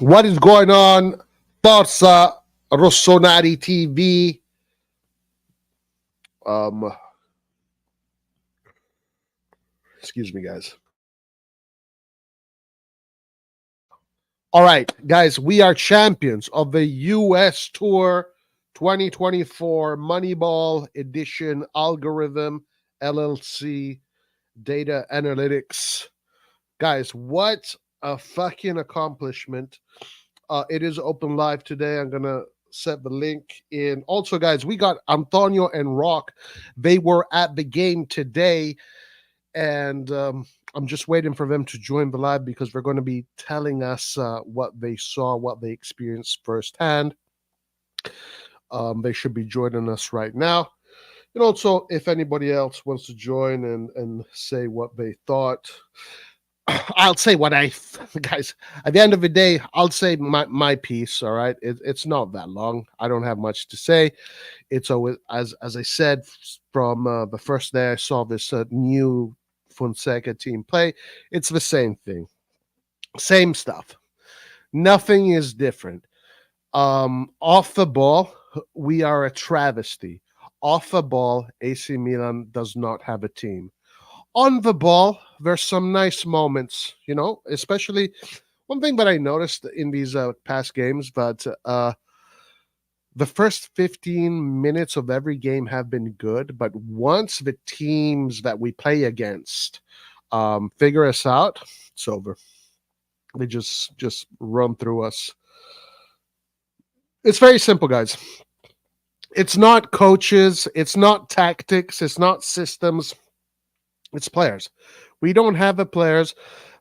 What is going on? Barca, RossonARI TV. Excuse me, guys. All right, guys, we are champions of the US Tour 2024 Moneyball Edition Algorithm LLC Data Analytics. Guys, what a fucking accomplishment. It is open live today. I'm going to set the link in. Also, guys, we got Antonio and Rock. They were at the game today, and I'm just waiting for them to join the live because they're going to be telling us what they saw, what they experienced firsthand. They should be joining us right now. And also, if anybody else wants to join and say what they thought, I'll say what guys, at the end of the day, I'll say my piece, all right? It's not that long. I don't have much to say. It's always, as I said, from the first day I saw this new Fonseca team play, it's the same thing. Same stuff. Nothing is different. Off the ball, we are a travesty. Off the ball, AC Milan does not have a team. On the ball, there's some nice moments, you know, especially one thing that I noticed in these past games, but the first 15 minutes of every game have been good, but once the teams that we play against figure us out, it's over. They just run through us. It's very simple, guys. It's not coaches, it's not tactics, it's not systems. It's players. We don't have the players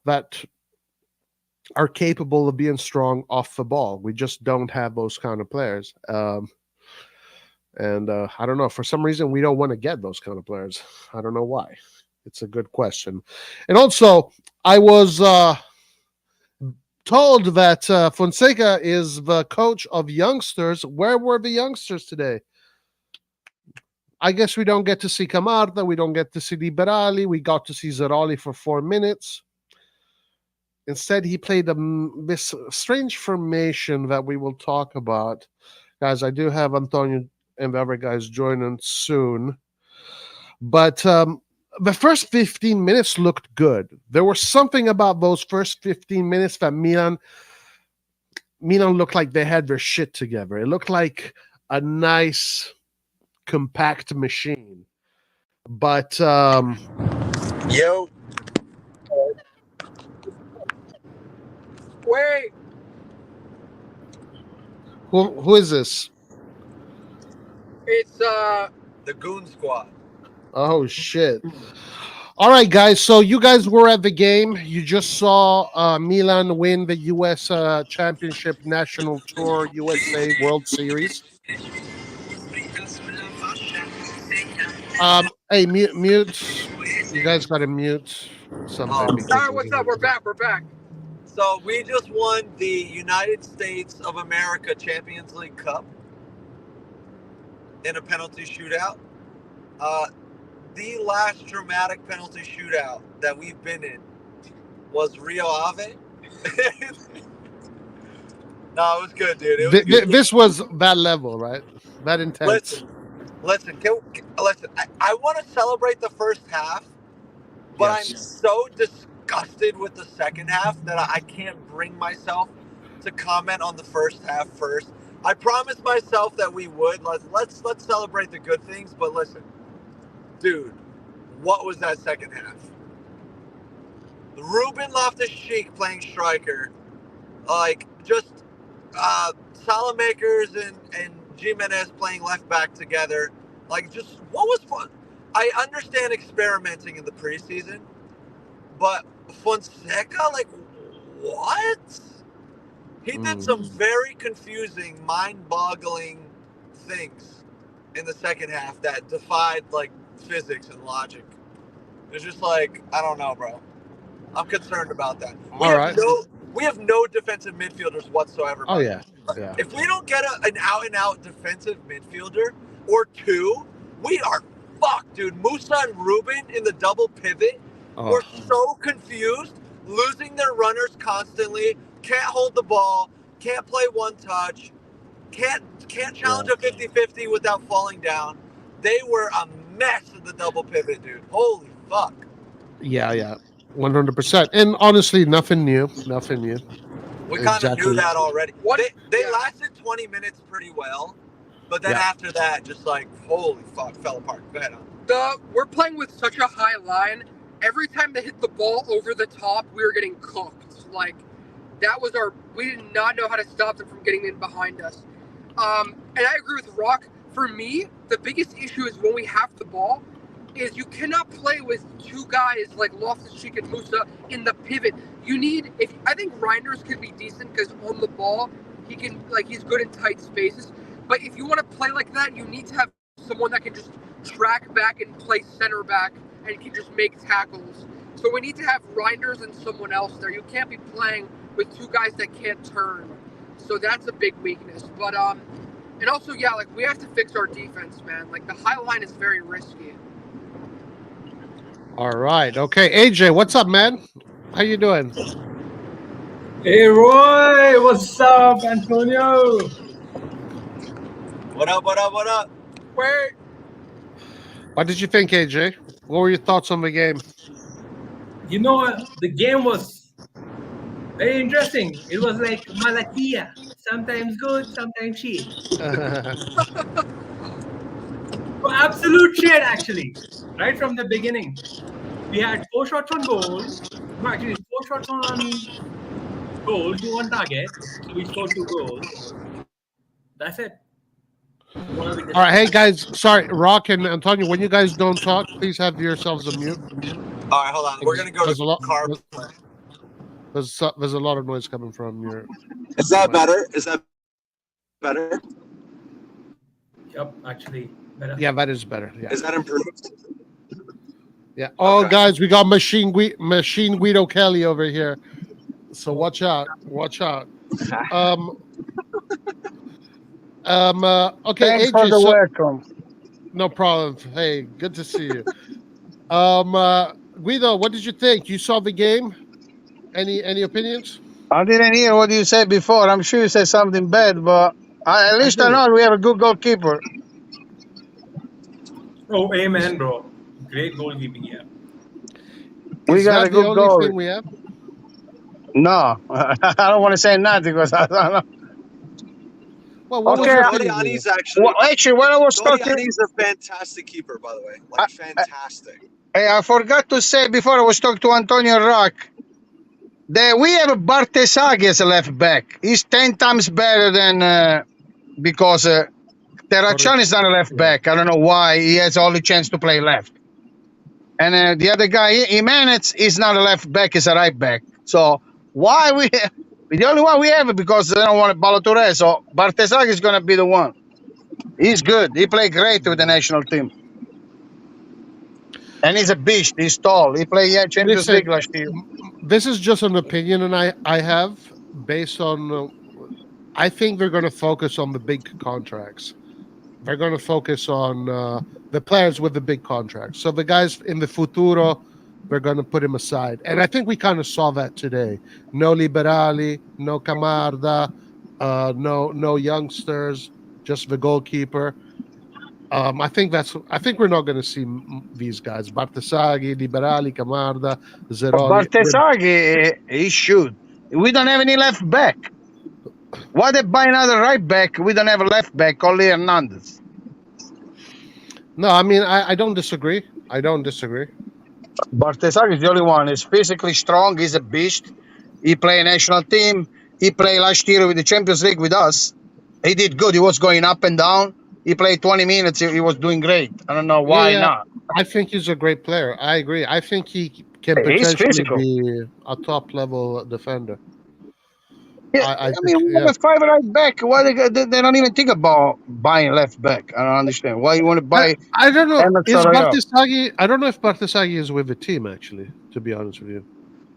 that are capable of being strong off the ball. We just don't have those kind of players. And I don't know. For some reason, we don't want to get those kind of players. I don't know why. It's a good question. And also, I was told that Fonseca is the coach of youngsters. Where were the youngsters today? I guess we don't get to see Camarda. We don't get to see Liberali. We got to see Zeroli for 4 minutes. Instead, he played this strange formation that we will talk about. Guys, I do have Antonio and the other guys joining soon. But the first 15 minutes looked good. There was something about those first 15 minutes that Milan looked like they had their shit together. It looked like a nice compact machine, but yo, wait, who is this? It's the Goon Squad. Oh shit. All right, guys, so you guys were at the game. You just saw Milan win the US Championship National Tour USA World Series. Hey, mute. You guys got to mute something. Sorry, what's up? We're back. So we just won the United States of America Champions League Cup in a penalty shootout. The last dramatic penalty shootout that we've been in was Rio Ave. No, it was good, dude. It was good. This was that level, right? That intense. Listen. I want to celebrate the first half, but yes. I'm so disgusted with the second half that I can't bring myself to comment on the first half first. I promised myself that we would. Let's celebrate the good things, but listen, dude, what was that second half? Ruben Loftus-Cheek playing striker, just Salamakers and Jimenez playing left back together. Just what was fun? I understand experimenting in the preseason, but Fonseca, what? He did some very confusing, mind-boggling things in the second half that defied physics and logic. It's just I don't know, bro. I'm concerned about that. We have no defensive midfielders whatsoever. Oh yeah. If we don't get an out-and-out defensive midfielder or two, we are fucked, dude. Musa and Ruben in the double pivot were so confused, losing their runners constantly, can't hold the ball, can't play one touch, can't challenge a 50-50 without falling down. They were a mess in the double pivot, dude. Holy fuck. Yeah, 100%. And honestly, nothing new. Nothing new. We kind of knew Exactly. that already. They lasted 20 minutes pretty well, but then after that, just like, holy fuck, fell apart. Go ahead on. We're playing with such a high line. Every time they hit the ball over the top, we were getting cooked. Like, that was we did not know how to stop them from getting in behind us. And I agree with Rock. For me, the biggest issue is when we have the ball, is you cannot play with two guys like Loftus-Cheek and Musa in the pivot. I think Reinders could be decent because on the ball, he's good in tight spaces. But if you want to play like that, you need to have someone that can just track back and play center back and can just make tackles. So we need to have Reinders and someone else there. You can't be playing with two guys that can't turn. So that's a big weakness. But and also, we have to fix our defense, man. Like, the high line is very risky. All right. Okay, AJ, what's up, man? How you doing? Hey, Roy. What's up, Antonio? What up? Wait. What did you think, AJ? What were your thoughts on the game? You know what? The game was very interesting. It was like Malakia. Sometimes good, sometimes shit. Absolute shit, actually. Right from the beginning. We had 4 shots on goal. No, actually, 4 shots on goal to one target. So we scored 2 goals. That's it. All right, hey guys, sorry, Rock and Antonio, when you guys don't talk, please have yourselves a mute. All right, hold on. We're gonna go to the car. There's a lot of noise coming from your. Is that better? Is that better? Yep, actually better. Yeah, that is better. Yeah. Is that improved? Yeah. Oh, Okay. guys, we got Machine Guido Kelly over here. So watch out. Okay, Thanks for AJ, the welcome. no problem. Hey, good to see you. Guido, what did you think? You saw the game? Any opinions? I didn't hear what you said before. I'm sure you said something bad, but at least I know we have a good goalkeeper. Oh, amen, bro. Great goalkeeping here. We Is got that a good the only goal. thing we have? No, I don't want to say nothing because I don't know. Well, what Okay, was your Tony opinion, Ani's Guido? actually. Well, actually, when I was Tony talking, Ani's a fantastic keeper, by the way. Like, fantastic. I forgot to say before I was talking to Antonio Rock that we have Bartesaghi as a left back. He's 10 times better than because Terracciani is not a left back. I don't know why he has only chance to play left. And the other guy, Jimenez, is not a left back, he's a right back. So why the only one we have it because they don't want Balotore. So Bartesaghi is going to be the one. He's good. He played great with the national team. And he's a beast. He's tall. He played Champions Listen, League last year. This is just an opinion, and I have based on. I think they're going to focus on the big contracts. They're going to focus on the players with the big contracts. So the guys in the futuro, they're going to put him aside, and I think we kind of saw that today. No Liberali, no Camarda, no youngsters, just the goalkeeper. I think we're not going to see these guys: Bartesaghi, Liberali, Camarda, Zeroli. Bartesaghi, he should. We don't have any left back. Why they buy another right back? We don't have a left back, only Hernandez. No, I mean I don't disagree. Bartesaghi is the only one. He's physically strong. He's a beast. He played national team. He played last year with the Champions League with us. He did good. He was going up and down. He played 20 minutes. He was doing great. I don't know why not. I think he's a great player. I agree. I think he can He's potentially physical. be a top level defender. Yeah, I mean, we have a 5 right back. Why they don't even think about buying left back? I don't understand. Why you want to buy? I don't know. Emmett Is Soroya? Bartesaghi? I don't know if Bartesaghi is with the team actually. To be honest with you,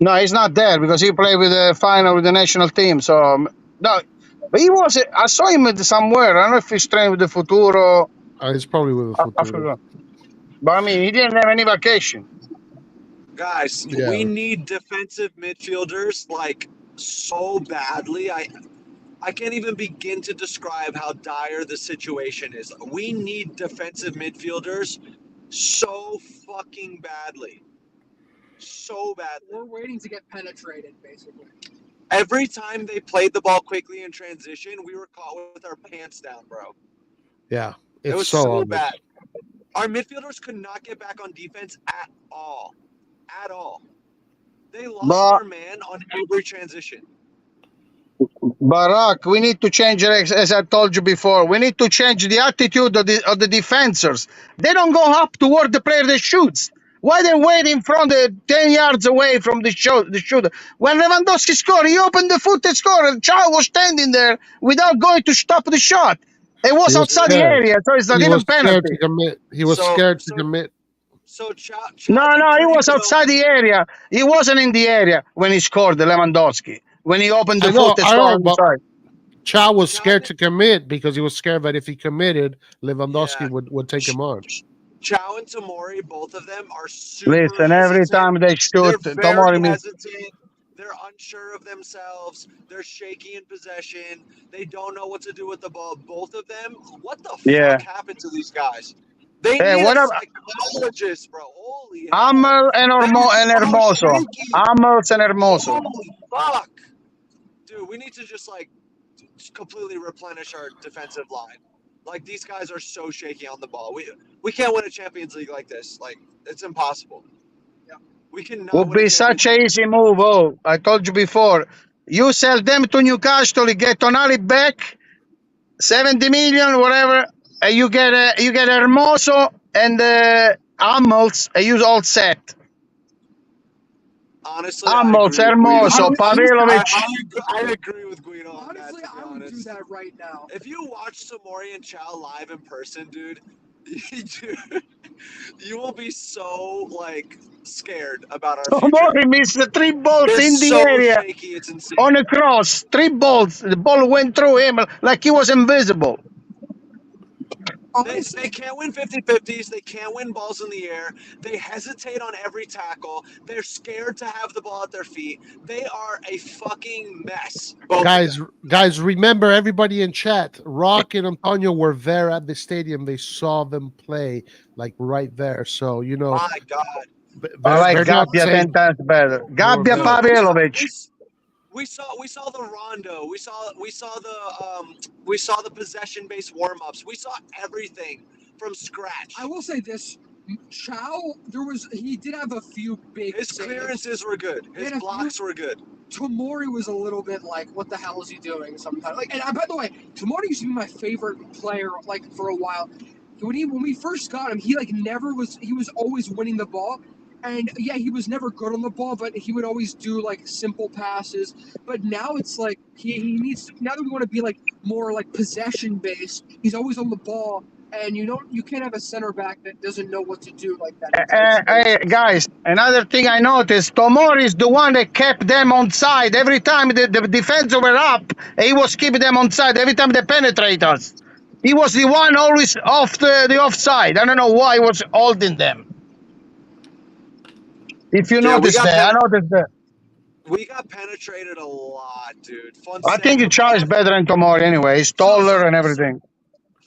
No, he's not there because he played with the final with the national team. So no, but he was. I saw him somewhere. I don't know if he's training with the Futuro. he's probably with the I futuro. forgot. But I mean, he didn't have any vacation. Guys, we need defensive midfielders like so badly. I can't even begin to describe how dire the situation is. We need defensive midfielders so fucking badly. So badly. We're waiting to get penetrated, basically. Every time they played the ball quickly in transition, we were caught with our pants down, bro. Yeah, It it's was so so obvious. bad. Our midfielders could not get back on defense at all. At all. They lost But their man on every transition. Barack, we need to change, as I told you before, we need to change the attitude of the defenders. They don't go up toward the player that shoots. Why they wait in front, 10 yards away from the shooter? When Lewandowski scored, he opened the foot and scored. Child was standing there without going to stop the shot. It was He was outside the scared. area, so it's not He even was scared penalty. to commit. He was So- scared to so- commit. So Chow No, did he pretty was good outside the area. He wasn't in the area when he scored, Lewandowski. When he opened the I know, foot and I know, scored but inside. Chow was Chow scared did- to commit because he was scared that if he committed, Lewandowski Yeah. would take him on. Chow and Tomori, both of them are super Listen, every hesitant. time they They're shoot, very Tomori miss. hesitant. They're unsure of themselves. They're shaky in possession. They don't know what to do with the ball. Both of them. What the Yeah. fuck happened to these guys? They Hey, need what a about psychologist, bro. Holy hell. Amel and Hermoso? shaky. Amels and Hermoso. Holy fuck. Dude, we need to just completely replenish our defensive line. Like, these guys are so shaky on the ball. We can't win a Champions League like this. Like, it's impossible. Yeah. We cannot Would win a be such an Champions easy move. Oh, I told you before. You sell them to Newcastle, you get Tonali back, 70 million, whatever, and you get Hermoso and Amels, and you all set. Honestly, Amels, I agree with Guido. Hermoso, Pavlovic. I agree with Guido on Honestly, that, to be I would do honest. that right now. If you watch Tomori and Chow live in person, dude, you will be so, scared about our future. Tomori missed the 3 balls They're in the so area shaky, it's insane. on a cross. 3 balls. The ball went through him like he was invisible. They can't win 50-50s. They can't win balls in the air. They hesitate on every tackle. They're scared to have the ball at their feet. They are a fucking mess. both of them. Guys, remember everybody in chat. Rock and Antonio were there at the stadium. They saw them play right there. So My God. I like they're not Gabbia saying- 10 times better. Gabbia Dude. Pavlovic. We saw the rondo. We saw the possession-based warm-ups. We saw everything from scratch. I will say this: Chow, he did have a few big His saves. clearances were good. His And a blocks were good. Tomori was a little bit like, what the hell is he doing sometimes? By the way, Tomori used to be my favorite player, for a while. When we first got him, he was always winning the ball. And yeah, he was never good on the ball, but he would always do simple passes. But now it's he needs to, now that we want to be more possession based, he's always on the ball. And you can't have a center back that doesn't know what to do like that. Hey, guys, another thing I noticed, Tomori is the one that kept them on side. Every time the defense were up, he was keeping them on side. Every time they penetrate us. He was the one always off the offside. I don't know why he was holding them. If you Yeah, notice that, I noticed that. We got penetrated a lot, dude. I think Chow is better than Tomori anyway. He's taller and everything.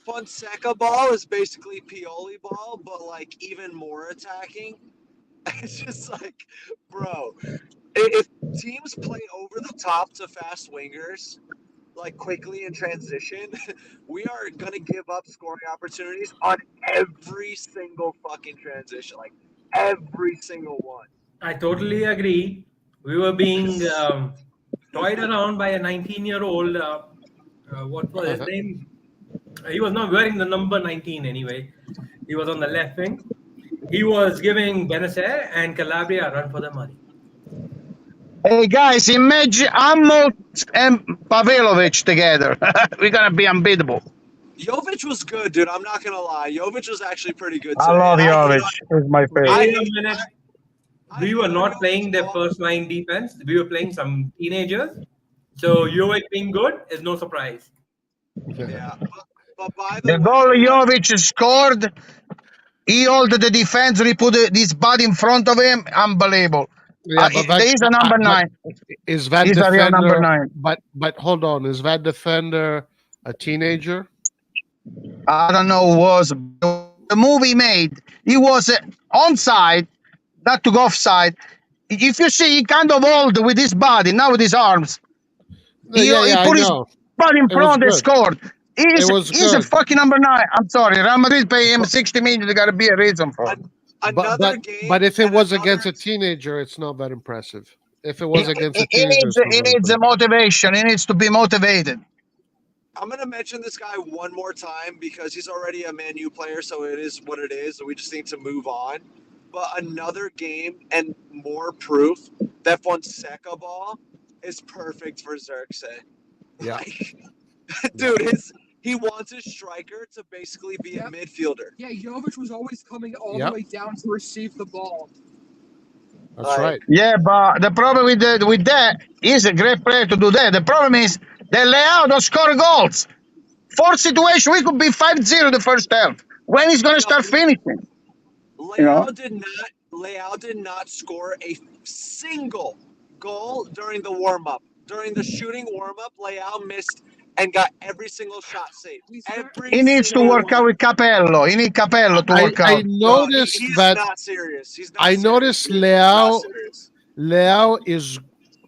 Fonseca ball is basically Pioli ball, but even more attacking. It's just bro, if teams play over the top to fast wingers, quickly in transition, we are gonna give up scoring opportunities on every single fucking transition, every single one. I totally agree. We were being toyed around by a 19-year-old. What was his name? He was not wearing the number 19 anyway. He was on the left wing. He was giving Benacer and Calabria a run for the money. Hey, guys, imagine Amos and Pavlovic together. We're going to be unbeatable. Jovic was good, dude. I'm not gonna lie. Jovic was actually pretty good I today. love Jovic. He's my favorite. Wait a minute. We were not playing their first line defense. We were playing some teenagers. So Jovic being good is no surprise. Yeah, but by the The way, goal Jovic scored, he held the defense, he put his body in front of him. Unbelievable. Yeah, but that, He's a number but 9. is that He's a real number defender? 9. But hold on, is that defender a teenager? I don't know who was the movie made. He was onside, not to go offside. If you see, he kind of old with his body, not with his arms. He I put his know. body in It was front and good. scored. It was He's a good. fucking number 9. I'm sorry, Real Madrid pay him 60 million. There got to be a reason for it. Another game. But if it and was another- against a teenager, it's not that impressive. If it was against a He teenager, needs, it's not he that needs a impressive. motivation. He needs to be motivated. I'm gonna mention this guy one more time because he's already a Man U player, so it is what it is. We just need to move on. But another game and more proof that Fonseca ball is perfect for Xerxes. Yeah. Like, dude, he wants his striker to basically be a midfielder. Yeah, Jovic was always coming all Yep. the way down to receive the ball. That's Like, right. Yeah, but the problem with that, he's a great player to do that. The problem is that Leao don't score goals. 4 situation, we could be 5-0 the first half. When he's going to start finishing? Leao did not score a single goal during the warm up. During the shooting warm up, Leao missed and got every single shot saved. He needs to work out with Capello. He needs Capello to work I out. noticed he's that not serious. He's not I serious, noticed dude. He's not Leao. serious. Leao is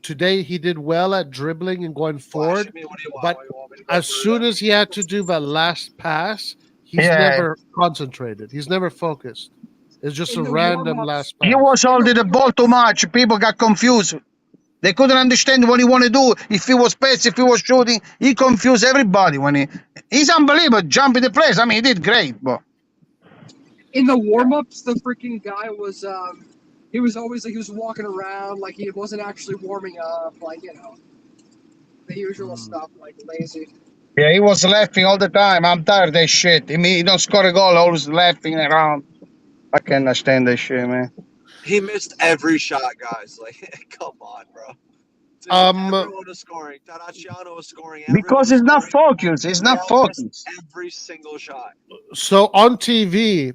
today. He did well at dribbling and going forward. Flash me, what do you want? But What do you want me to go as through soon that? as he had to do that last pass, he's Yeah. never concentrated. He's never focused. It's just In a the random warm-ups, last pass. He was holding the ball too much. People got confused. They couldn't understand what he wanted to do. If he was passing, if he was shooting, he confused everybody. He's unbelievable, jumping the place. I mean, he did great, but in the warm-ups, the freaking guy was he was always like he was walking around like he wasn't actually warming up, like the usual stuff, like lazy. yeah, he was laughing all the time. I'm tired of that shit. I mean, he don't score a goal, always laughing around. I can't understand that shit, man. He missed every shot, guys. Like, come on, bro. Dude, everyone was scoring. Taracciano was scoring. Because he's not focused. He's not Leao missed focused. every single shot. So on TV,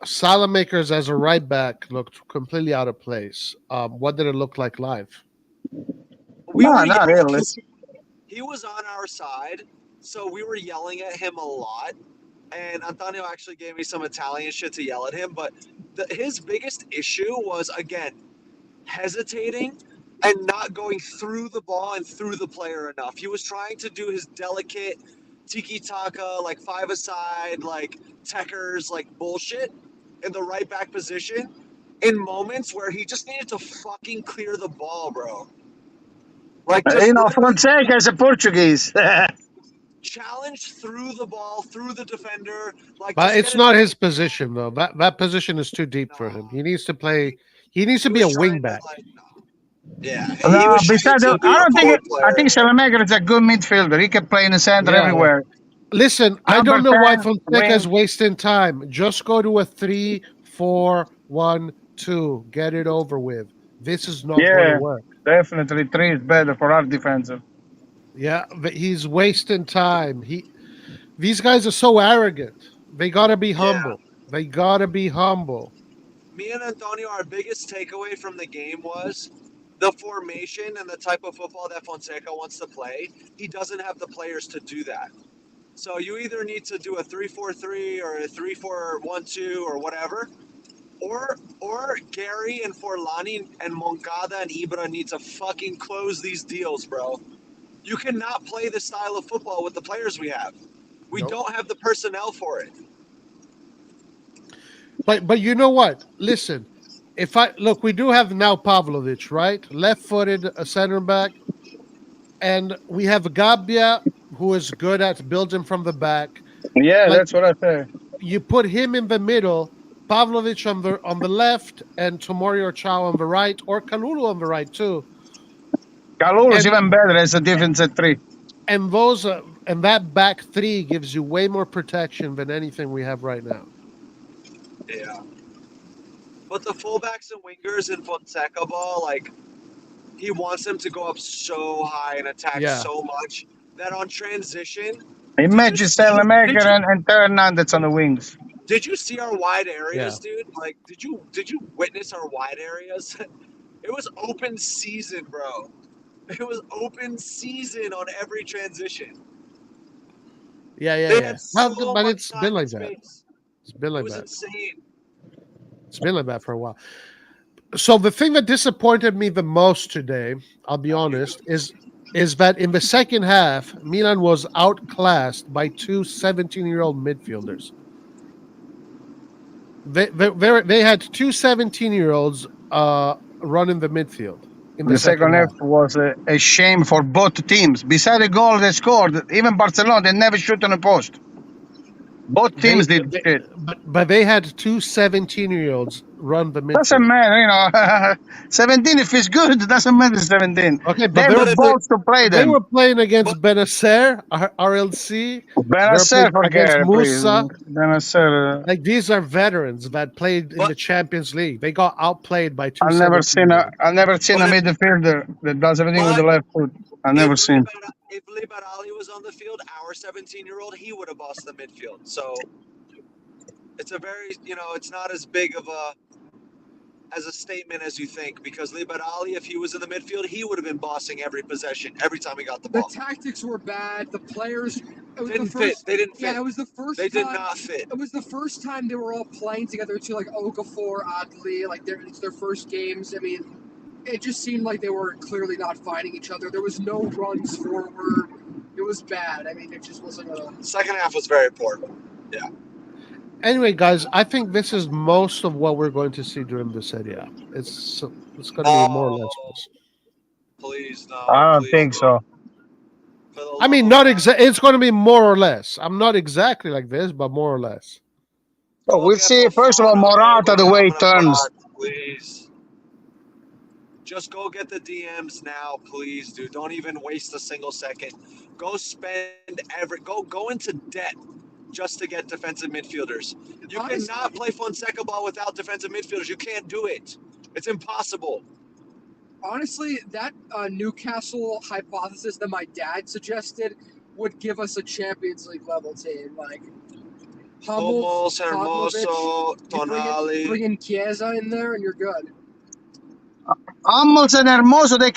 Salamakers as a right back looked completely out of place. What did it look like live? No, not really. He was on our side, so we were yelling at him a lot. And Antonio actually gave me some Italian shit to yell at him. But his biggest issue was, again, hesitating and not going through the ball and through the player enough. He was trying to do his delicate tiki-taka, like 5-a-side, like techers, like bullshit in the right back position in moments where he just needed to fucking clear the ball, bro. Like, just Fonseca is a Portuguese. challenge through the ball, through the defender. Like, But it's not his position though. That position is too deep for him. He needs to play. He needs to be a wing back. Yeah. No, besides, I think Salamaker is a good midfielder. He can play in the center everywhere. Listen, I Number don't know why 10, Fonseca is wing. wasting time. Just go to a 3-4-1-2. Get it over with. This is not going to work. Definitely 3 is better for our defensive. Yeah, but he's wasting time. These guys are so arrogant. They gotta be humble. They gotta be humble. Me and Antonio, our biggest takeaway from the game was the formation and the type of football that Fonseca wants to play. He doesn't have the players to do that. So you either need to do a 3-4-3 or a 3-4-1-2 or whatever, or Gary and Forlani and Moncada and Ibra need to fucking close these deals, bro. You cannot play this style of football with the players we have. We don't have the personnel for it. But you know what? Listen, we do have now Pavlovic, right? Left-footed, a center back, and we have Gabbia, who is good at building from the back. Yeah, that's what I say. You put him in the middle, Pavlovic on the left, and Tomori or Chow on the right, or Kalulu on the right too. Kalulu is even better as a defense at 3. And that back 3 gives you way more protection than anything we have right now. Yeah. But the fullbacks and wingers in Fonseca ball, like, he wants them to go up so high and attack so much that on transition. Imagine Salamaker and Hernandez on the wings. Did you see our wide areas, dude? Like, did you witness our wide areas? It was open season, bro. It was open season on every transition. Yeah, yeah, They yeah. had so But much it's time been like and that. space. It's been It like was that. insane. It's been like that for a while. So the thing that disappointed me the most today, I'll be honest, is that in the second half, Milan was outclassed by two 17-year-old midfielders. They had two 17-year-olds running the midfield in the The second second half. half was a shame for both teams. Beside the goal they scored, even Barcelona, they never shoot on the post. Both teams did shit. But they had two 17-year-olds run the Doesn't midfield. matter, you know. 17, if it's good, it doesn't matter 17. Okay, They but have the balls to play they them. were playing against Benacer, RLC. They're Benacer, playing against forget it, please. Musa. Benacer. Like these are veterans that played in But- the Champions League. They got outplayed by two. I've never seen a 17-year-olds. midfielder that does everything with the But- left foot. I've never seen. If Liberali was on the field, our 17-year-old, he would have bossed the midfield. So it's a very, it's not as big of a statement as you think, because Liberali, if he was in the midfield, he would have been bossing every possession, every time he got the The ball. tactics were bad. The players it was Didn't the first, fit. They didn't fit. Yeah, it was the first They time. did not fit. It was the first time they were all playing together too, like Okafor, Adli, like it's their first games. I mean, it just seemed like they were clearly not finding each other. There was no runs forward. It was bad. I mean, it just wasn't a. Second half was very poor. Anyway, guys, I think this is most of what we're going to see during the Serie A. It's going to be more or less this. Please, no. I don't please, think no. so. For the I mean, love not of exactly. It's going to be more or less. I'm not exactly like this, but more or less. Oh, Go we'll get see. First of all, Fofana, Morata, the baby. way he I'm gonna turns. cry, please. Just go get the DMs now, please, dude. Don't even waste a single second. Go spend go into debt just to get defensive midfielders. You cannot play Fonseca ball without defensive midfielders. You can't do it. It's impossible. Honestly, that Newcastle hypothesis that my dad suggested would give us a Champions League level team. Like Hummels, Hermoso, Tonali. bring in Chiesa in there, and you're good. Hummels and Hermoso, they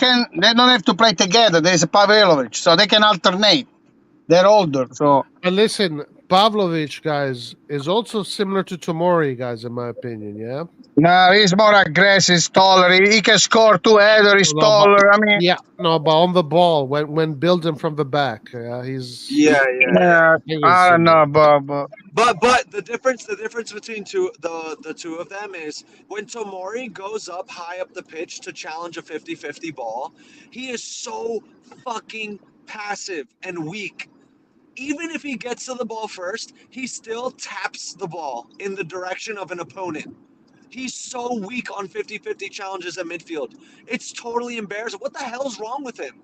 don't have to play together. There's a Pavlovic, so they can alternate. They're older, so But listen, Pavlovic, guys, is also similar to Tomori, guys, in my opinion. Yeah. no, he's more aggressive, he's taller. He can score two header. He's No, taller. I mean, Yeah, no, but on the ball, when building from the back, he's Yeah. I don't know, but But the difference between the two of them is when Tomori goes up high up the pitch to challenge a 50-50 ball, he is so fucking passive and weak. Even if he gets to the ball first, he still taps the ball in the direction of an opponent. He's so weak on 50-50 challenges at midfield. It's totally embarrassing. What the hell's wrong with him?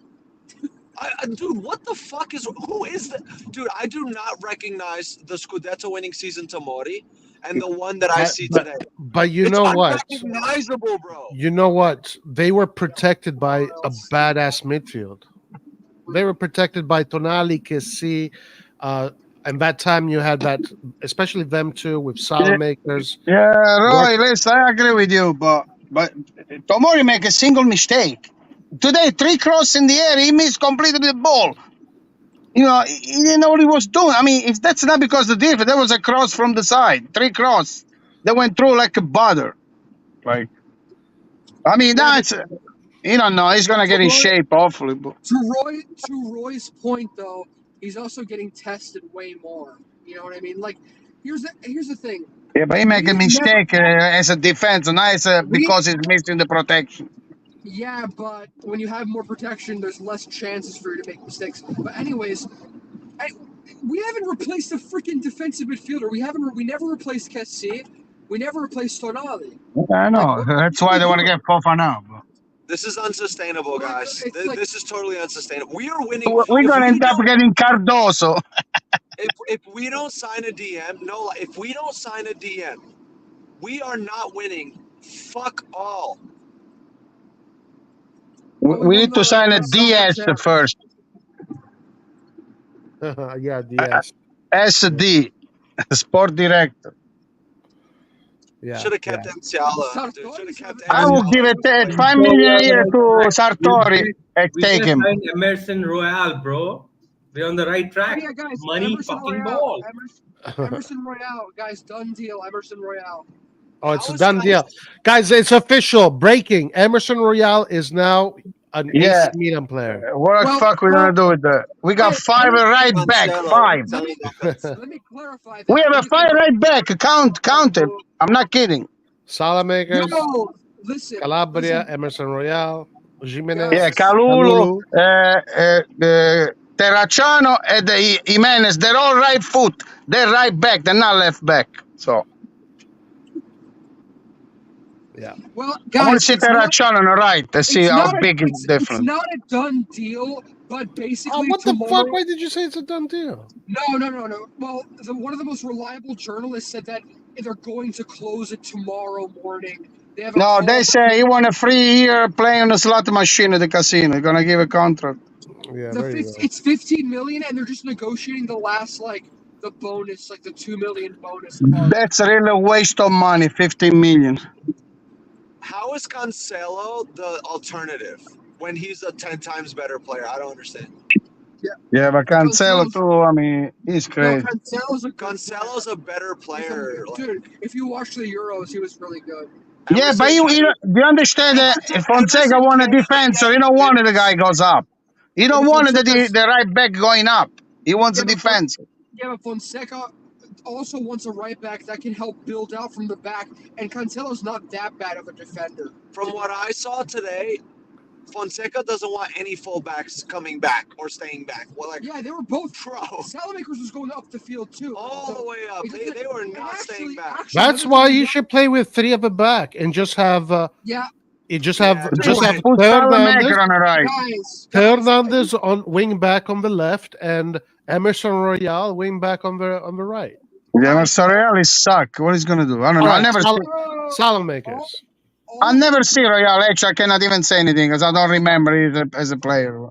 Dude, what the fuck who is that? Dude, I do not recognize the Scudetto winning season Tomori and the one that I see today. But you It's know what? unrecognizable, bro. You know what? They were protected by a badass midfield. They were protected by Tonali, Kessi, and that time you had that, especially them two with Salamakers. yeah, Roy, listen, I agree with you, but Tomori make a single mistake. Today, 3 crosses in the air, he missed completely the ball. You know, he didn't know what he was doing. I mean, if that's not because of the defense, there was a cross from the side, 3 cross. They went through like a butter. Like, I mean, that's, you don't know, he's gonna get in shape, hopefully. But To Roy's point, though, he's also getting tested way more. You know what I mean? Like, here's the thing. yeah, but he make a mistake as a defense, not because he's missing the protection. Yeah, but when you have more protection, there's less chances for you to make mistakes. But anyways, we haven't replaced a freaking defensive midfielder. We never replaced Kessi. We never replaced Tonali. I know. That's why they want to get Fofana. This is unsustainable, guys. This is totally unsustainable. We are winning. We're going to end up getting Cardoso. If we don't sign a DM, if we don't sign a DM, we are not winning. Fuck all. We need to sign a DS first. Yeah, DS. SD, sport director. Yeah. Should have kept yeah. Musiala. Dude, should have kept I will give it Musiala. 5 million a year to Sartori and We take just him. signed Emerson Royale, bro. We're on the right Oh, track. yeah, guys. Money Emerson fucking Royale. ball. Emerson Royale, guys. Done deal. Emerson Royale. Oh, it's How a is done deal. Guys, it's official. Breaking. Emerson Royale is now an Yeah. AC Milan player. What the Well, fuck we gonna do with that? We got Wait, 5 right back. Cancelo. 5. Let me clarify that. We have a because- 5 right back. Count it. I'm not kidding. Salamakers, No, listen. Calabria, listen, Emerson Royale, Jimenez, Yeah, Yes. Kalulu, Terracciano, and Jimenez. They're all right foot. They're right back. They're not left back. So Yeah. Well, I want guys, to see it's not, Terracciano on the right to see it's how not a- big is it's, the it's difference. not a done deal, but basically Oh, what the tomorrow. fuck? Why did you say it's a done deal? No. Well, one of the most reliable journalists said that they're going to close it tomorrow morning. They have a No, call they say he want a free year playing on the slot machine at the casino. They're gonna give a contract. Yeah, the there you go. it's 15 million, and they're just negotiating the last the bonus, the 2 million bonus part. That's really a waste of money. 15 million. How is Cancelo the alternative when he's a 10 times better player? I don't understand. Yeah, but Cancelo Cancelo's- too. I mean, he's No, crazy. Cancelo's a good Cancelo's a better player. Dude, if you watch the Euros, he was really good. Yeah, but you understand that if Fonseca want a defensor, you don't want the guy goes up. You don't Yeah, want Fonseca's- the right back going up. He wants Yeah, a but defense. Yeah, but Fonseca also wants a right back that can help build out from the back, and Cancelo's not that bad of a defender. From what I saw today, Fonseca doesn't want any fullbacks coming back or staying back. Well, like, Yeah, they were both. bro, Salamakers was going up the field too. all the way up. They were not staying back. That's why you should play with 3 at the back and just have Yeah, just Yeah, have just just have Put Hernandez, Salamaker on the right. guys. Hernandez on wing back on the left and Emerson Royale wing back on the right. Yeah, but Sorreal is suck. What is gonna do? I don't know. All I right, never see. Salamakers. I never see Royal. Actually, I cannot even say anything because I don't remember him as a player.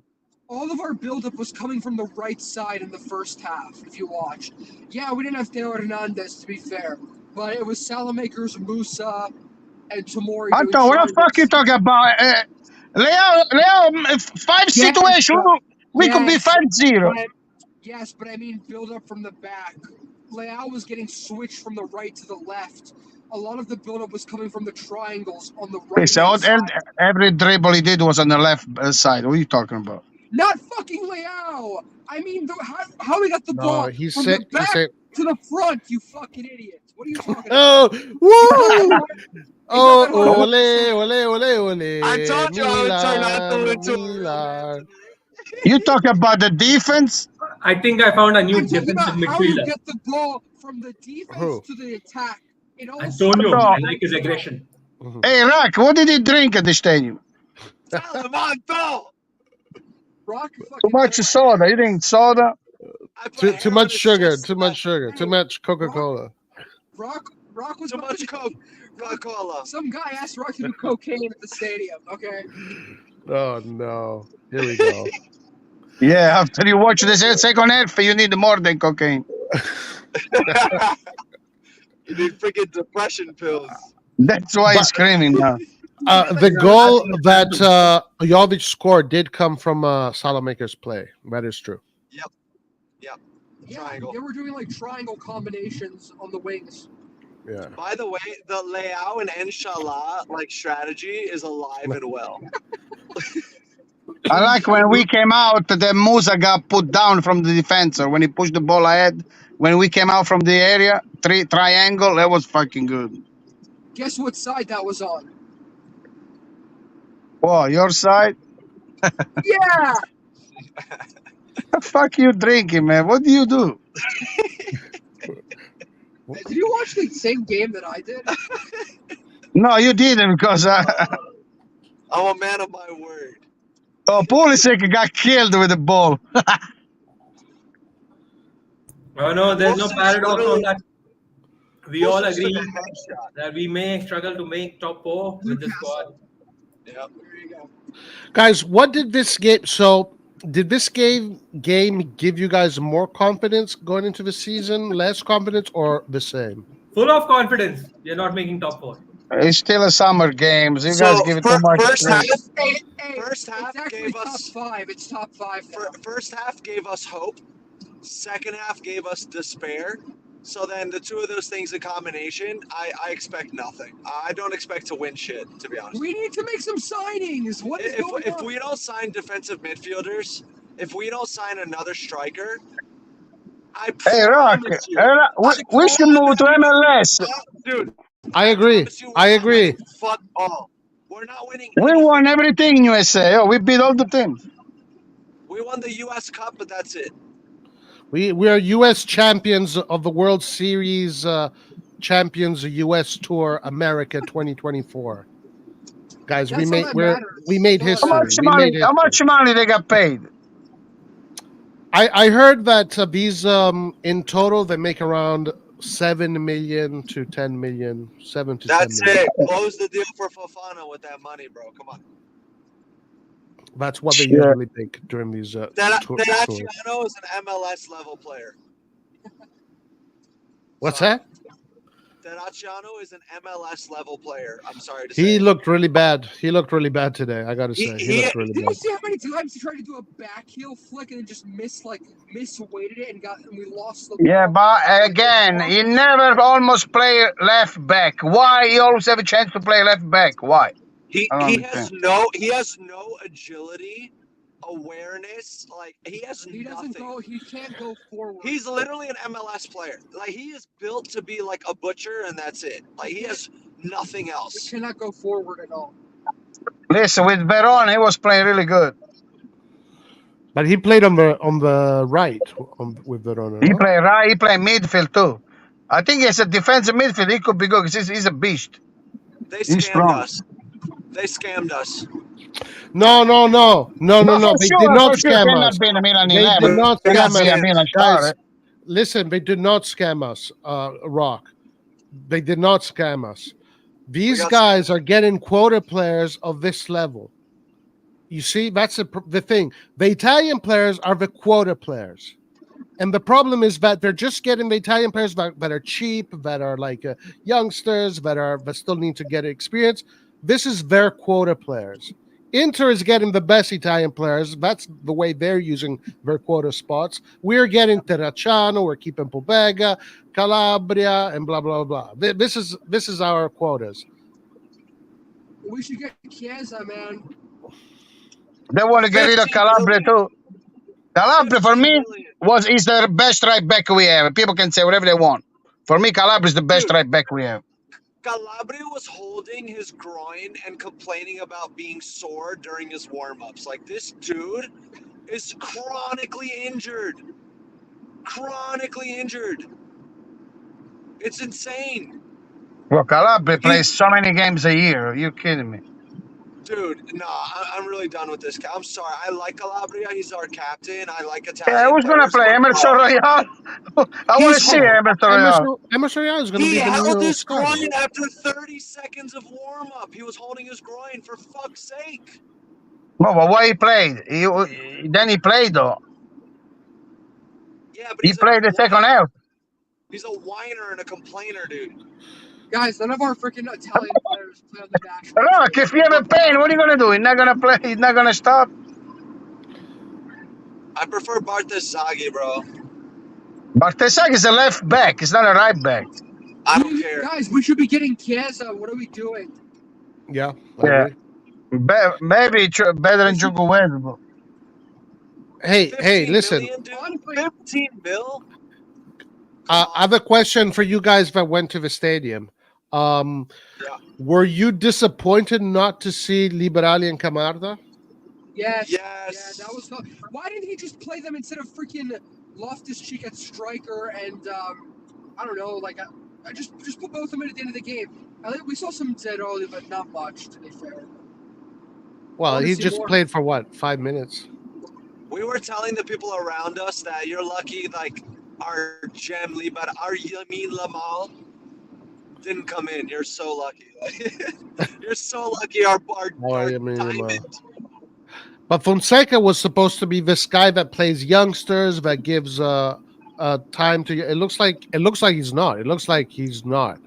All of our buildup was coming from the right side in the first half, if you watched. Yeah, we didn't have Theo Hernandez, to be fair, but it was Salamakers, Musa, and Tomori. doing Anton, what the fuck you triangles. talking about? Leo, 5 situation. We could be Yes. 5-0. Yes, but I mean build up from the back. Leao was getting switched from the right to the left. A lot of the build-up was coming from the triangles on the right So side. every dribble he did was on the left side. What are you talking about? Not fucking Leao! I mean, how he got the No, ball he from said the he back said to the front, you fucking idiot. What are you talking about? oh woo! Oh, ole. I told you I would turn Anton into a real man Milan. You talk about the defense? I think I found a new I'm talking defensive about how you midfielder. get the ball from the defense Who? to the attack. It all Antonio, No. I like his aggression. Hey, Rock, what did he drink at the stadium? Tell him, Anton! Rock Too fucking much soda. You drink soda? I put Too hair on much his sugar. chest Too much sugar. Too much Coca-Cola. Rock was Too much Coca-Cola. Some guy asked Rock to do cocaine at the stadium. Okay. Oh no! Here we go. Yeah, after you watch the second half, you need more than cocaine. You need freaking depression pills. That's why he's screaming now. The goal that Jovic scored did come from Salamaker's play. That is true. Yeah, Triangle. they were doing triangle combinations on the wings. Yeah. By the way, the Leao and Inshallah strategy is alive and well. I like when we came out, the Musa got put down from the defender when he pushed the ball ahead. When we came out from the area, triangle, that was fucking good. Guess what side that was on? Whoa, your side? Yeah. The fuck you drinking, man? What do you do? Did you watch the same game that I did? No, you didn't because I'm a man of my word. Pulisic got killed with the ball. Oh no, there's no Pulisic paradox literally- on that. We all Pulisic agree took a headshot. that we may struggle to make top 4 with the squad. Yep. There you go. Guys, what did this game? So, did this game give you guys more confidence going into the season, less confidence, or the same? Full of confidence. We are not making top 4. It's still a summer games. You So, guys give it too much. first half, Hey, hey, First half it's actually gave top us- 5. It's top 5 now. first half gave us hope. Second half gave us despair. So then the two of those things in combination, I expect nothing. I don't expect to win shit, to be honest. We need to make some signings. What is going If on? we don't sign defensive midfielders, if we don't sign another striker, I Hey, Rock, promise you, we should move to MLS. dude. I agree. promise you we're I not agree. winning fuck all. We're not winning. We anything. won everything in USA. Oh, we beat all the teams. We won the U.S. Cup, but that's it. We are U.S. champions of the World Series, champions of U.S. Tour America 2024. Guys, That's all that matters. we made That's all history. that We made How much history. money they got paid? I heard that these in total they make around 7 million to 10 million, 7 to 10 That's million. it. Close the deal for Fofana with that money, bro. Come on. That's what they Sure. usually make during these tours. Terracciano is an MLS level player. What's Sorry. that? Terracciano is an MLS level player. I'm sorry to say. He looked really bad. He looked really bad today. I got to He- say, he- he looked really Did you bad. see how many times he tried to do a back heel flick and then just misweighted it and we lost the Yeah, ball? but again, he never almost play left back. Why he always have a chance to play left back? Why? He I don't has no agility, awareness. Like he has He doesn't nothing. go. He can't go forward. He's literally an MLS player. Like he is built to be like a butcher, and that's it. Like he has nothing He else. cannot go forward at all. Listen, with Veron, he was playing really good. But he played on the right with Verona. He no? play right. He play midfield too. I think as a defensive midfield, he could be good because he's a beast. They He's scammed strong. us. They scammed us. No. But for They sure, did not for sure, scam cannot us. be in the Milan They 11. did not Cannot scam be a us, Milan guys. star. Listen, they did not scam us, Rock. They did not scam us. These got guys are getting quota players of this level. You see, that's the thing. The Italian players are the quota players. And the problem is that they're just getting the Italian players that are cheap, that are like youngsters, that still need to get experience. This is their quota players. Inter is getting the best Italian players. That's the way they're using their quota spots. We're getting Terracciano, we're keeping Pobega, Calabria, and blah blah blah. This is our quotas. We should get Chiesa, man. They want to get rid of 15 Calabria million. too. Calabria for 15 me million. is the best right back we have. People can say whatever they want. For me, Calabria is the best Dude. right back we have. Calabria was holding his groin and complaining about being sore during his warm-ups. Like this dude is chronically injured. Chronically injured. It's insane. Well, Calabria plays so many games a year. Are you kidding me? Dude, no, I'm really done with this guy. I'm sorry. I like Calabria. He's our captain. I like Italian Yeah, who's gonna players, play? but Emerson no. Royal? I want to He's see Emerson Royal. Emerson Royal is going to He be the held new his starter. groin after 30 seconds of warm-up. He was holding his groin, for fuck's sake. No, but why he played? Then he played though. Yeah, but He played the second half. He's a whiner and a complainer, dude. Guys, none of our freaking Italian players play on the national Look, team. if you have a pain, what are you gonna do? He's not gonna play. He's not gonna stop. I prefer Bartesaghi, bro. Bartesak is a left back. It's not a right back. I don't care. Guys, we should be getting Chiesa. What are we doing? Yeah. I Yeah. agree. Maybe better than Chukwueze. Hey, 15 listen. million, dude? Honestly, 15 mil? I have a question for you guys that went to the stadium. Were you disappointed not to see Liberali and Camarda? yes. Yes. Yeah, that was. Why didn't he just play them instead of freaking Loftus-Cheek at striker and I don't know, like I just put both of them in at the end of the game. I think we saw some Zeroli, but not much, to be fair. Well, wanna he see just more. played for what, 5 minutes? We were telling the people around us that you're lucky, like, our gem Libar, our Yamin Lamal didn't come in. You're so lucky. You're so lucky our Yamin Lamal. diamond. But Fonseca was supposed to be this guy that plays youngsters, that gives time to. It looks like he's not. It looks like he's not.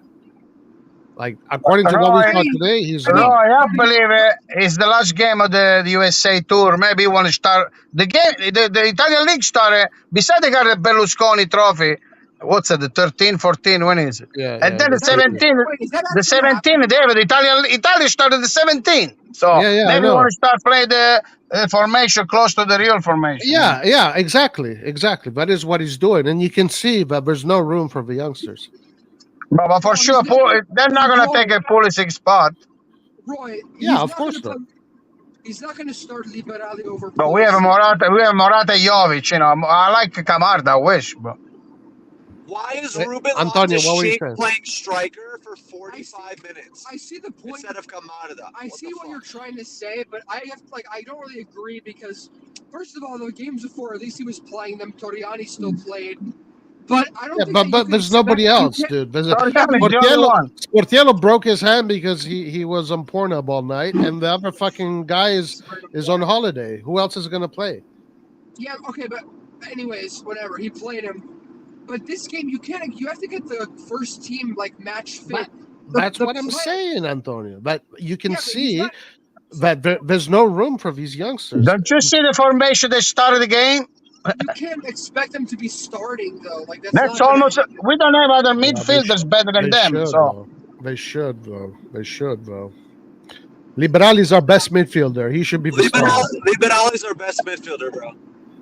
Like according to what we saw today, he's Roy, not. I believe it's the last game of the USA tour. Maybe you want to start the game. The Italian league started. Besides, they got the Berlusconi trophy. What's it? The 13, 14? When is it? Yeah, And then the 17. Wait, is that The actually 17. They have the Italy started the 17. So Yeah, I maybe you know. want to start play the formation close to the real formation. Yeah, exactly. That is what he's doing, and you can see that there's no room for the youngsters. But for sure, they're not going to take a Pulisic spot. Roy? Yeah, of course not. He's not going to start Liberali over. But we have Morata, Jovic. You know, I like Camarda. I wish, but. Why is Wait, Ruben Antonio, what were you Loftus-Cheek saying? playing striker for 45 minutes I see the point. instead of Camarda? I see what you're trying to say, but I don't really agree because, first of all, the games before, at least he was playing them. Toriani still played, but I don't. Yeah, think that you but can there's expect- nobody you else, can't- dude. There's Toriani's the only one. Sportiello broke his hand because he was on Pornhub all night, and the other fucking guy is on holiday. Who else is gonna play? Yeah, okay, but anyways, whatever. He played him. But this game, you have to get the first team like match fit. That's The what I'm play- saying, Antonio. But you can Yeah, but he's see not- that there's no room for these youngsters. Don't you see the formation they started the game? You can't expect them to be starting though. Like that's That's not gonna almost. happen. We don't have other Yeah, midfielders better than They them. should, So though. They should, though. Liberali is our best midfielder. He should be the starter. Liberali's our best midfielder, bro.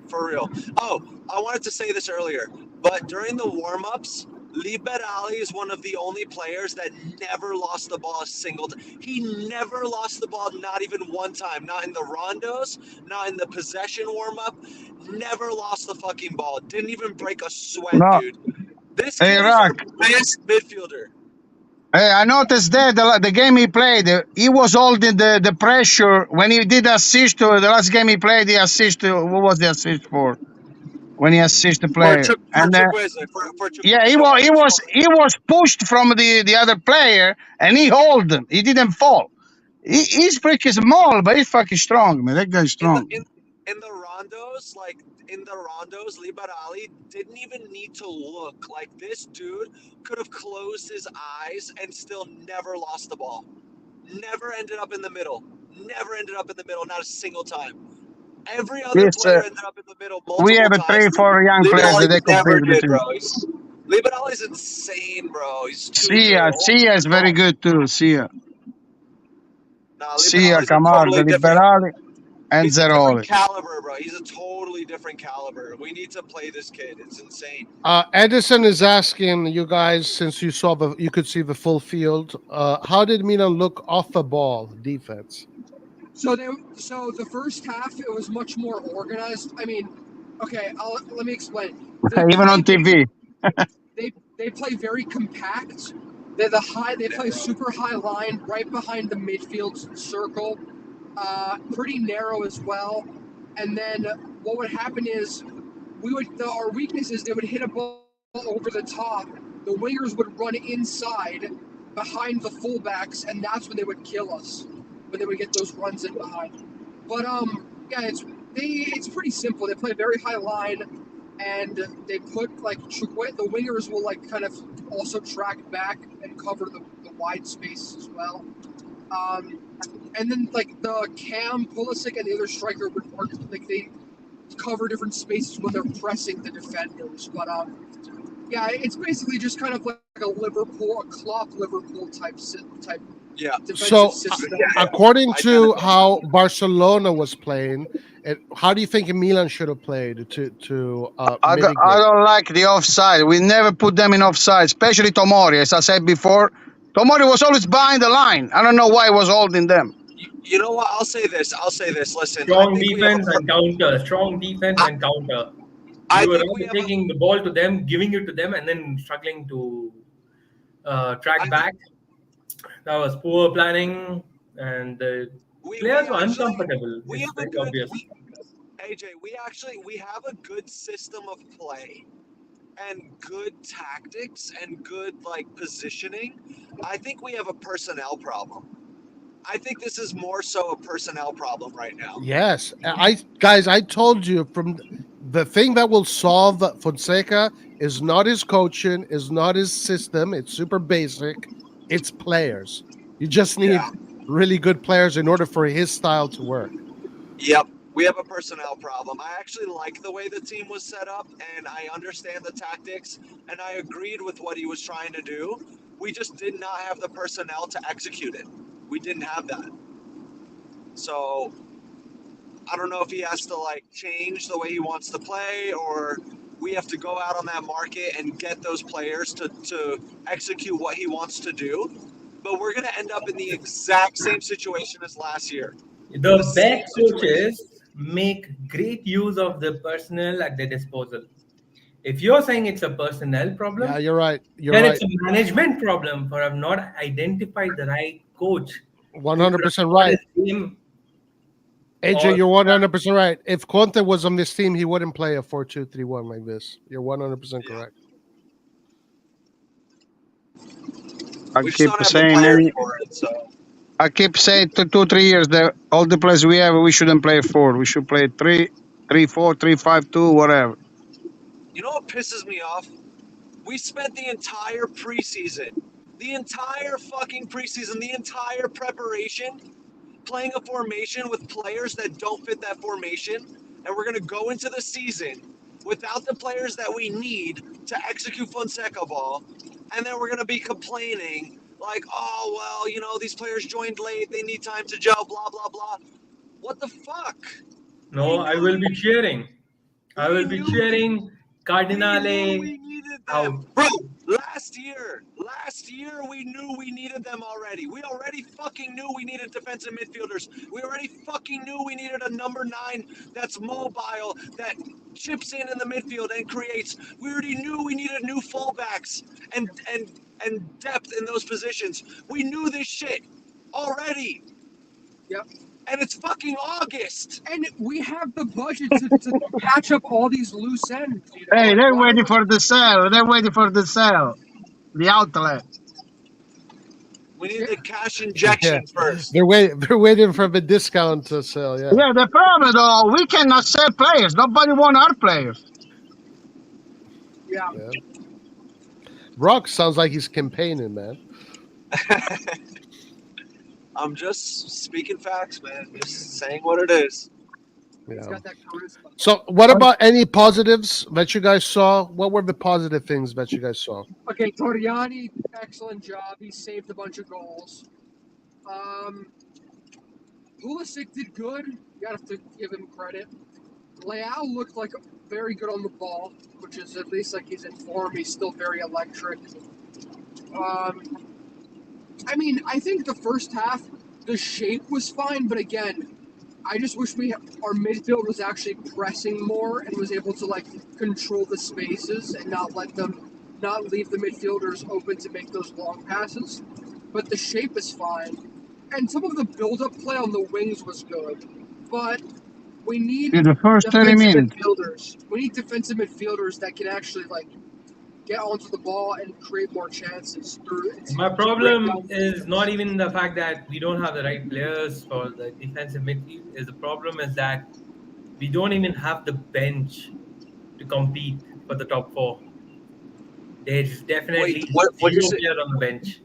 For real. Oh, I wanted to say this earlier, but during the warm-ups, Liberali is one of the only players that never lost the ball a single time. He never lost the ball, not even one time. Not in the rondos, not in the possession warm-up. Never lost the fucking ball. Didn't even break a sweat, No. dude. This Hey, kid is our Rock. best midfielder. hey, I noticed that the game he played, he was holding the pressure when he did assist to the last game he played. He assist to what was the assist for? When he assist the player, For yeah, he was pushed from the other player, and he hold him. He didn't fall. He's freaking small, but he's fucking strong, man. That guy's strong. In the rondos, Liberali didn't even need to look. Like, this dude could have closed his eyes and still never lost the ball. Never ended up in the middle. Not a single time. Every other Yes, player ended up in the middle multiple We have a times. 3-4 young players that they never compete with did, him. bro. Liberali's insane, bro. He's too good. Sia is very good too. Sia, Nah, Sia, Liberali's a Camarda, totally different. Liberali, and He's a different Zeroli. caliber, bro. He's a totally different caliber. We need to play this kid. It's insane. Edison is asking you guys, since you could see the full field. How did Milan look off the ball defense? So the first half it was much more organized. I mean, okay, let me explain. Even on TV. They play very compact. They play super high line right behind the midfield circle, pretty narrow as well. And then what would happen is our weakness is they would hit a ball over the top. The wingers would run inside behind the fullbacks, and that's when they would kill us. When they would get those runs in behind. But yeah, it's pretty simple. They play very high line, and they put like the wingers will like kind of also track back and cover the wide space as well. And then like the Cam, Pulisic, and the other striker would work like they cover different spaces when they're pressing the defenders. But yeah, it's basically just kind of like a Klopp Liverpool type. Yeah. So, system. according to how Barcelona was playing, how do you think Milan should have played to I don't like the offside. We never put them in offside, especially Tomori. As I said before, Tomori was always behind the line. I don't know why he was holding them. You know what? I'll say this. Listen. Strong defense and counter. You were taking the ball to them, giving it to them, and then struggling to track back. That was poor planning, and the players were uncomfortable. It's very obvious. AJ, we have a good system of play and good tactics and good positioning. I think we have a personnel problem. I think this is more so a personnel problem right now. Yes, I told you from The thing that will solve Fonseca is not his coaching, is not his system. It's super basic. It's players. You just need Yeah. really good players in order for his style to work. Yep. We have a personnel problem. I actually like the way the team was set up, and I understand the tactics, and I agreed with what he was trying to do. We just did not have the personnel to execute it. We didn't have that. So I don't know if he has to like change the way he wants to play, or we have to go out on that market and get those players to execute what he wants to do. But we're going to end up in the exact same situation as last year. The best coaches make great use of the personnel at their disposal. If you're saying it's a personnel problem, Yeah, you're right. You're then right. it's a management problem for have not identified the right coach. 100% right. AJ, you're 100% right. If Conte was on this team, he wouldn't play a 4-2-3-1 like this. You're 100% correct. I We just keep don't have the saying, players for it. So I keep saying 2-3 years that all the players we have, we shouldn't play 4. We should play 3-4, 3-5-2, whatever. you know what pisses me off? We spent the entire preseason, the entire fucking preseason, the entire preparation playing a formation with players that don't fit that formation, and we're going to go into the season without the players that we need to execute Fonseca ball, and then we're going to be complaining like, oh, well, you know, these players joined late, they need time to gel, blah, blah, blah. What the fuck? No, I will be cheering. I will be cheering Cardinale We needed them. out. Bro, last year we knew we needed them already. We already fucking knew we needed defensive midfielders. We already fucking knew we needed a number 9 that's mobile, that chips in the midfield and creates. We already knew we needed new fullbacks and depth in those positions. We knew this shit already. Yep. And it's fucking August. And we have the budget to patch up all these loose ends. You know? Hey, Like, they're why waiting would- for the sale. They're waiting for the sale. The outlet. We need the cash injection first. They're waiting for the discount to sell. Yeah. Yeah, the problem though, we cannot sell players. Nobody want our players. Yeah. Brock sounds like he's campaigning, man. I'm just speaking facts, man. Just saying what it is. He's Yeah. got that charisma. So, what about any positives that you guys saw? What were the positive things that you guys saw? Okay, Torriani, excellent job. He saved a bunch of goals. Pulisic did good. You have to give him credit. Leao looked like very good on the ball, which is at least like he's in form. He's still very electric. I mean, I think the first half, the shape was fine, but again, I just wish our midfield was actually pressing more and was able to like control the spaces and not leave the midfielders open to make those long passes. But the shape is fine, and some of the build-up play on the wings was good, but we need In the first 30 minutes. midfielders. We need defensive midfielders that can actually like get onto the ball and create more chances. My problem is not even the fact that we don't have the right players for the defensive midfield. The problem is that we don't even have the bench to compete for the top 4. There's definitely what you zero say? player on the bench.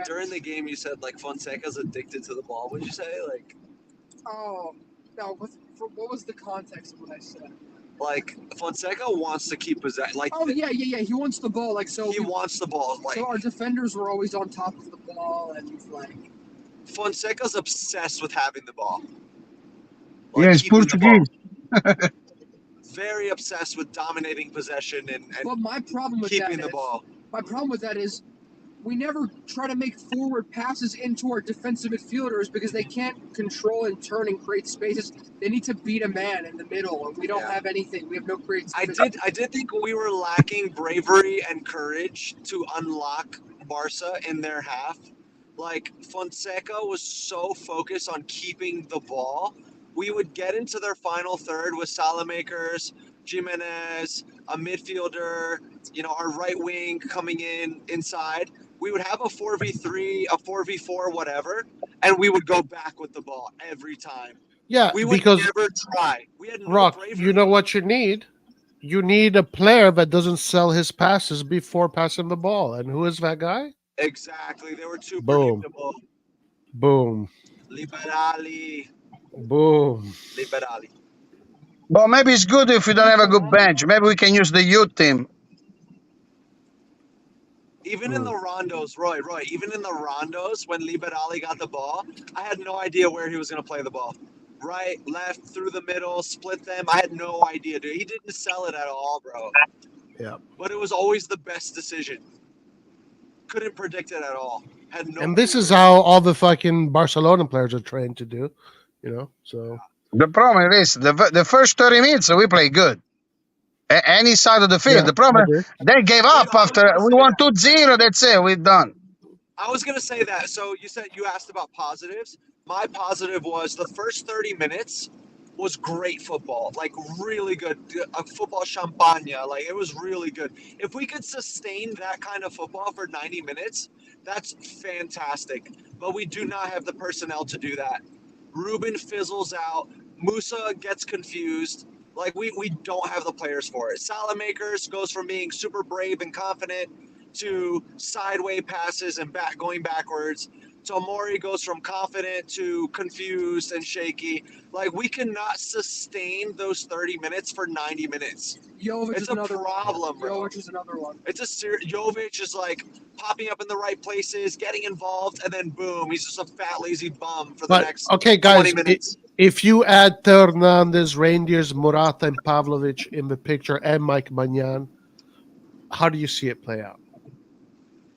During the game, you said like Fonseca's addicted to the ball. What'd you say? Like, Oh, no. What was the context of what I said? like Fonseca wants to keep possession. Like, Oh yeah. He wants the ball. Like so. he wants the ball. Like, So our defenders were always on top of the ball, and like Fonseca's obsessed with having the ball. Yeah, it's keeping the ball. Portuguese. Very obsessed with dominating possession and But my problem with keeping that the ball. My problem with that is we never try to make forward passes into our defensive midfielders because they can't control and turn and create spaces. They need to beat a man in the middle, and we don't have anything. We have no creativity. I did think we were lacking bravery and courage to unlock Barca in their half. Like, Fonseca was so focused on keeping the ball. We would get into their final third with Salamakers, Jimenez, a midfielder, our right wing coming inside. We would have a 4v3, a 4v4, whatever, and we would go back with the ball every time. Yeah, We would because never try. We had no Rock, bravery. you know what you need? You need a player that doesn't sell his passes before passing the ball. And who is that guy? Exactly. They were too Boom. predictable. Boom. Liberali. Boom. Liberali. But maybe it's good if we don't have a good bench. Maybe we can use the youth team. Even in the rondos, Roy, even in the rondos, when Liberali got the ball, I had no idea where he was going to play the ball. Right, left, through the middle, split them. I had no idea, dude. He didn't sell it at all, bro. Yeah. But it was always the best decision. Couldn't predict it at all. Had no And this clue is where- how all the fucking Barcelona players are trained to do, So The problem is the first 30 minutes we play good. Any side of the field. Yeah, The problem, I agree. they gave up I was after gonna we say won that. 2-0. That's it. We're done. I was going to say that. So you asked about positives. My positive was the first 30 minutes was great football, like really good football champagne. Like it was really good. If we could sustain that kind of football for 90 minutes, that's fantastic. But we do not have the personnel to do that. Ruben fizzles out. Musa gets confused. Like we don't have the players for it. Salamakers goes from being super brave and confident to sideways passes and going backwards. Tomori goes from confident to confused and shaky. Like we cannot sustain those 30 minutes for 90 minutes. Jovic It's is a another problem, one. bro. Jovic is another one. It's a Jovic is like popping up in the right places, getting involved, and then boom, he's just a fat lazy bum for the next okay, 20 guys, minutes. if you add Hernandez, Reindeers, Morata, and Pavlovic in the picture, and Mike Magnan, how do you see it play out?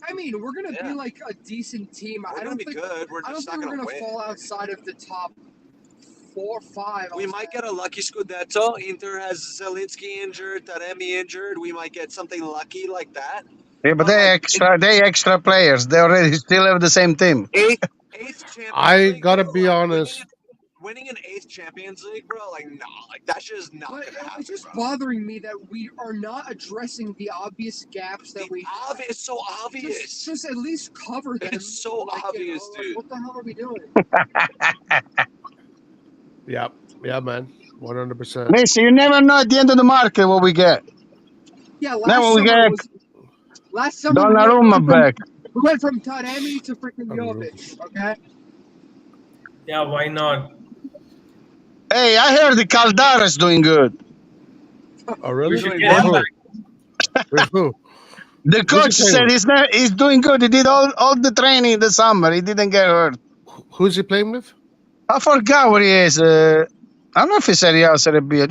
I mean, we're gonna be like a decent team. We're I gonna don't be think good. We're I don't just think not we're gonna gonna win. fall outside of the top 4 or 5. We might get a lucky Scudetto. Inter has Zelinski injured, Taremi injured. We might get something lucky like that. Yeah, but But, they extra players. They already still have the same team. Eighth Champions I League, gotta bro, be like, honest. winning an 8th Champions League, bro, like nah, like that's just not But gonna happen. it's just bro. bothering me that we are not addressing the obvious gaps that we have. It's so obvious. Just at least cover them. It's so obvious, dude. What the hell are we doing? Yeah, man, 100%. Listen, you never know at the end of the market what we get. Yeah, Now we get last summer Donnarumma back. we went from Taremi to freaking Jovic. Okay. Yeah, why not? Hey, I heard the Caldara's doing good. Oh, really? We should Doing get him what? back. With who? The coach he play said with? he's doing good. He did all the training in the summer. He didn't get hurt. Who's he playing with? I forgot what he is. I don't know if he's Serie A or Serie B.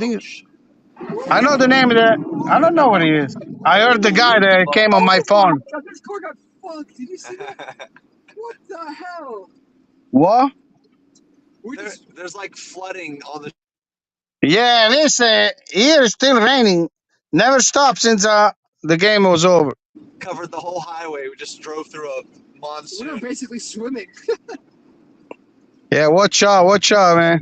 I know the name of the. I don't know what he is. I heard the guy that came on my phone. This car got fucked. Did you see that? What the hell? What? There's like flooding on the. Yeah, this here is still raining. Never stopped since the game was over. Covered the whole highway. We just drove through a We monsoon. were basically swimming. Yeah, watch out, man.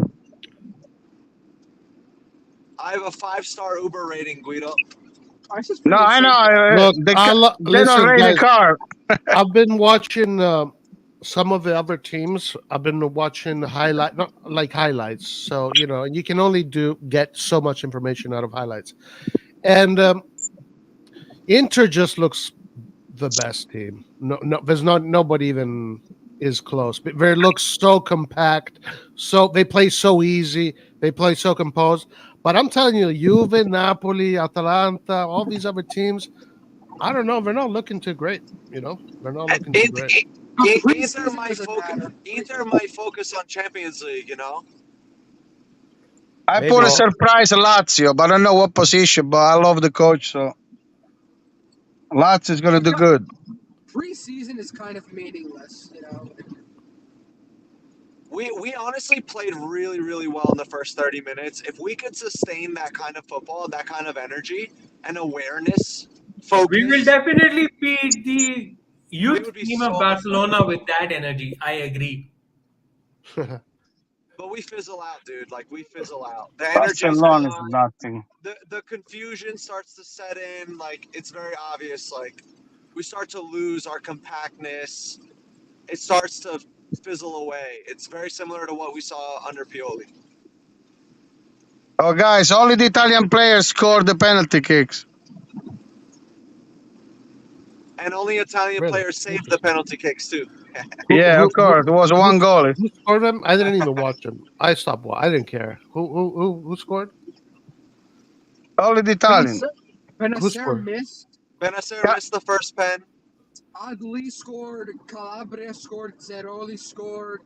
I have a 5-star Uber rating, Guido. No, I know. Look, they listen, don't rate guys, the car. I've been watching some of the other teams. I've been watching highlights. So and you can only get so much information out of highlights. And Inter just looks the best team. No, there's nobody even is close. But it looks so compact. So they play so easy. They play so composed. But I'm telling you, Juve, Napoli, Atalanta, all these other teams, I don't know. They're not looking too great. They're not looking too great. Inter might focus on Champions League. I Maybe. put a surprise Lazio, but I don't know what position. But I love the coach, so Lazio is gonna do good. Preseason is kind of meaningless. We honestly played really, really well in the first 30 minutes. If we could sustain that kind of football, that kind of energy and awareness, focus, We will definitely beat the youth would be team so of Barcelona with that energy. I agree. but we fizzle out, dude. Like we fizzle out. The energy is Barcelona is gone. nothing. The confusion starts to set in. Like it's very obvious. Like we start to lose our compactness. It starts to fizzle away. It's very similar to what we saw under Pioli. Oh, guys, only the Italian players scored the penalty kicks. And only Italian Really? players saved the penalty kicks too. Yeah, of course. It was one goal. Who scored them? I didn't even watch them. I stopped. I didn't care. Who scored? Only the Italian. Who Benacer scored? missed. Benacer Yeah. missed the first pen. Adli scored. Calabria scored. Zeroli scored.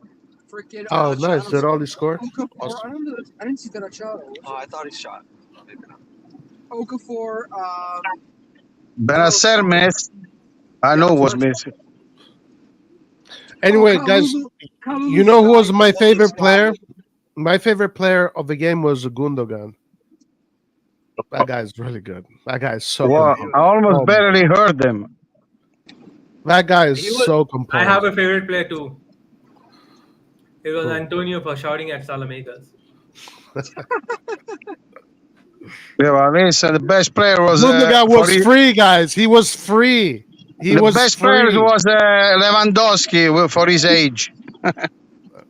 Freaking. Oh, nice. Did Did all scored? Okafor. Awesome. I didn't see Darachado. Oh, I thought he shot. Maybe not. Okafor. Benacer missed. I know was missing. Anyway, Oh, guys, Kalulu you know who was my Kalulu favorite scored. player? My favorite player of the game was Gundogan. That guy's really good. That guy is so Wow, composed. I almost Oh, barely heard them. That guy is He was- so composed. I have a favorite player too. It was Antonio for shouting at Salamanca's. Yeah, well, listen, the best player was Gundogan for was the, free, guys. He was free. He the was best free. player was Lewandowski for his age.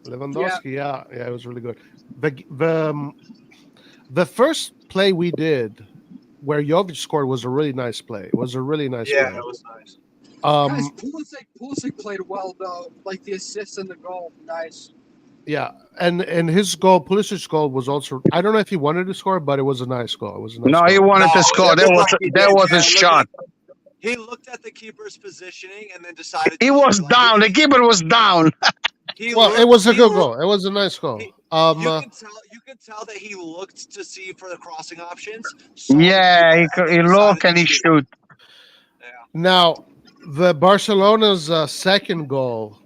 Lewandowski, yeah, it was really good. The first play we did where Jovic scored was a really nice play. It was a really nice Yeah, play. it was nice. Guys, Pulisic played well though. Like the assist and the goal, nice. Yeah, and his goal, Pulisic's goal, was also. I don't know if he wanted to score, but it was a nice goal. It was a nice No, goal. he wanted to No, score. it That looked was like he that did, was yeah, a it looked shot. He looked at the keeper's positioning and then decided. He to was shoot. Like, down. The keeper was down. He Well, looked- it was a he good looked- goal. It was a nice goal. You could tell that he looked to see for the crossing options. saw the Yeah, keeper, and he then look decided and he to shoot. Yeah. Now, the Barcelona's second goal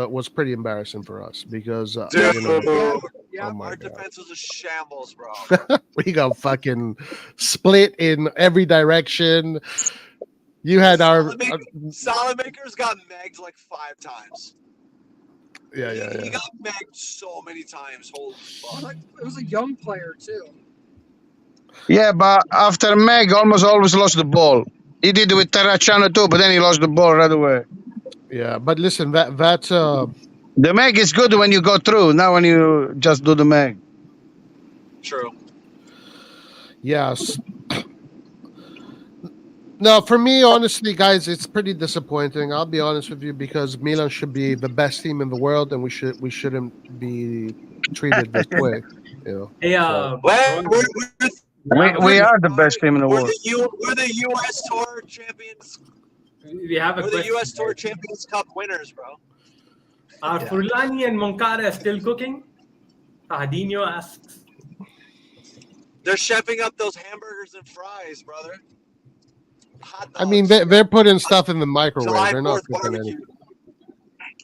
was pretty embarrassing for us because Dude, you know, Yeah, oh my our God. defense was a shambles, bro. We got fucking split in every direction. You had our Salamakers got megged like 5 times. He yeah. got megged so many times. Holy fuck. it was a young player too. Yeah, but after Meg almost always lost the ball. He did it with Terracciano too, but then he lost the ball right away. Yeah, but listen, that The Meg is good when you go through, not when you just do the Meg. True. yes. No, for me, honestly, guys, it's pretty disappointing. I'll be honest with you because Milan should be the best team in the world, and we shouldn't be treated this way. You know. Hey, Well, We are the best team in the we're world. we're the U.S. Tour champions. we have a We're the question. U.S. Tour Champions Cup winners, bro. Are Furlani and Moncada still cooking? Hadinho asks. They're chefing up those hamburgers and fries, brother. Hot I mean, dogs. they're putting stuff in the microwave. July They're not 4th cooking barbecue. anything.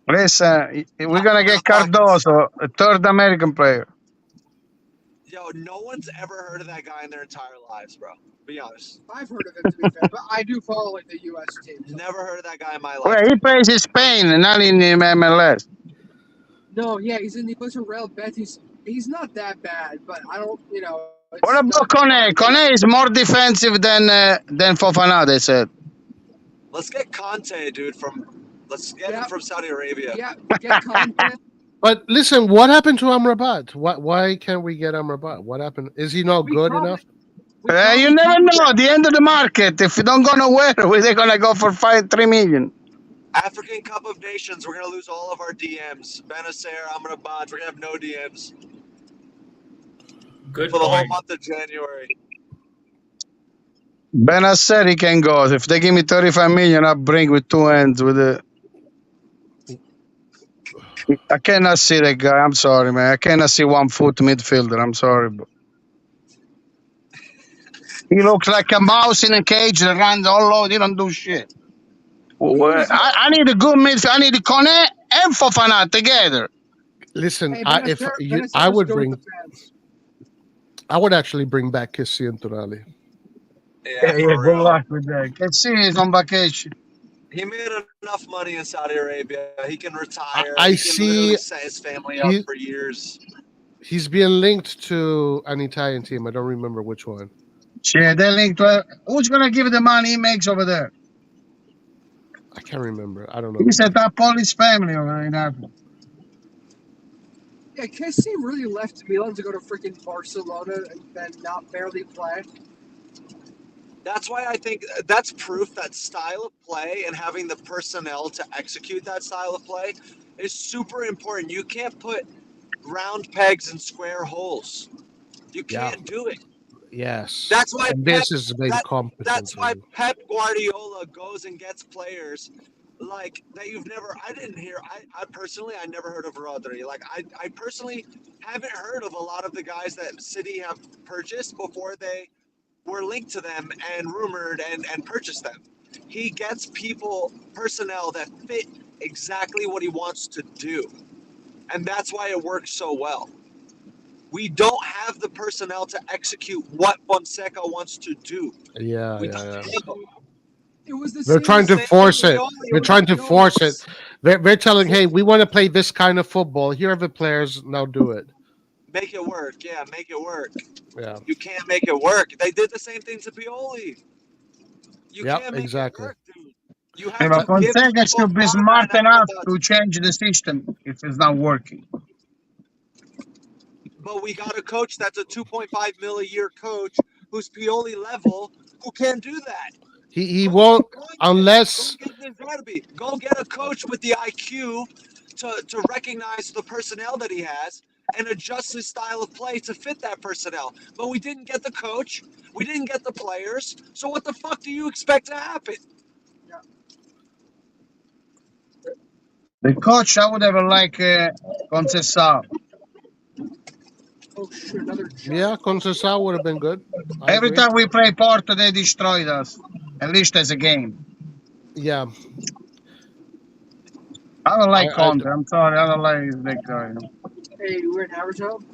Listen, we're gonna get Cardoso, a third American player. Yo, no one's ever heard of that guy in their entire lives, bro. Be honest. I've heard of him to be fair, but I do follow like the U.S. team. so- Never heard of that guy in my life. Well, he plays in Spain, not in the MLS. No, yeah, he plays for Real Betis. He's not that bad, but I don't, it's What about not- Kone? Kone is more defensive than Fofana, they said. Let's get Conte, dude, let's get him from Saudi Arabia. Yeah, get content. But listen, what happened to Amrabat? Why can't we get Amrabat? What happened? Is he not good enough? You never know. At the end of the market, if you don't go nowhere, they're gonna go for 3 million. African Cup of Nations, we're gonna lose all of our DMs. Benacer, Amrabat, we're gonna have no DMs Good for the whole point. month of January. Benacer, he can go. If they give me 35 million, I'll bring with 2 hands with it. I cannot see that guy. I'm sorry, man. I cannot see 1 foot midfielder. I'm sorry, bro. He looks like a mouse in a cage that runs all over. He don't do shit. I need a good midfield. I need Kone and Fofana together. Listen, Hey, I would bring, I would actually bring back Kessie and Tonali. Yeah, for good real. luck with that. Let's see, he's on vacation. He made enough money in Saudi Arabia. He can retire. I he can see- literally set his family up for years. He's being linked to an Italian team. I don't remember which one. Yeah, they're linked to who's gonna give the money he makes over there? I can't remember. I don't know. He set up all his family over in Africa. Yeah, Kessie really left Milan to go to freaking Barcelona and then not barely play. That's why I think that's proof that style of play and having the personnel to execute that style of play is super important. You can't put round pegs in square holes. You Yeah. can't do it. Yes. That's why And Pep, this has been competent. that's why Pep Guardiola goes and gets players like that you've never. I didn't hear. I personally, I never heard of Rodri. Like I personally haven't heard of a lot of the guys that City have purchased before they were linked to them and rumored and purchased them. He gets personnel that fit exactly what he wants to do, and that's why it works so well. We don't have the personnel to execute what Fonseca wants to do. Yeah, We yeah, don't yeah. have them. It was the They're same trying to as force it. Pioli They're with trying to Pioli. force it. They're telling, hey, we want to play this kind of football. Here are the players. Now do it. Make it work. Yeah, make it work. Yeah. You can't make it work. They did the same thing to Pioli. You Yep, can't make exactly. it work, dude. You Yeah, have but to give Fonseca people should be product smart that enough have to change the system if it's not working. But we got a coach that's a 2.5 mil a year coach who's Pioli level who can do that. He Go won't get Conte. unless Go get De Zerbi. Go get a coach with the IQ to recognize the personnel that he has and adjust his style of play to fit that personnel. But we didn't get the coach. We didn't get the players. So what the fuck do you expect to happen? The coach, I would have liked Conceição. Oh shit, another yeah, giant. Conceição would have been good. I Every agree. time we play Porto, they destroyed us. At least as a game. Yeah. I don't like I Conte. I'm sorry. I don't like that guy. Hey, we're in average home.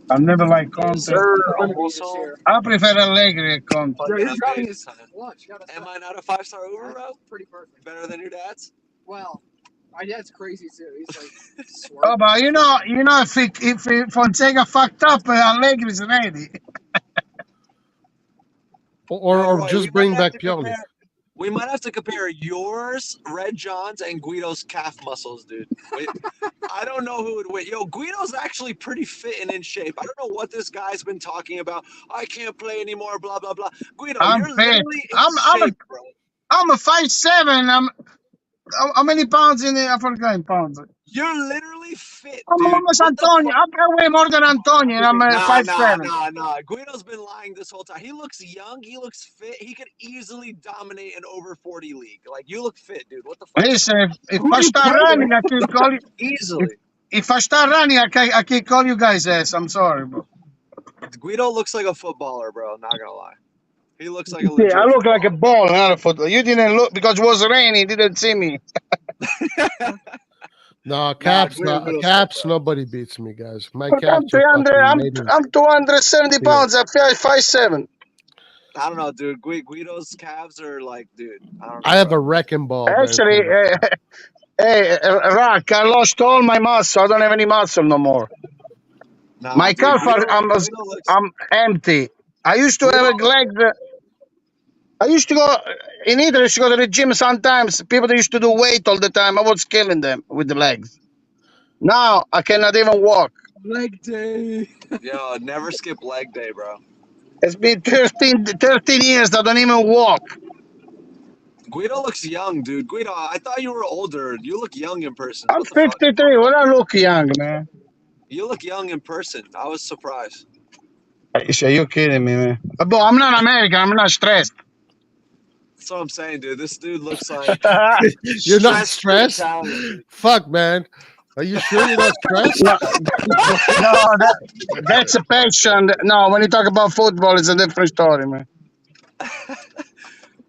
I've never liked Conte. Sir, Gonna be almost this home. year. I prefer Allegri at Conte. Bro, you're driving his lunch. You gotta Am stop. I not a 5-star Uber, That's bro? pretty perfect. Better than your dad's? Well, my dad's crazy too. He's like Oh, swerving. but you know, if Fonseca fucked up, Allegri's ready. or Roy, just bring back Pioli. We might have to compare yours, Red John's, and Guido's calf muscles, dude. I don't know who would win. Yo, Guido's actually pretty fit and in shape. I don't know what this guy's been talking about. I can't play anymore, blah, blah, blah. Guido, I'm you're fit. literally in shape, bro. I'm a 5'7". How many pounds in there? I forgot in pounds. You're literally fit, I'm dude. almost What the Antonio. fuck? I weigh more than Antonio, and I'm Nah, 5'7". nah. Guido's been lying this whole time. He looks young. He looks fit. He could easily dominate an over 40 league. Like, you look fit, dude. What the fuck? Listen, if Who I do you start play running, with? I can call you. Easily. If I start running, I can call you guys ass. I'm sorry, bro. Guido looks like a footballer, bro. Not gonna lie. He looks like a Yeah, legit I look like a footballer. ball, not a football. You didn't look because it was raining. You didn't see me. No, caps, Guido's caps. fit, bro. Nobody beats me, guys. My But I'm caps are 300. fucking made in- I'm 270 pounds. I'm 5'7". I don't know, dude. Guido's calves are like, dude. I don't know. I have bro. a wrecking ball. Actually, hey, Rock, I lost all my muscle. I don't have any muscle no more. Nah, My dude, calf, Guido looks. I'm empty. I used to have legs. I used to go in Italy. I used to go to the gym sometimes. People that used to do weight all the time. I was killing them with the legs. Now I cannot even walk. Leg day. Yo, never skip leg day, bro. It's been 13 years. I don't even walk. Guido looks young, dude. Guido, I thought you were older. You look young in person. I'm What the fuck? 53. Well, I look young, man. You look young in person. I was surprised. You're kidding me, man. But I'm not American. I'm not stressed. That's what I'm saying, dude. This dude looks like You're not stressed? Italian. Fuck, man. Are you sure you're not stressed? No, that's a passion. No, when you talk about football, it's a different story, man.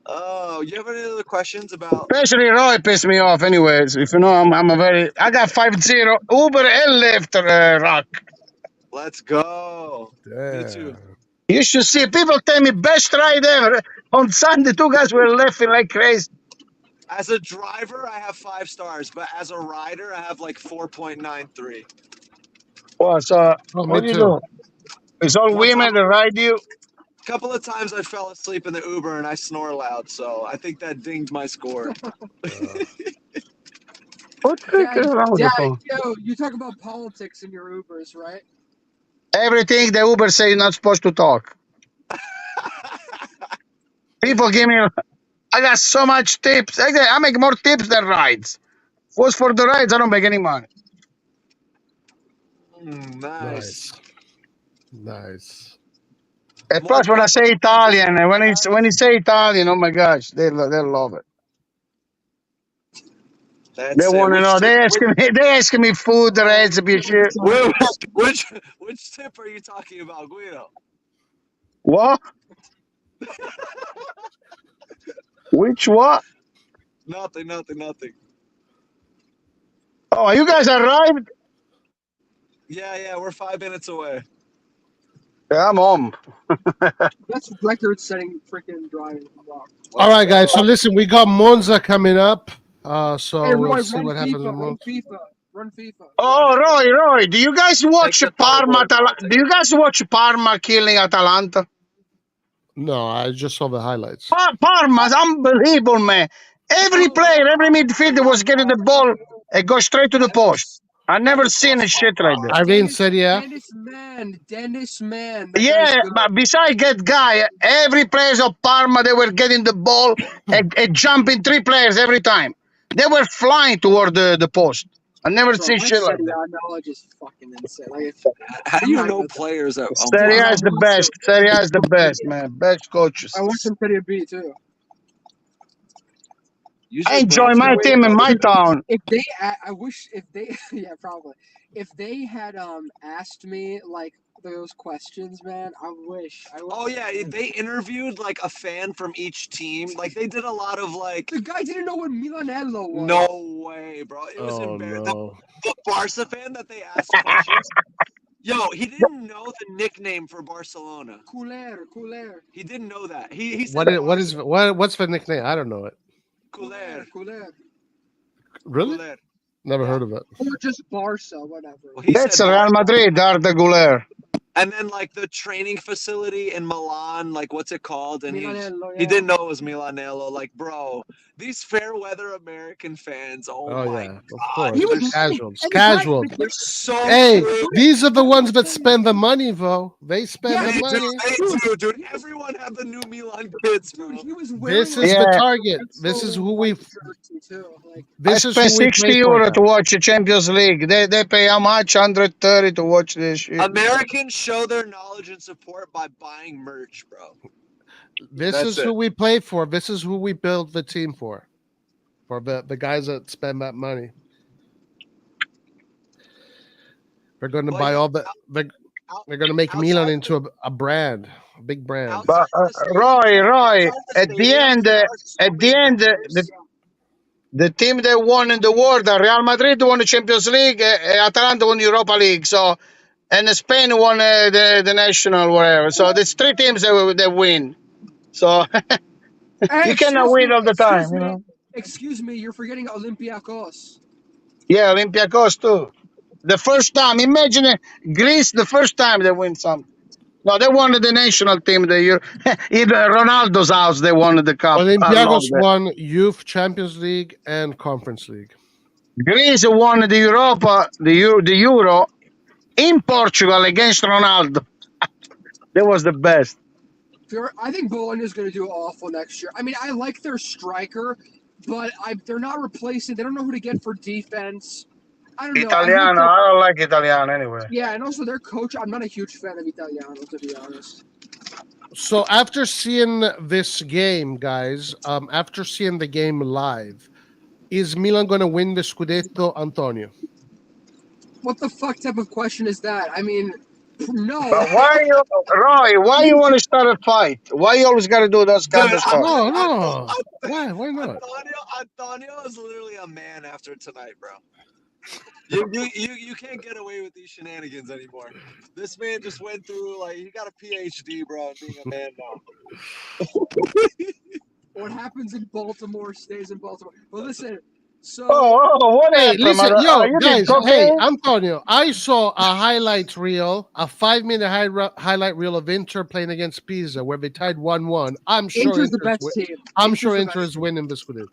Oh, you have any other questions about? Especially Roy pissed me off. Anyways, if you know, I got 5-0 Uber and Lyft, Rock. Let's go. Me too. Damn. You should see people tell me best ride ever. On Sunday, two guys were laughing like crazy. As a driver, I have 5 stars, but as a rider, I have like 4.93. Well, so Oh, what me do you too. do? It's all One women time- that ride you. A couple of times I fell asleep in the Uber and I snore loud, so I think that dinged my score. What the heck is wrong with the Dad, phone? yo, you talk about politics in your Ubers, right? Everything the Uber say you're not supposed to talk. People give me. I got so much tips. I make more tips than rides. Was for the rides, I don't make any money. Nice. Nice. And plus, when I say Italian, and when he say Italian, oh my gosh, they love it. That's They want to know. Which They asking me food, the recipe, shit. which tip are you talking about, Guido? What? Which what? Nothing. Oh, you guys arrived? Yeah, we're 5 minutes away. Yeah, I'm home. That's record-setting freaking driving. Wow. All right, guys. So listen, we got Monza coming up. So Hey, we'll Roy, see run what happens in FIFA, Monza. run FIFA. Oh, Roy, do you guys watch Take the Parma? cardboard, Do you guys watch Parma killing Atalanta? No, I just saw the highlights. Parma's unbelievable, man. Every player, every midfielder was getting the ball and go straight to the post. I never seen a shit like that. Irene said, yeah. Dennis Mann. That Yeah, guy's good. but besides that guy, every players of Parma, they were getting the ball and jumping 3 players every time. They were flying toward the post. I never seen shit like that. Knowledge is fucking insane. Like, How do you know players at Serie A is the best. Serie A is the best, man. Best coaches. I watched some Serie B too. I enjoy my team in my town. If they, I wish if they, yeah, probably. If they had asked me like those questions, man, I wish. Oh yeah, they interviewed like a fan from each team. Like they did a lot of like. The guy didn't know what Milanello was. No way, bro. It was embarrassing. No. The Barca fan that they asked questions. Yo, he didn't know the nickname for Barcelona. Couler. He didn't know that. He said What's the nickname? I don't know it. Couler. Really? Couler. Never heard of it. Or just Barca, whatever. Well, he That's said Real Madrid, Arda Güler. And then like the training facility in Milan, like what's it called? And Milanello, he yeah. didn't know it was Milanello. Like, bro, these fair weather American fans. Oh my yeah, of god, course. He was Casuals. and Casuals. they're so Hey, good. these are the ones that spend the money, Vo. They spend Yeah, the They money. do, dude. Everyone had the new Milan kids, bro. Dude, he was wearing This is Yeah. the target. This is who we. Like, This I is spent who we 60 play for, euro to guys. watch the Champions League. They pay how much? 130 to watch this shit. Americans show their knowledge and support by buying merch, bro. This That's is it. who we play for. This is who we build the team for the guys that spend that money. They're going to Well, buy yeah, all the. They're going to make outside Milan the- into a brand, a big brand. Outside But the stadium- Roy, outside at the end, stadium, there are so at the many end, vendors. the team that won in the world, Real Madrid won the Champions League, Atalanta won the Europa League. So, and Spain won the national whatever. So there's 3 teams that win. So hey, you cannot win all the time, you know. Excuse me, you're forgetting Olympiacos. Yeah, Olympiacos too. The first time, imagine Greece, the first time they win something. No, they won the national team the year. In Ronaldo's house, they won the cup. I love Olympiacos that. won Youth Champions League and Conference League. Greece won the Europa, the Euro in Portugal against Ronaldo. That was the best. I think Bologna is going to do awful next year. I mean, I like their striker, but they're not replacing. They don't know who to get for defense. I don't know. Italiano, I don't like Italiano anyway. Yeah, and also their coach. I'm not a huge fan of Italiano, to be honest. So after seeing this game, guys, after seeing the game live, is Milan going to win the Scudetto, Antonio? What the fuck type of question is that? I mean, no. But Roy, why you want to start a fight? Why you always got to do those kind of stuff? No. Why not? Antonio is literally a man after tonight, bro. You can't get away with these shenanigans anymore. This man just went through he got a PhD, bro, and being a man now. What happens in Baltimore stays in Baltimore. But listen, so what Hey, happened? listen, You guys, did cocaine? Antonio, I saw a highlight reel, a 5-minute highlight reel of Inter playing against Pisa where they tied 1-1. I'm sure Inter's the best team. I'm sure the Inter best is winning this Scudetto.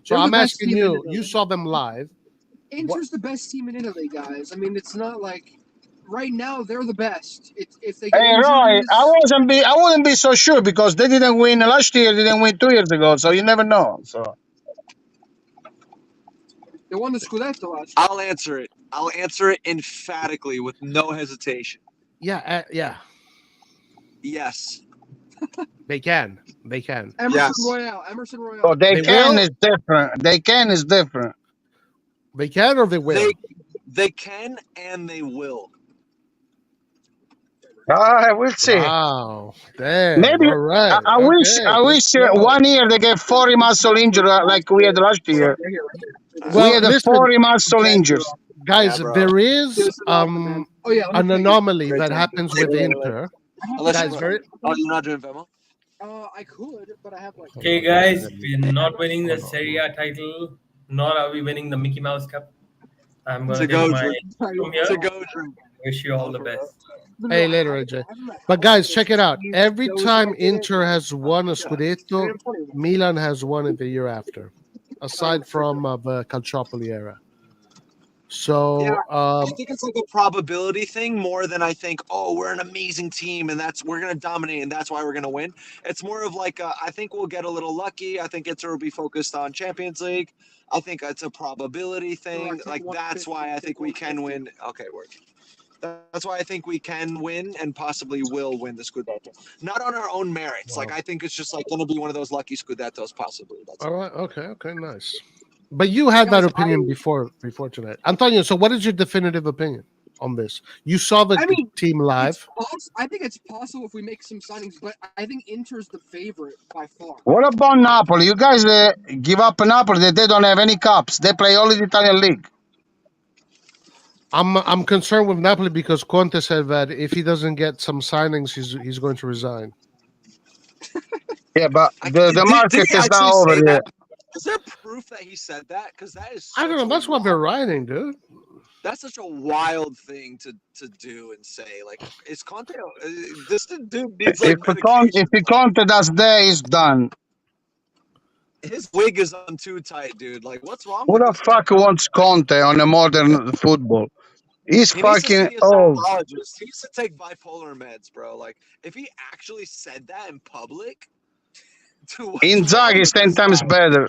So They're the I'm best asking team in you, the you league. saw them live. Inter's the best team in Italy, guys. I mean, it's not like right now they're the best. If they get Hey, Roy, injuries, I wouldn't be so sure because they didn't win last year. They didn't win 2 years ago, so you never know. So they won the Scudetto last year. I'll answer it. I'll answer it emphatically with no hesitation. Yeah, yeah. Yes. They can. They can. Emerson Royale. oh, They can will? is different. They can is different. They can or they will. They can and they will. We'll see. Wow. Damn. Maybe All right. I wish Let's go. 1 year they get 40 muscle injury like we had last year. Well, we had listen, 40 muscle injuries. guys, Yeah, bro. there is Oh yeah, an anomaly that happens with Wait. Inter. Unless Guys, you're not doing Venmo? I could, but I have like. Okay, guys, we're not winning the Serie A title, nor are we winning the Mickey Mouse Cup. I'm going to take my from here. It's a go dream. Wish you all the best. Hey, later, AJ. But guys, check it out. Every time Inter has won a Scudetto, Milan has won it the year after, aside from the Calciopoli era. So, Yeah, I think it's like a probability thing more than I think, oh, we're an amazing team and we're going to dominate and that's why we're going to win. It's more of like, I think we'll get a little lucky. I think Inter will be focused on Champions League. I think it's a probability thing. Like, that's why I think we can win. Okay, work. That's why I think we can win and possibly will win the Scudetto. Not on our own merits. Wow. Like, I think it's just like going to be one of those lucky Scudettos possibly. That's all right. Okay, nice. But you had that opinion before tonight. Antonio, so what is your definitive opinion on this? You saw the team live. I think it's possible if we make some signings, but I think Inter's the favorite by far. What about Napoli? You guys give up Napoli. They don't have any cups. They play only the Italian league. I'm concerned with Napoli because Conte said that if he doesn't get some signings, he's going to resign. Yeah, but the market is now over here. Is there proof that he said that? Because that is. I don't know. That's what they're writing, dude. That's such a wild thing to do and say. Like, is Conte? This dude needs like if Conte does that, he's done. His wig is on too tight, dude. Like, what's wrong? Who the fuck wants Conte on a modern football? He's fucking old. He needs to take bipolar meds, bro. Like, if he actually said that in public, Inzaghi is 10 times better.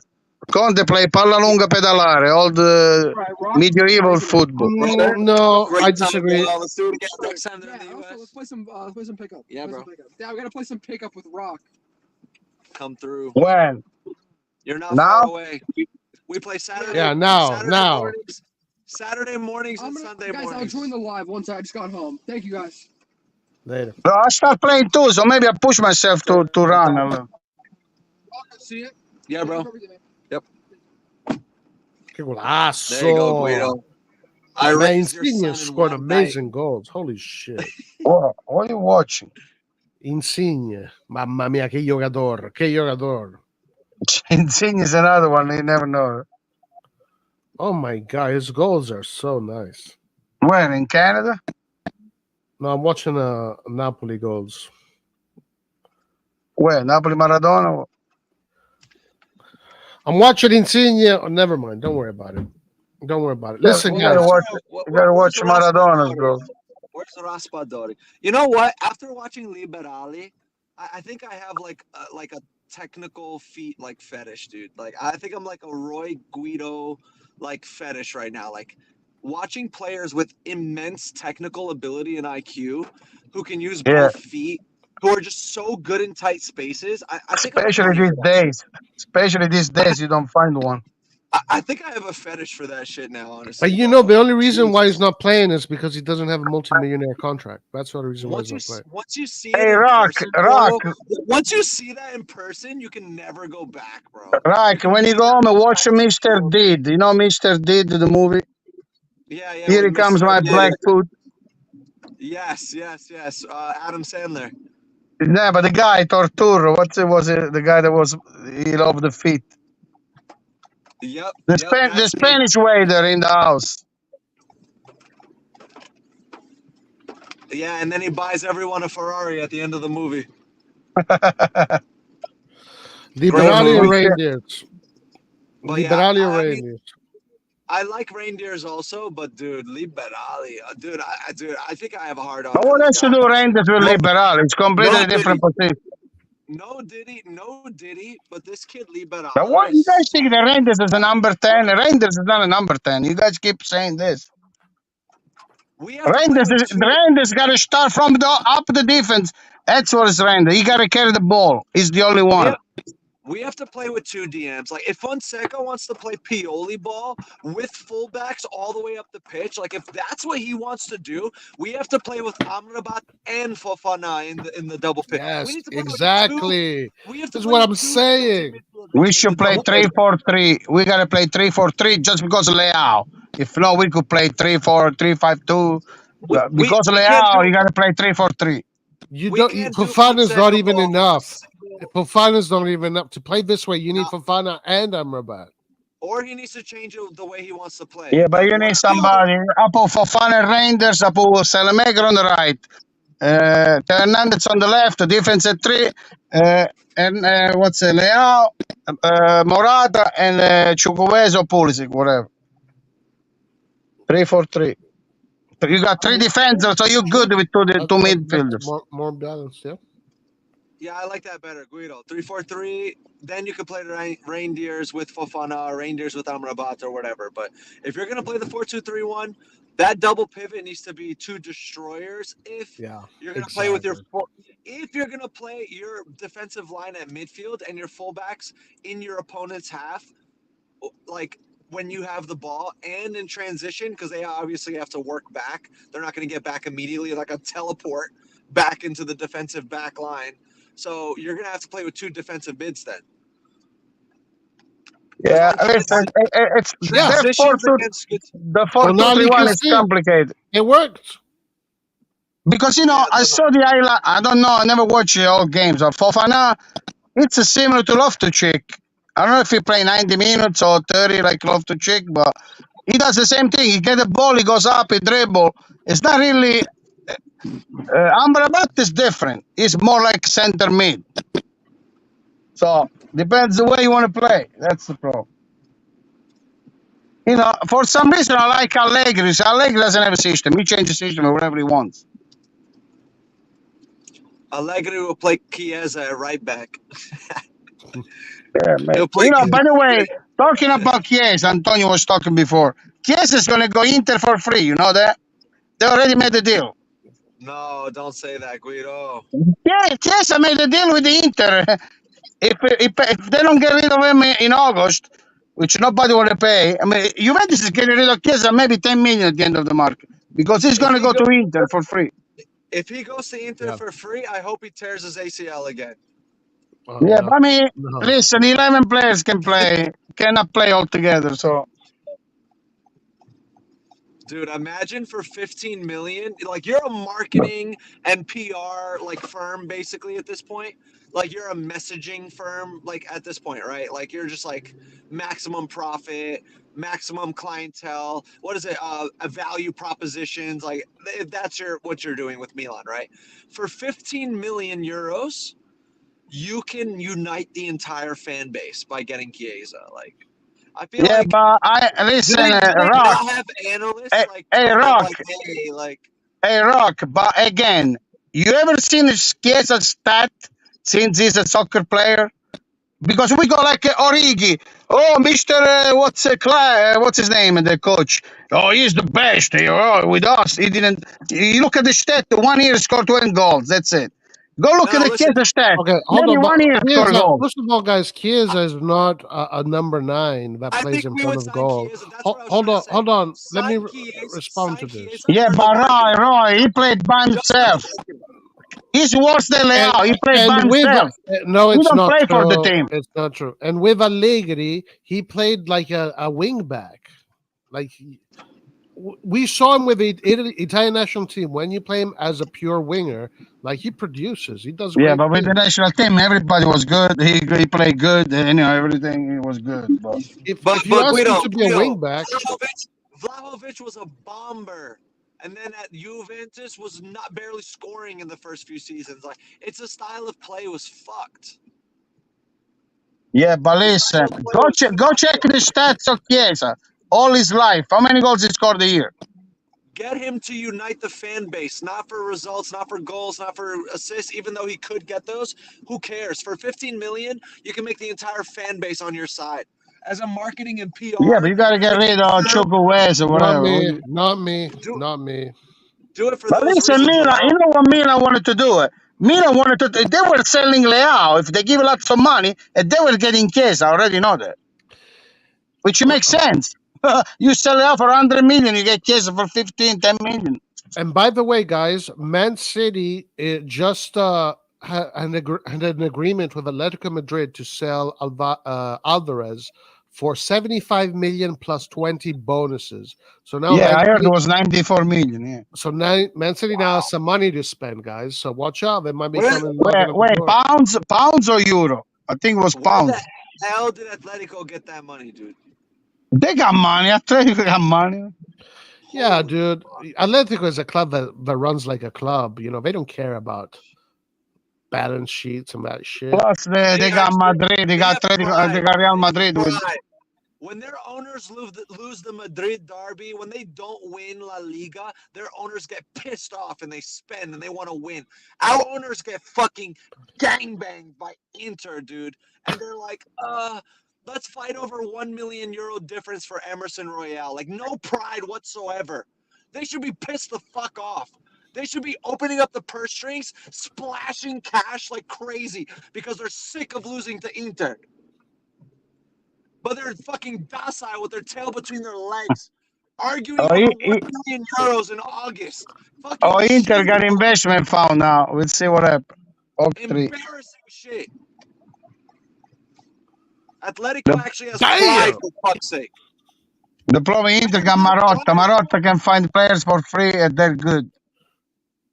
Conte play palla lunga pedalare, all the medieval football. No, I disagree. Let's do it again next time they're in the US. Let's play some pickup. Yeah, bro. Yeah, we gotta play some pickup with Rock. Come through. When? You're not far away. We play Saturday. Yeah, now. Saturday mornings and Sunday mornings. Guys, I'll join the live once I just got home. Thank you, guys. Later. No, I start playing too, so maybe I push myself to run. See it? Yeah, bro. Yep. Che golazo. There you go, Guido. Insigne scored amazing goals. Holy shit. What are you watching? Insigne. Mamma mia, che giocatore. Che giocatore. Insigne is another one. You never know. Oh my God, his goals are so nice. Where, in Canada? No, I'm watching Napoli goals. Where, Napoli Maradona? I'm watching Insigne. Oh, never mind. Don't worry about it. Listen, you guys. gotta watch Maradona's goals. Where's the Raspadori? You know what? After watching Liberali, I think I have like a technical feet like fetish, dude. Like I think I'm like a Roy Guido like fetish right now. Like watching players with immense technical ability and IQ who can use both feet, who are just so good in tight spaces. I think Especially these days, you don't find one. I think I have a fetish for that shit now, honestly. But you know, the only reason why he's not playing is because he doesn't have a multi-millionaire contract. That's the only reason why he's not playing. Once you see Rock. Once you see that in person, you can never go back, bro. Rock, when you go home and watch Mr. Did. You know Mr. Did, the movie? Yeah. Here he comes, my Blackfoot. Yes. Adam Sandler. Yeah, but the guy, Torturo, was it? The guy that was, he loved the feet. Yep. The Spanish waiter in the house. Yeah, and then he buys everyone a Ferrari at the end of the movie. Liberali or Rangers? Liberali or Rangers? I like reindeers also, but dude, Liberali, dude, I think I have a hard on But for what this else to guy. do Rangers with No, Liberal? It's completely no different Diddy, position. no Diddy, but this kid But Liberali what you is guys think the so Rangers is a number 10? Rangers is not a number 10. You guys keep saying this. we have to play with two. Rangers got to start from the up the defense. That's what is Rangers. He got to carry the ball. He's the only We one. have, we have to play with two DMs. Like if Fonseca wants to play Pioli ball with fullbacks all the way up the pitch, like if that's what he wants to do, we have to play with Amrabat and Fofana in the double pick. Yes, We need to play exactly. with two. We have to This is play what I'm with two saying. defensive midfielders We in should the play double pick. 3-4-3. We got to play 3-4-3 just because of Leao. If no, we could play 3-4, 3-5-2. Because of We can't Leao, do you got to play 3-4-3. You we don't. can't do Fofana's not Fonseca even ball enough. for a Fofana's not even enough to play this way. You need No. Fofana and Amrabat. or he needs to change the way he wants to play. Yeah, but you what need I feel- somebody. Apo Fofana Reinders, Apo Salamaker on the right. Hernandez on the left, the defense at 3. And what's it? Leao, Morata, and Chukwueze or Pulisic, whatever. 3-4-3. So you got 3 defenders, so you're good with two That's midfielders. more balanced. Yeah. Yeah, I like that better. Guido. 3-4-3. Then you could play the reindeers with Fofana, reindeers with Amrabat or whatever. But if you're gonna play the 4-2-3-1, that double pivot needs to be 2 destroyers. If Yeah. you're gonna play with your if you're gonna play your defensive line at midfield and your fullbacks in your opponent's half, like when you have the ball and in transition, because they obviously have to work back. They're not going to get back immediately like a teleport back into the defensive back line. So you're going to have to play with 2 defensive mids then. Yeah, It's transitions against good. the 4-2-3-1 is complicated. It worked. Because, I saw the highlight. I don't know. I never watched all games of Fofana. It's similar to Loftus-Cheek. I don't know if he play 90 minutes or 30 like Loftus-Cheek, but he does the same thing. He get the ball, he goes up, he dribble. It's not really... Amrabat is different. He's more like center mid. So, depends the way you want to play. That's the problem. For some reason, I like Allegri. Allegri doesn't have a system. He changes the system wherever he wants. Allegri will play Chiesa at right back. Yeah, by the way, talking about Chiesa, Antonio was talking before. Chiesa is going to go Inter for free. You know that? They already made the deal. No, don't say that, Guido. Yeah, Chiesa made a deal with the Inter. If they don't get rid of him in August, which nobody want to pay, I mean, Juventus is getting rid of Chiesa maybe 10 million at the end of the market because he's going to go to Inter for free. If he goes to Inter for free, I hope he tears his ACL again. Yeah, but I mean, listen, 11 players cannot play all together, so... Dude, imagine for 15 million, like you're a marketing and PR like firm basically at this point. Like you're a messaging firm like at this point, right? Like you're just like maximum profit, maximum clientele. What is it? A value propositions. Like that's what you're doing with Milan, right? For 15 million euros, you can unite the entire fan base by getting Chiesa. Like I feel like. But listen, do they Rock. not have analysts Hey, Rock. Hey, Rock. But again, you ever seen Chiesa's stat since he's a soccer player? Because we go like Origi. Oh, Mr. What's his name? The coach. Oh, he's the best. With us, he didn't. You look at the stat. 1 year scored 20 goals. That's it. Go look at the Chiesa stat. Okay, hold on. 1 year scored goals. First of all, guys, Chiesa is not a number 9 that plays in front of goal. Hold on. Let me respond to this. Yeah, but Roy, he played by himself. He's worse than Leao. He played by himself. No, it's not play true. for the team. It's not true. And with Allegri, he played like a wing back. Like we saw him with the Italian national team. When you play him as a pure winger, like he produces. He does. Yeah, but with the national team, everybody was good. He played good. Everything he was good. But if you ask him to be a wing back, Vlahovic was a bomber. And then at Juventus was not barely scoring in the first few seasons. Like it's a style of play was fucked. Yeah, but listen, go check the stats of Chiesa. all his life. How many goals he scored a year? Get him to unite the fan base, not for results, not for goals, not for assists, even though he could get those. Who cares? For 15 million, you can make the entire fan base on your side. As a marketing and PR, Yeah, but you got to get rid of Choco West or Not whatever. me. Not me. Do- Not me. do it for But those listen, reasons. Milan, you know what Milan wanted to do? Milan wanted to. They were selling Leao. If they give lots of money, and they were getting Chiesa. I already know that, which makes sense. You sell Leao for 100 million, you get Chiesa for 15, 10 million. And by the way, guys, Man City just had an agreement with Atletico Madrid to sell Alvarez for 75 million plus 20 bonuses. So now, Yeah, Man I heard City, it was 94 million. Yeah. so now Man City now has some money to spend, guys. So watch out; they might be Where- coming. knocking on the Wait, door. pounds or euro? I think it was Where pounds. the hell did Atletico get that money, dude? They got money. Atletico got money. Yeah, Holy dude. Atletico is a club that runs like a club. You know, they don't care about balance sheets and that shit. Plus, they got actually- Madrid. They got have Atletico. They got Real They have Madrid. With, pride. When their owners lose the Madrid derby, when they don't win La Liga, their owners get pissed off and they spend and they want to win. Our owners get fucking gangbanged by Inter, dude. And they're like, let's fight over €1 million difference for Emerson Royale. Like, no pride whatsoever. They should be pissed the fuck off. They should be opening up the purse strings, splashing cash like crazy because they're sick of losing to Inter. But they're fucking docile with their tail between their legs, arguing over €1 million in August. Fucking Inter got shit. investment fund now. We'll see what happens. Octree. Embarrassing shit. Atletico actually has Damn. pride, for fuck's sake. The problem Inter got Marotta. Marotta can find players for free and they're good.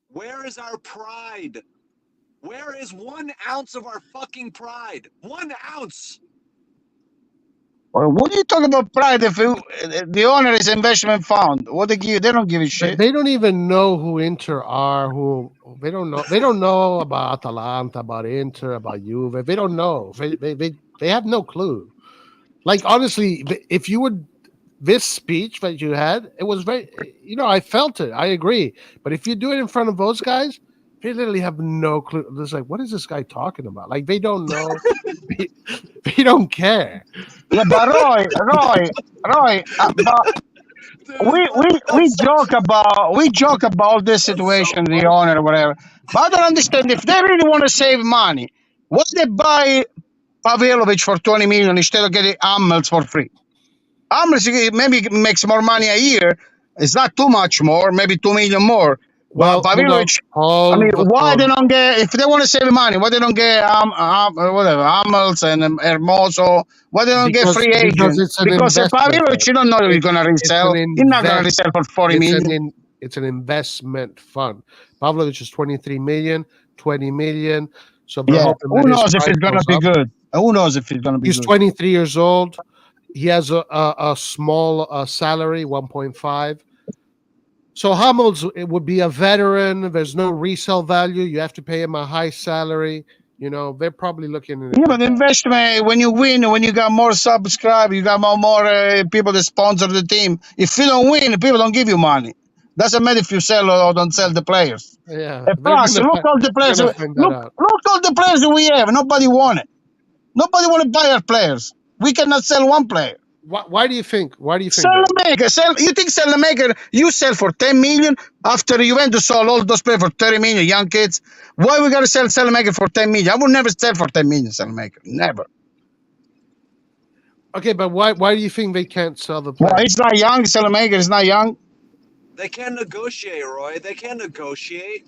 Where is our pride? Where is 1 ounce of our fucking pride? 1 ounce. Well, what are you talking about pride if the owner is investment fund? What they give? They don't give a shit. They don't even know who Inter are. They don't know. They don't know about Atalanta, about Inter, about Juve. They don't know. They have no clue. Like, honestly, if you would, this speech that you had, it was very, I felt it. I agree. But if you do it in front of those guys, they literally have no clue. It's like, what is this guy talking about? Like, they don't know. they don't care. Yeah, but Roy, but we joke about this situation, the owner or whatever. But I don't understand if they really want to save money, why they buy Pavlovic for 20 million instead of getting Hummels for free? Hummels maybe makes more money a year. It's not too much more, maybe 2 million more. Well, But Pavlovic, I mean, why they don't get, if they want to save money, why they don't get whatever, Hummels and Hermoso, why they don't get free agents? Because if Pavlovic, you don't know if he's going to resell. He's not going to resell for 40 million. It's an investment fund. Pavlovic is 23 million, 20 million. So yeah, who knows if it's going to be good? Who knows if it's going to be good? He's 23 years old. He has a small salary, 1.5. So Hummels, it would be a veteran. There's no resale value. You have to pay him a high salary. They're probably looking at it. Yeah, but investment, when you win, when you got more subscribers, you got more people that sponsor the team. If you don't win, people don't give you money. Doesn't matter if you sell or don't sell the players. Yeah. Plus, look all the players. Look all the players that we have. Nobody won it. Nobody want to buy our players. We cannot sell one player. Why do you think? Salamaker. You think Salamaker, you sell for 10 million after Juventus sold all those players for 30 million, young kids? Why we got to sell Salamaker for 10 million? I would never sell for 10 million, Salamaker. Never. Okay, but why do you think they can't sell the player? Well, he's not young. Salamaker is not young. They can't negotiate, Roy. They can't negotiate.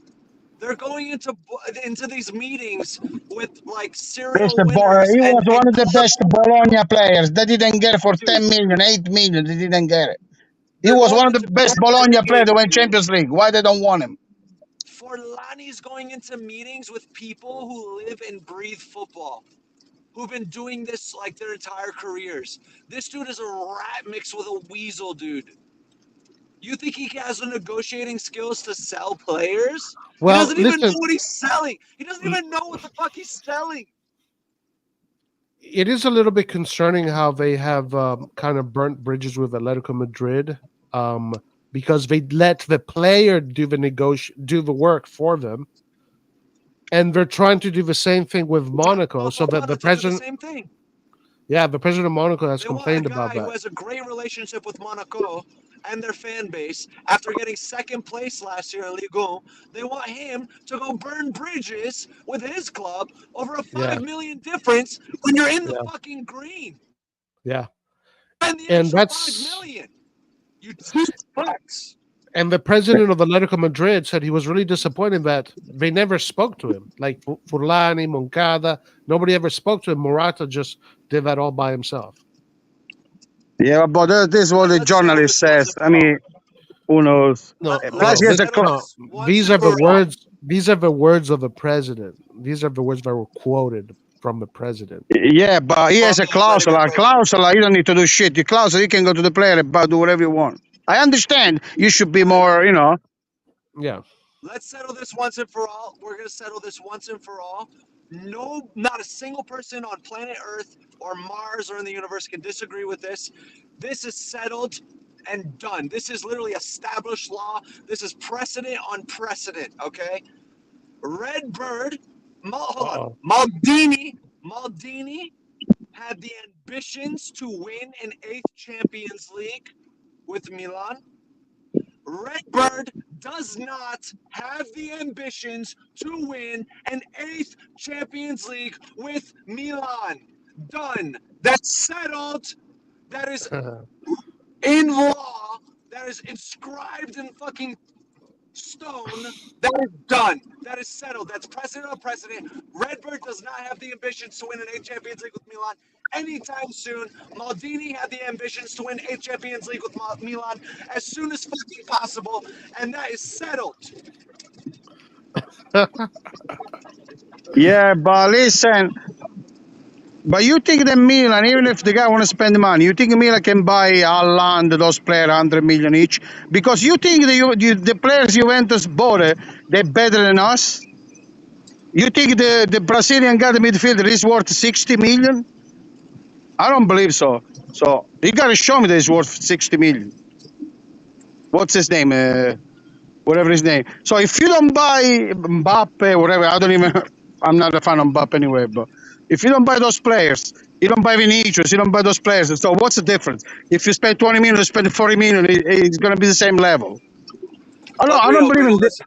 They're going into these meetings with like serial winners. He was one of the best Bologna players. They didn't get it for 10 million, 8 million. They didn't get it. He was one of the best Bologna players that went Champions League. Why they don't want him? Forlani's going into meetings with people who live and breathe football, who've been doing this like their entire careers. This dude is a rat mixed with a weasel, dude. You think he has the negotiating skills to sell players? Well, he doesn't even know what he's selling. He doesn't even know what the fuck he's selling. it is a little bit concerning how they have kind of burnt bridges with Atletico Madrid, because they let the player do the work for them, and they're trying to do the same thing with Monaco. So that the president, same thing. yeah, the president of Monaco has They want complained a guy about that. who has a great relationship with Monaco and their fan base. After getting second place last year in Ligue 1, they want him to go burn bridges with his club over a $5 million difference when you're in the fucking green. Yeah, And the and extra that's $5 million. You cheap fucks. and the president of Atletico Madrid said he was really disappointed that they never spoke to him. Like Furlani, Moncada, nobody ever spoke to him. Morata just did that all by himself. Yeah, but this is what the journalist says. I mean, who knows? No, Plus, he has a these are the words. These are the words of the president. These are the words that were quoted from the president. Yeah, but he has a clausule. You don't need to do shit. The clausule, you can go to the player and do whatever you want. I understand. You should be more, Yeah. Let's settle this once and for all. We're going to settle this once and for all. No, not a single person on planet Earth or Mars or in the universe can disagree with this. This is settled and done. This is literally established law. This is precedent on precedent, okay? Redbird, hold on. Maldini had the ambitions to win an 8th Champions League with Milan. Redbird does not have the ambitions to win an 8th Champions League with Milan. Done. That's settled. That is in law. That is inscribed in fucking stone. That is done. That is settled. That's precedent on precedent. Redbird does not have the ambitions to win an 8th Champions League with Milan anytime soon. Maldini had the ambitions to win 8th Champions League with Milan as soon as fucking possible, and that is settled. Yeah, but listen. But you think that Milan, even if the guy want to spend money, you think Milan can buy Haaland, those players, 100 million each? Because you think the players Juventus bought, they're better than us? You think the Brazilian guy, the midfielder, is worth 60 million? I don't believe so. So you got to show me that he's worth 60 million. What's his name? Whatever his name. So if you don't buy Mbappe, whatever, I'm not a fan of Mbappe anyway, but if you don't buy those players, you don't buy Vinicius, you don't buy those players. So what's the difference? If you spend 20 million, you spend 40 million, it's going to be the same level. I don't believe in this.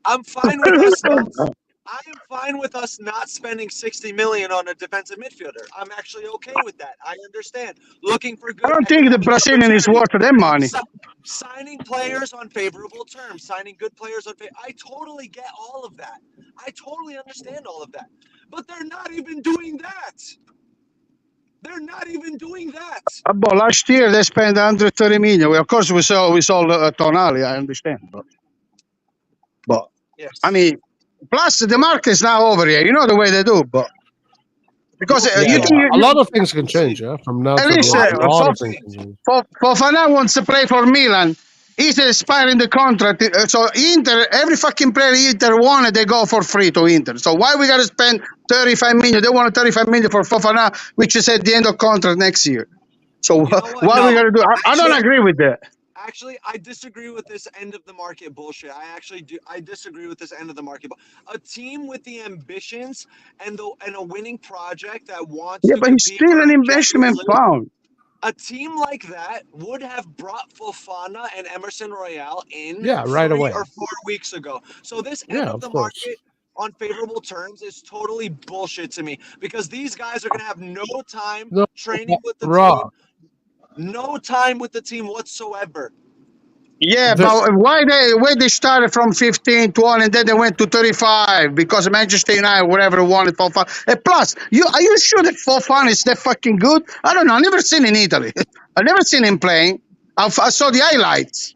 I'm fine with us. I am fine with us not spending 60 million on a defensive midfielder. I'm actually okay with that. I understand. Looking for good. I don't think the Brazilian is worth that money. Signing players on favorable terms, signing good players on I totally get all of that. I totally understand all of that. But they're not even doing that. They're not even doing that. But last year they spent 130 million. Of course, we sold Tonali. I understand, but yes. I mean, plus the market is now over here. You know the way they do, but because a lot of things can change. Yeah, from now to a lot of things can change. Fofana wants to play for Milan. He's expiring the contract. So Inter, every fucking player Inter wanted, they go for free to Inter. So why we got to spend 35 million? They want 35 million for Fofana, which is at the end of contract next year. So why we got to do? I don't agree with that. Actually, I disagree with this end of the market bullshit. I disagree with this end of the market. A team with the ambitions and a winning project that wants to but he's still an investment fund. A team like that would have brought Fofana and Emerson Royale in right away or 4 weeks ago. So this end of the market on favorable terms is totally bullshit to me, because these guys are going to have no time training with the team. No time with the team whatsoever. Yeah, but why they started from 15, 20, and then they went to 35 because Manchester United, whatever, wanted Fofana. And plus, are you sure that Fofana is that fucking good? I don't know. I've never seen in Italy. I've never seen him playing. I saw the highlights.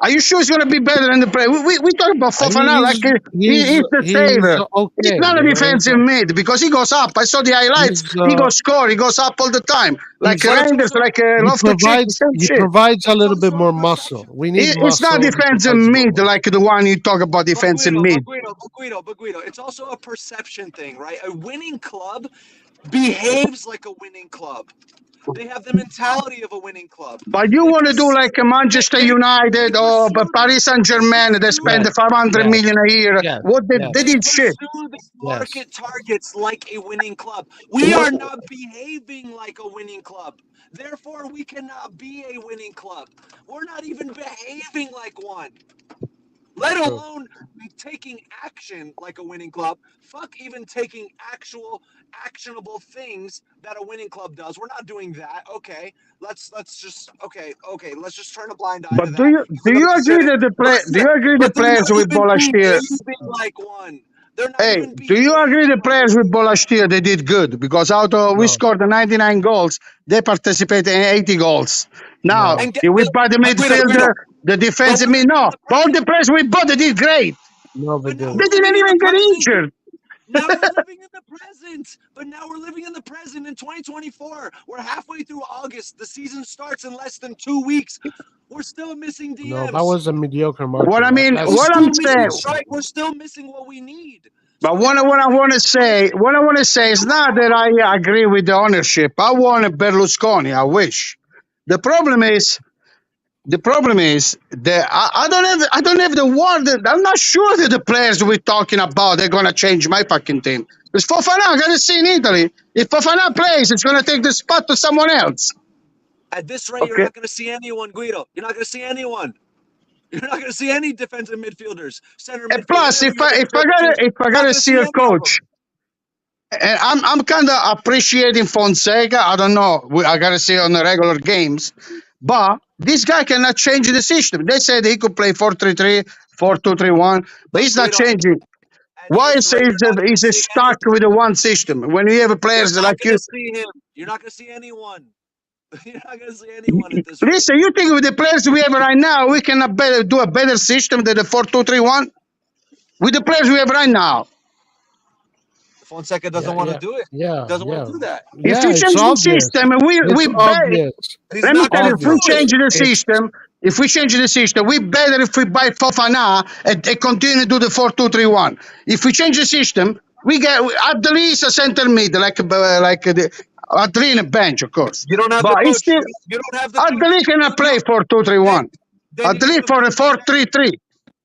Are you sure he's going to be better than the player? We talk about Fofana like he's the savior. Okay. He's not a defensive mid because he goes up. I saw the highlights. He goes score. He goes up all the time. Like Reinders, like he provides a little bit more muscle. We need muscle. It's not defensive mid like the one you talk about defensive mid. Baguido. It's also a perception thing, right? A winning club behaves like a winning club. They have the mentality of a winning club. But you They want to do pursue- like a Manchester they- United they or pursue Paris Saint-Germain, they spend Yes, 500 yes, million a year. yes, What they, yes. they They did shit. pursue the Yes. market targets like a winning club. We are not behaving like a winning club. Therefore, we cannot be a winning club. We're not even behaving like one. Let True. alone taking action like a winning club. Fuck even taking actionable things that a winning club does. We're not doing that. Okay. Let's just let's just turn a blind eye to But that. do you agree that do you agree the But they're players not with even Bolashir? behaving like one. They're not Hey, even do you agree the behaving players with Bolashir they did good because out of we No, scored 99 goals, they participated in 80 goals. Now, no. and if we buy the Guido, midfielder, the defensive we're mid, living in no, the all the present. players we bought they did great. No, they But now didn't. They we're didn't living in the even get present. injured. Now we're living in the present. But now we're living in the present in 2024. We're halfway through August. The season starts in less than 2 weeks. We're still missing No, that DMs. was a mediocre What market. I mean, That's We're what still I'm missing saying, strike. We're still missing what we need. but So what I want to say, is not that I agree with the ownership. I want a Berlusconi. I wish. The problem is that I don't have the word. I'm not sure that the players we're talking about they're gonna change my fucking team. Because Fofana, I gotta see in Italy. If Fofana plays, it's gonna take the spot to someone else. at this rate, you're Okay. not going to see anyone, Guido. You're not going to see anyone. You're not going to see any defensive midfielders, center And midfield. plus, Whatever if I you're not gotta going to see see a any of them. coach, and I'm kind of appreciating Fonseca. I don't know. I gotta see on the regular games, but this guy cannot change the system. They said he could play 4-3-3, 4-2-3-1, but he's not Guido, changing. at Why this rate, you're not going to is see stuck any. with the one system when you have You're players not like going you? to see him. You're not going to see anyone. You're not going to see anyone at this rate. Listen, you think with the players we have right now, we can do a better system than the 4-2-3-1 with the players we have right now? Fonseca doesn't yeah, want to yeah, do it. yeah, Doesn't want yeah, to do that. If yeah. we It's change the obvious. system, It's we obvious. He's let me not tell going you, to if we do Obvious. it. change the It's system, we better if we buy Fofana and continue to do the 4-2-3-1. If we change the system, we get at least a center mid, like at least a bench, of course. You don't have the But it's coach. still You don't have the at coach. least cannot play 4-2-3-1. Then At you should least have for a gotten 4-3-3.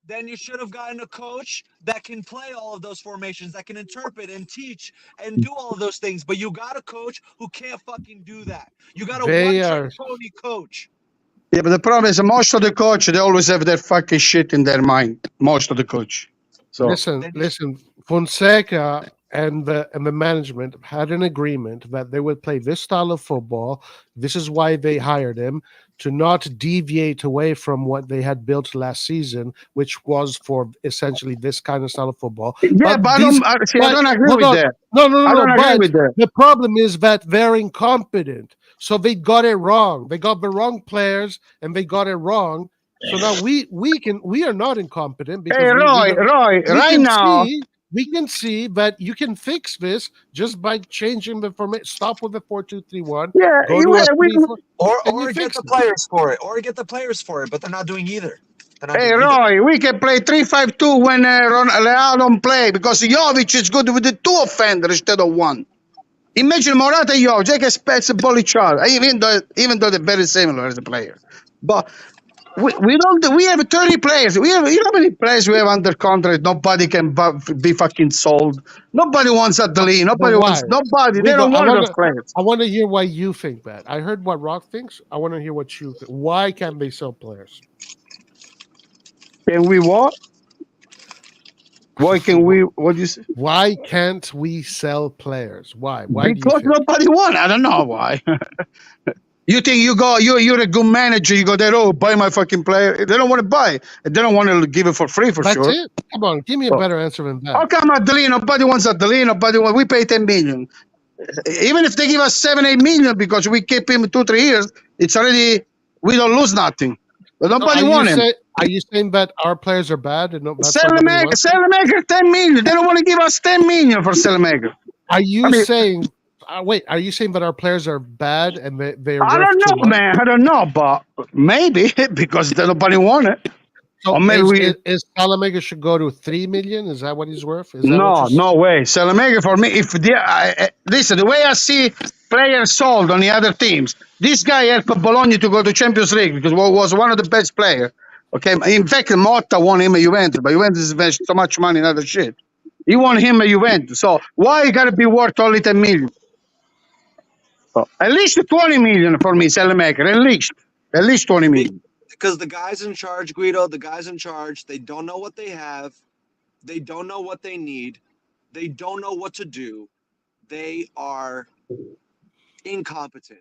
then you should have gotten a coach that can play all of those formations, that can interpret and teach and do all of those things. But you got a coach who can't fucking do that. You got a They one-trick are. pony coach. Yeah, but the problem is most of the coach, they always have their fucking shit in their mind. Most of the coach. So Listen. Fonseca and the management had an agreement that they would play this style of football. This is why they hired him, to not deviate away from what they had built last season, which was for essentially this kind of style of football. yeah, but I these, don't agree hold with on. that. No. I don't agree But with that. the problem is that they're incompetent. So they got it wrong. They got the wrong players, and they got it wrong. So now we are not incompetent because Hey, Roy, we right can now, we can see that you can fix this just by changing the formation. Stop with the 4-2-3-1. yeah, Go to a we 3-4, and you Or get fix the it. players for it. Or get the players for it. But they're not doing either. They're not hey, doing either. Roy, we can play 3-5-2 when Leao don't play because Jovic is good with the two offenders instead of one. Imagine Morata and Jovic, they can spets the ball each other, even though they're very similar as a player. But we don't. We have 30 players. You know how many players we have under contract? Nobody can be fucking sold. Nobody wants Adeline. But why? Nobody. They Guido, don't want those players. I want to hear why you think that. I heard what Rock thinks. I want to hear what you think. Why can't they sell players? Can we what? Why can we? What do you say? Why can't we sell players? Why? Why do you Because think? nobody want. I don't know why. You think you're a good manager, you go there, oh, buy my fucking player. They don't want to buy. They don't want to give it for free for That's sure. it. Come on, give me a better answer than How that. come Adeline? Nobody wants Adeline. We pay 10 million. Even if they give us 7-8 million because we keep him 2-3 years, it's already, we don't lose nothing. But nobody want him. Are you saying that our players are bad and that's why nobody Selemaker, wants them? Selemaker, 10 million. They don't want to give us 10 million for Selemaker. Are you saying? Wait, are you saying that our players are bad and they are? I worth don't too know, much? man. I don't know, but maybe because nobody want it. So Or maybe is Salamanca should go to 3 million? Is that what he's worth? Is that no, what you're no way. Salamanca for me, if listen, the way I see players sold on the other teams, this guy helped Bologna to go to Champions League because he was one of the best players. Okay, in fact, Motta won him at Juventus, but Juventus invested so much money in other shit. He won him at Juventus, so why you gotta be worth only 10 million? So, at least 20 million for me, Salamanca. At least 20 million. Because the guys in charge, Guido, the guys in charge, they don't know what they have. They don't know what they need. They don't know what to do. They are incompetent.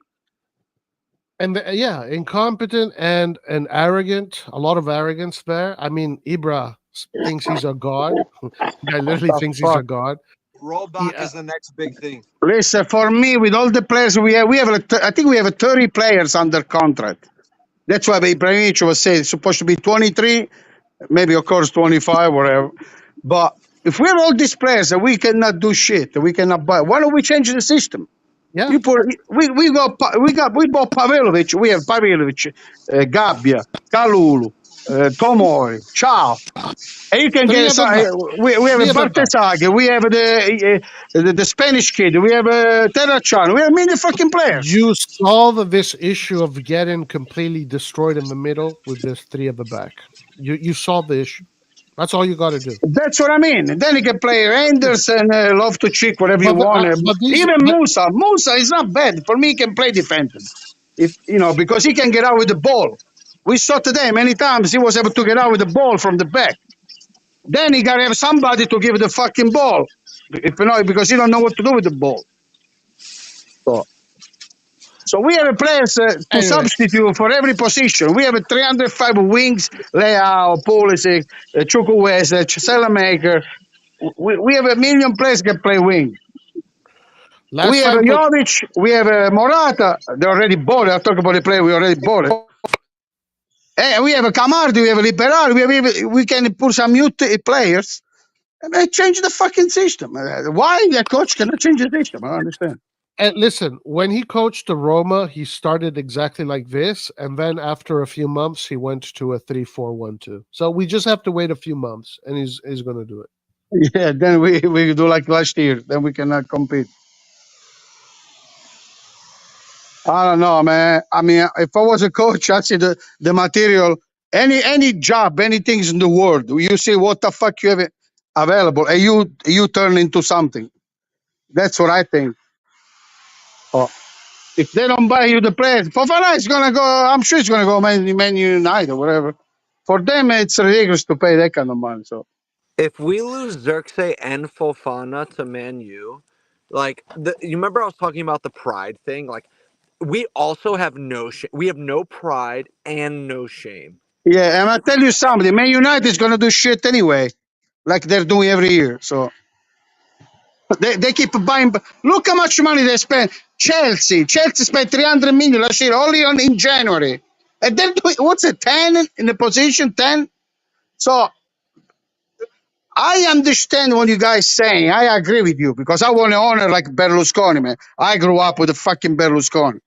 And incompetent and arrogant. A lot of arrogance there. I mean, Ibra thinks he's a god. Guy literally thinks he's a god. Rollback is the next big thing. Listen, for me, with all the players we have, I think we have 30 players under contract. That's why Ibrahimovic was saying it's supposed to be 23, maybe of course 25, whatever. But if we have all these players and we cannot do shit, we cannot buy. Why don't we change the system? Yeah. We bought Pavlovic. We have Pavlovic, Gabbia, Kalulu, Tomori, Ciao. And you can Three get of them back. we have Three of them back. Bartesaghi, we have the Spanish kid, we have Terracciano, we have many fucking players. You solve this issue of getting completely destroyed in the middle with this 3 of the back. You solve the issue. That's all you got to do. That's what I mean. And then you can play Anderson, love to chick, whatever you But want. these- Even but- Musa is not bad. For me, he can play defensive. If because he can get out with the ball. We saw today many times he was able to get out with the ball from the back. Then he gotta have somebody to give the fucking ball. Because he don't know what to do with the ball. So we have players to substitute for every position. We have 305 wings, Leao, Pulisic, Chukwueze, Salamaker. We have a million players can play wing. Last we have time Jovic, we have Morata. They already bought it. I talk about the player we already bought it. And we have Camardi, we have Liberal, we can put some youth players and change the fucking system. Why the coach cannot change the system? I don't understand. And listen, when he coached the Roma, he started exactly like this, and then after a few months, he went to a 3-4-1-2. So we just have to wait a few months, and he's going to do it. Yeah, then we do like last year. Then we cannot compete. I don't know, man. I mean, if I was a coach, I'd see the material, any job, anything in the world. You see what the fuck you have available, and you turn into something. That's what I think. Oh. If they don't buy you the players, Fofana is gonna go. I'm sure he's gonna go Man United or whatever. For them, it's ridiculous to pay that kind of money. So If we lose Xerxes and Fofana to Man U, like you remember I was talking about the pride thing? Like we also have we have no pride and no shame. yeah, and I tell you something, Man United is gonna do shit anyway, like they're doing every year. So they keep buying. Look how much money they spend. Chelsea spent 300 million last year only in January, and they're doing what's it 10 in the position 10. So I understand what you guys saying. I agree with you because I want to honor like Berlusconi, man. I grew up with the fucking Berlusconi.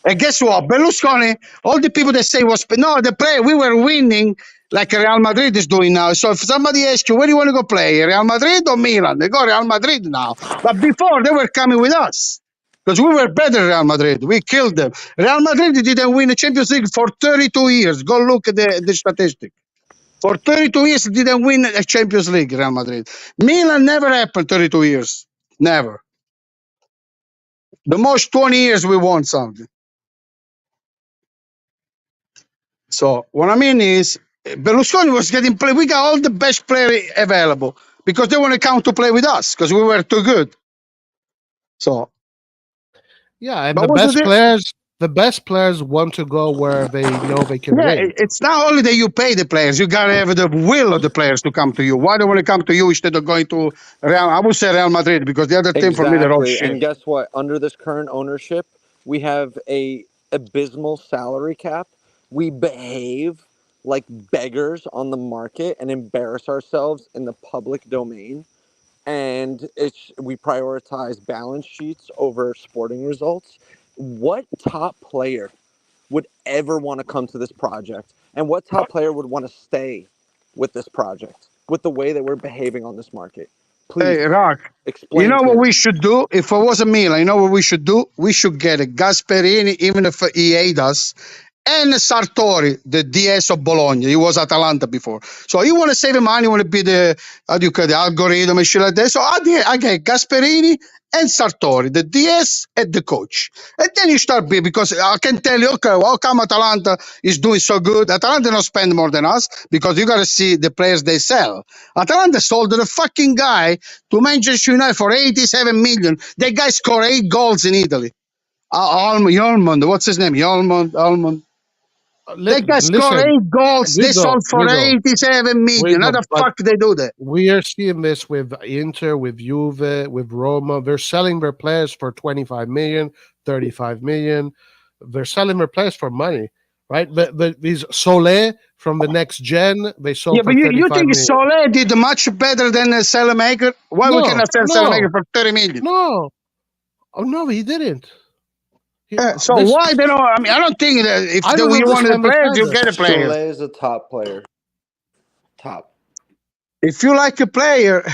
And guess what? Berlusconi, all the people that say the player, we were winning like Real Madrid is doing now. So if somebody asks you, where do you want to go play, Real Madrid or Milan? They go Real Madrid now. But before, they were coming with us because we were better than Real Madrid. We killed them. Real Madrid didn't win the Champions League for 32 years. Go look at the statistic. For 32 years, didn't win a Champions League, Real Madrid. Milan never happened 32 years. Never. The most 20 years we won something. So what I mean is, Berlusconi was getting play. We got all the best players available because they want to come to play with us because we were too good. So yeah, and the best players want to go where they know they can win. It's not only that you pay the players; you gotta have the will of the players to come to you. Why they want to come to you instead of going to Real? I would say Real Madrid because the other team for me they're all shit. And guess what? Under this current ownership, we have a abysmal salary cap. We behave like beggars on the market and embarrass ourselves in the public domain. And we prioritize balance sheets over sporting results. What top player would ever want to come to this project? And what top player would want to stay with this project, with the way that we're behaving on this market? Please Hey, Rock, you explain know to what me. we should do? If I was a Milan, you know what we should do? We should get a Gasperini, even if he ate us, and Sartori, the DS of Bologna. He was Atalanta before. So you want to save money, you want to be the, how do you call it, the algorithm and shit like that. So I get Gasperini and Sartori, the DS and the coach. And then you start big, because I can tell you, okay, well, how come Atalanta is doing so good? Atalanta don't spend more than us, because you got to see the players they sell. Atalanta sold the fucking guy to Manchester United for 87 million. That guy scored 8 goals in Italy. Yolmond, what's his name? Almond. That guy scored Listen, 8 goals. They sold for Guido, 87 million. How the but fuck they do that? we are seeing this with Inter, with Juve, with Roma. They're selling their players for 25 million, 35 million. They're selling their players for money, right? But these Solé from the next gen, they sold Yeah, for but you 35 think million. Solé did much better than Salamaker? Why we cannot sell Salamaker for 30 million? No. Oh, no, he didn't. So why they don't? I mean, I don't think that if I don't you wanted the understand this players, you either. get a player. Soule is a top player. Top. If you like a player,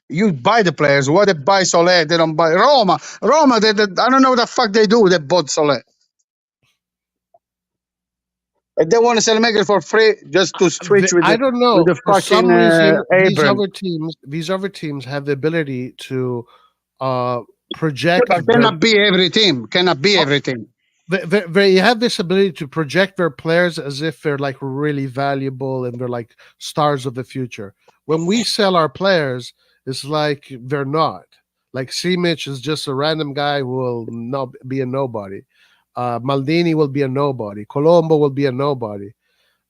you buy the players. Why they buy Solé? They don't buy Roma. Roma, I don't know what the fuck they do. They bought Solé. And they want to sell Maker for free just to switch with I the, don't know. with the For some fucking reason, Abram. these other teams have the ability to project. But cannot be every team. Cannot be every team. They have this ability to project their players as if they're like really valuable and they're like stars of the future. When we sell our players, it's like they're not. Like Simic is just a random guy who will not be a nobody. Maldini will be a nobody. Colombo will be a nobody.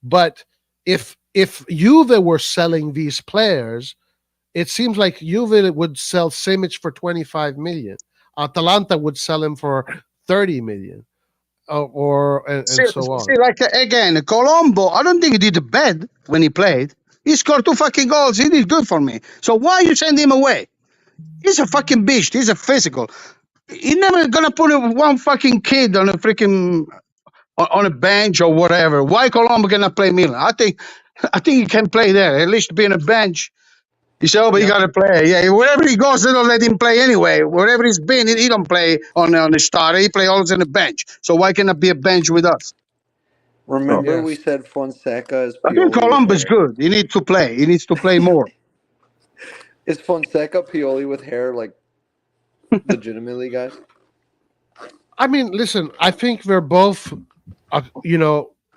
But if Juve were selling these players, it seems like Juve would sell Simic for 25 million. Atalanta would sell him for 30 million. And so on. See, like again, Colombo, I don't think he did bad when he played. He scored 2 fucking goals. He did good for me. So why you send him away? He's a fucking beast. He's a physical. He's never gonna put one fucking kid on a freaking on a bench or whatever. Why Colombo cannot play Milan? I think he can play there. At least be on a bench. You say, oh, but you got to play. Yeah, wherever he goes, they don't let him play anyway. Wherever he's been, he don't play on the starter. He play always on the bench. So why cannot be a bench with us? Remember we said Fonseca is I think Pioli Colombo's with hair? good. He needs to play. He needs to play more. Is Fonseca Pioli with hair, like, legitimately, guys? I mean, listen, I think they're both,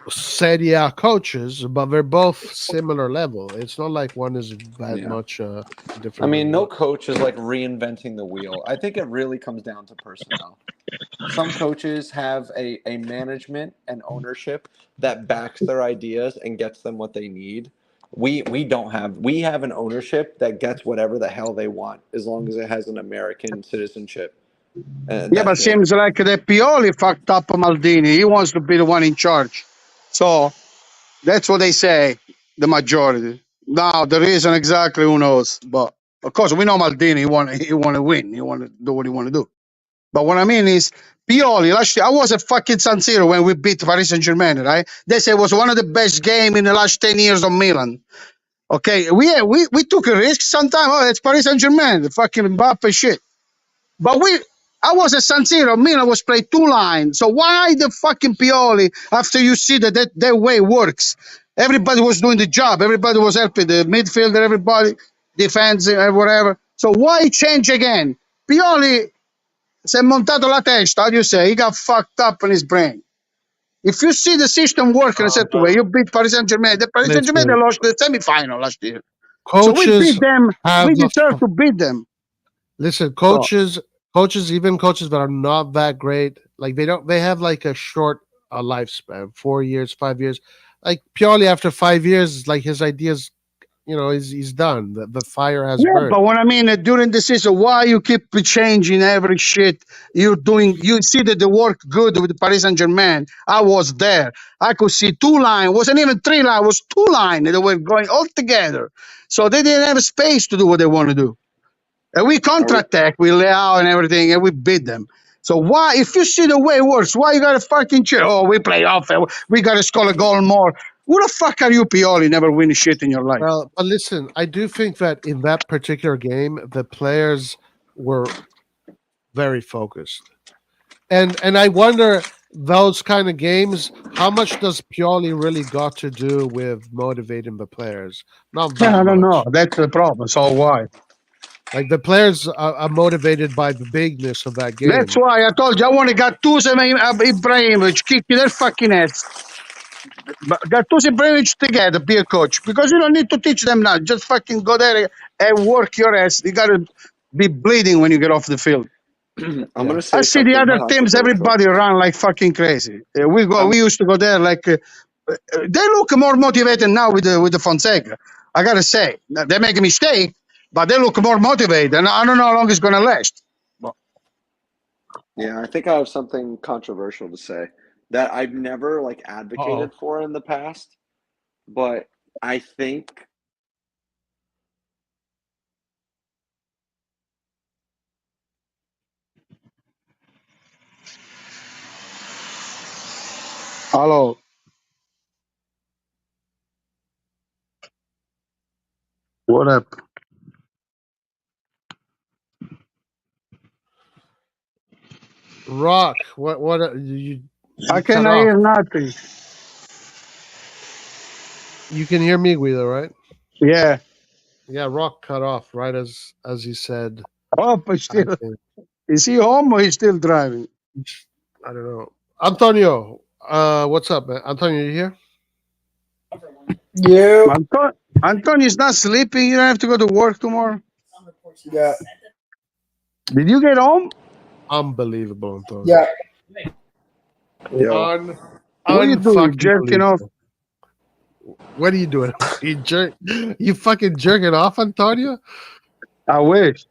Serie A coaches, but they're both similar level. It's not like one is that much different. I mean, no coach is like reinventing the wheel. I think it really comes down to personnel. Some coaches have a management and ownership that backs their ideas and gets them what they need. We don't have. We have an ownership that gets whatever the hell they want as long as it has an American citizenship. Yeah, but seems like that Pioli fucked up Maldini. He wants to be the one in charge. So that's what they say, the majority. Now, the reason exactly, who knows? But, of course, we know Maldini, he want to win. He want to do what he want to do. But what I mean is, Pioli, last year, I was at fucking San Siro when we beat Paris Saint-Germain, right? They say it was one of the best games in the last 10 years of Milan. Okay, we took a risk sometimes. Oh, it's Paris Saint-Germain, the fucking Mbappe shit. But I was at San Siro, Milan was playing 2 lines. So why the fucking Pioli, after you see that way works? Everybody was doing the job. Everybody was helping the midfielder, everybody, defense, whatever. So why change again? Pioli si è montato la testa, how do you say? He got fucked up in his brain. If you see the system working a certain way, you beat Paris Saint-Germain. The Paris Saint-Germain, they lost the semi-final last year. So we beat them. We deserve to beat them. Listen, coaches, even coaches that are not that great, like they have like a short lifespan, 4 years, 5 years. Like Pioli, after 5 years, like his ideas, he's done. The fire has burned. But what I mean, during the season, why you keep changing every shit you see that the work good with Paris Saint-Germain. I was there. I could see 2 lines. Wasn't even 3 lines. It was 2 lines. They were going all together. So they didn't have space to do what they want to do. And we counterattack, we lay out and everything, and we beat them. So why, if you see the way it works, why you gotta fucking cheer? Oh, we play off. We gotta score a goal more. Who the fuck are you, Pioli? Never win shit in your life. Well, but listen, I do think that in that particular game, the players were very focused, and I wonder those kind of games, how much does Pioli really got to do with motivating the players? Not that I don't know. much. That's the problem. So why? Like the players are motivated by the bigness of that game. That's why I told you I want to Gattuso and Ibrahimovic kick their fucking ass. But Gattuso and Ibrahimovic together, be a coach. Because you don't need to teach them now. Just fucking go there and work your ass. You got to be bleeding when you get off the field. I'm gonna say I see the something other teams, controversial. everybody run like fucking crazy. We used to go there like they look more motivated now with the Fonseca. I gotta say, they make a mistake, but they look more motivated, and I don't know how long it's gonna last. Yeah, I think I have something controversial to say that I've never like advocated for in the past, but I think Hello. What up? Rock, what you I cut can off. hear nothing. You can hear me, Guido, right? Yeah. Yeah, Rock cut off right as he said. Oh, but still, I think. is he home or he's still driving? I don't know. Antonio, what's up, man? Antonio, you here? Yeah. Antonio's not sleeping. You don't have to go to work tomorrow. Yeah. Did you get home? Unbelievable, Antonio. Yeah. yo, What are you doing? Jerking off? What are you doing? You fucking jerking off, Antonio? I wish.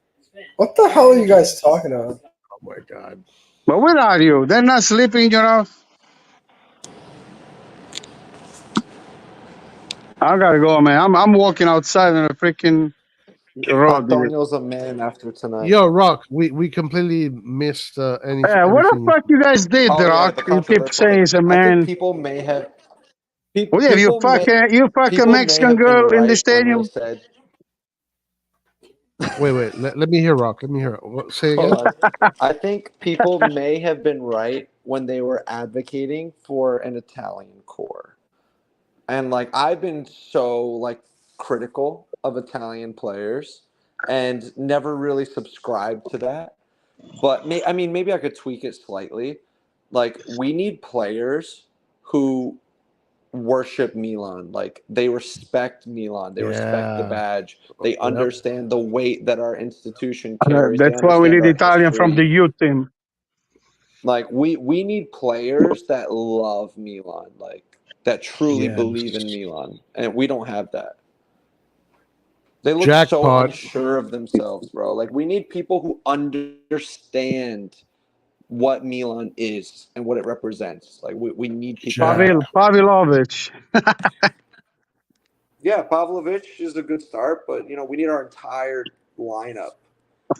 What the hell are you guys talking about? Oh my god. But where are you? They're not sleeping in your house? I gotta go, man. I'm walking outside on a freaking road. Antonio's a man after tonight. Yo, Rock, we completely missed anything. Yeah, what the fuck you guys did, Oh, yeah, Rock? the You keep controversial saying thing. he's a I man. think people may have. Oh, yeah, you fuck a people may Mexican have been girl in the right when they stadium? said, Wait. Let me hear Rock. Let me hear it. Say again. hold on. I think people may have been right when they were advocating for an Italian core. And like I've been so like critical of Italian players and never really subscribed to that. But maybe I could tweak it slightly. Like we need players who worship Milan. Like they respect Milan. They respect the badge. They understand the weight that our institution carries. That's why we need Italian from the youth team. Like we need players that love Milan, like that truly believe in Milan, and we don't have that. They look so unsure of themselves, bro. Like we need people who understand what Milan is and what it represents. Like we need people. Pavlovic. Yeah, Pavlovic is a good start, but we need our entire lineup.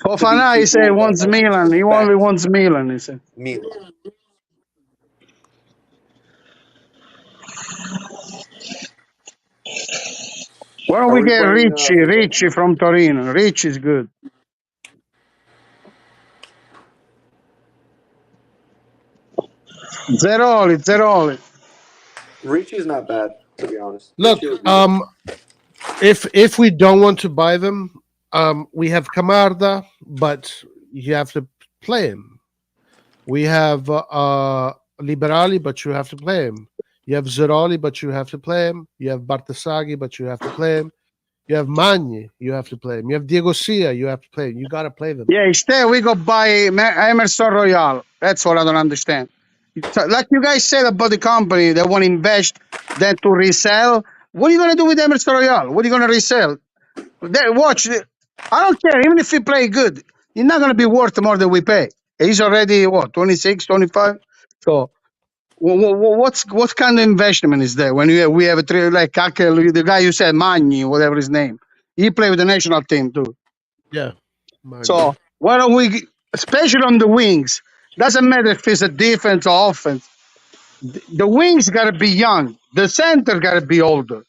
Fofana, he said, wants Milan. He only wants Milan, he said. Milan. Why don't we get Ricci from Torino? Ricci is good. Zeroli. Ricci's not bad, to be honest. Look, if we don't want to buy them, we have Camarda, but you have to play him. We have Liberali, but you have to play him. You have Zeroli, but you have to play him. You have Bartesaghi, but you have to play him. You have Magni, you have to play him. You have Diego Sia, you have to play him. You got to play them. Yeah, instead we go buy Emerson Royal. That's what I don't understand. Like you guys said about the company, they want to invest, then to resell. What are you going to do with Emerson Royal? What are you going to resell? Watch. I don't care. Even if he play good, he's not going to be worth more than we pay. He's already, 26, 25? So what kind of investment is there when we have a three, like Kakel, the guy you said, Magni, whatever his name? He played with the national team too. Yeah. So why don't we, especially on the wings, Doesn't matter if it's a defense or offense. The wings got to be young. The center got to be older.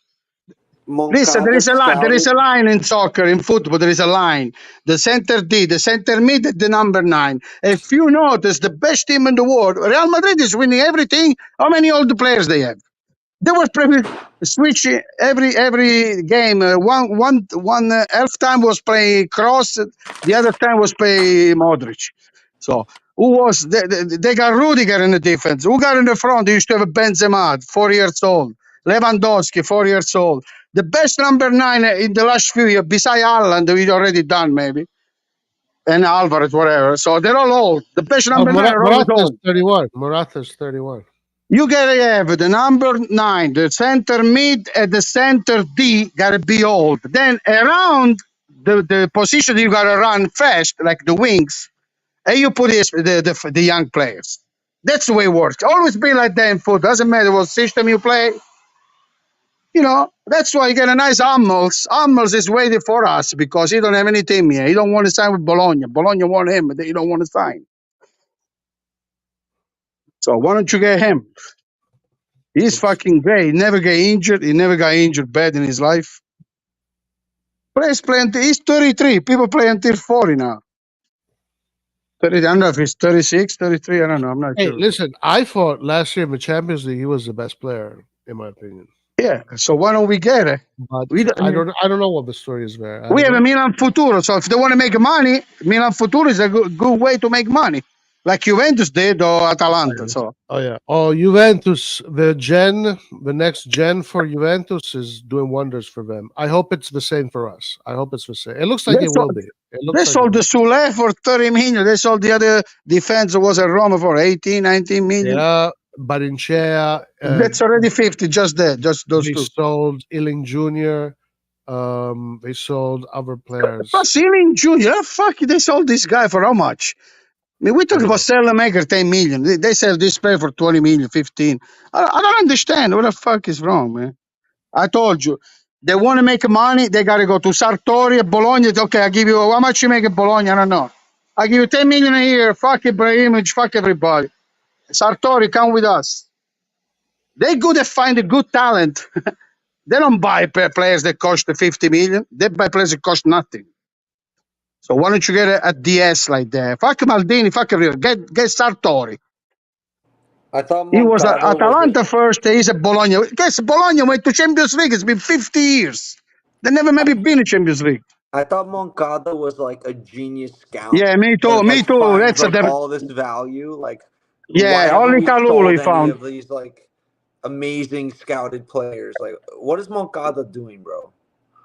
Listen, there Moncada is a line. There is a scouted. line in soccer, in football. There is a line. The center D, the center mid, the number 9. If you notice, the best team in the world, Real Madrid is winning everything. How many old players they have? They were probably switching every game. One half time was playing Cross, the other time was playing Modric. So who was they got Rudiger in the defense? Who got in the front? They used to have Benzema, 4 years old. Lewandowski, 4 years old. The best number 9 in the last few years, beside Haaland, we already done maybe, and Alvarez, whatever. So they're all old. The best number 9 are always Morata's old. 31. Morata's 31. You gotta have the number 9, the center mid, and the center D gotta be old. Then around the position you gotta run fast, like the wings, and you put the young players. That's the way it works. Always be like that in football. Doesn't matter what system you play. You know, that's why you get a nice Hummels. Hummels is waiting for us because he don't have any team here. He don't want to sign with Bologna. Bologna want him, but they don't want to sign. So why don't you get him? He's Oops. fucking great. He never get injured. He never got injured bad in his life. Plays plenty. He's 33. People play until 40 now. 30, I don't know if he's 36, 33. I don't know. I'm not Hey, sure. listen, I thought last year in the Champions League he was the best player, in my opinion. Yeah. So why don't we get it? But We don't- I don't know what the story is there. I We don't have a know. Milan Futuro. So if they want to make money, Milan Futuro is a good way to make money. Like Juventus did or Atalanta. So Oh yeah. Oh, Juventus, the next gen for Juventus is doing wonders for them. I hope it's the same for us. I hope it's the same. It looks like They it will sold- be. It they looks like sold it the Sule for 30 million. They sold the other defense was at Roma for 18, 19 will. million. Yeah, Barincea. That's already 50, just that, just those They two. sold Ealing Jr. They sold other players. Brazilian Junior, fuck, they sold this guy for how much? I mean, we talk about Maker 10 million. They sell this player for 20 million, 15. I don't understand. What the fuck is wrong, man? I told you. They want to make money, they got to go to Sartori at Bologna. Okay, I give you, how much you make at Bologna? I don't know. I give you 10 million a year. Fuck Ibrahimovic, fuck everybody. Sartori, come with us. They're good at finding good talent. They don't buy players that cost 50 million. They buy players that cost nothing. So why don't you get a DS like that? Fuck Maldini, fuck everyone. Get Sartori. I thought He was at Moncada was Atalanta first. He's at Bologna. Guess Bologna went to Champions League. It's been 50 years. They never maybe been in Champions League. I thought Moncada was like a genius scout. Yeah, me too. That, Me like, too. finds, That's like, a all this value. Like, yeah. why haven't Only we Kalulu sold he any found. of these like amazing scouted players? Like, what is Moncada doing, bro?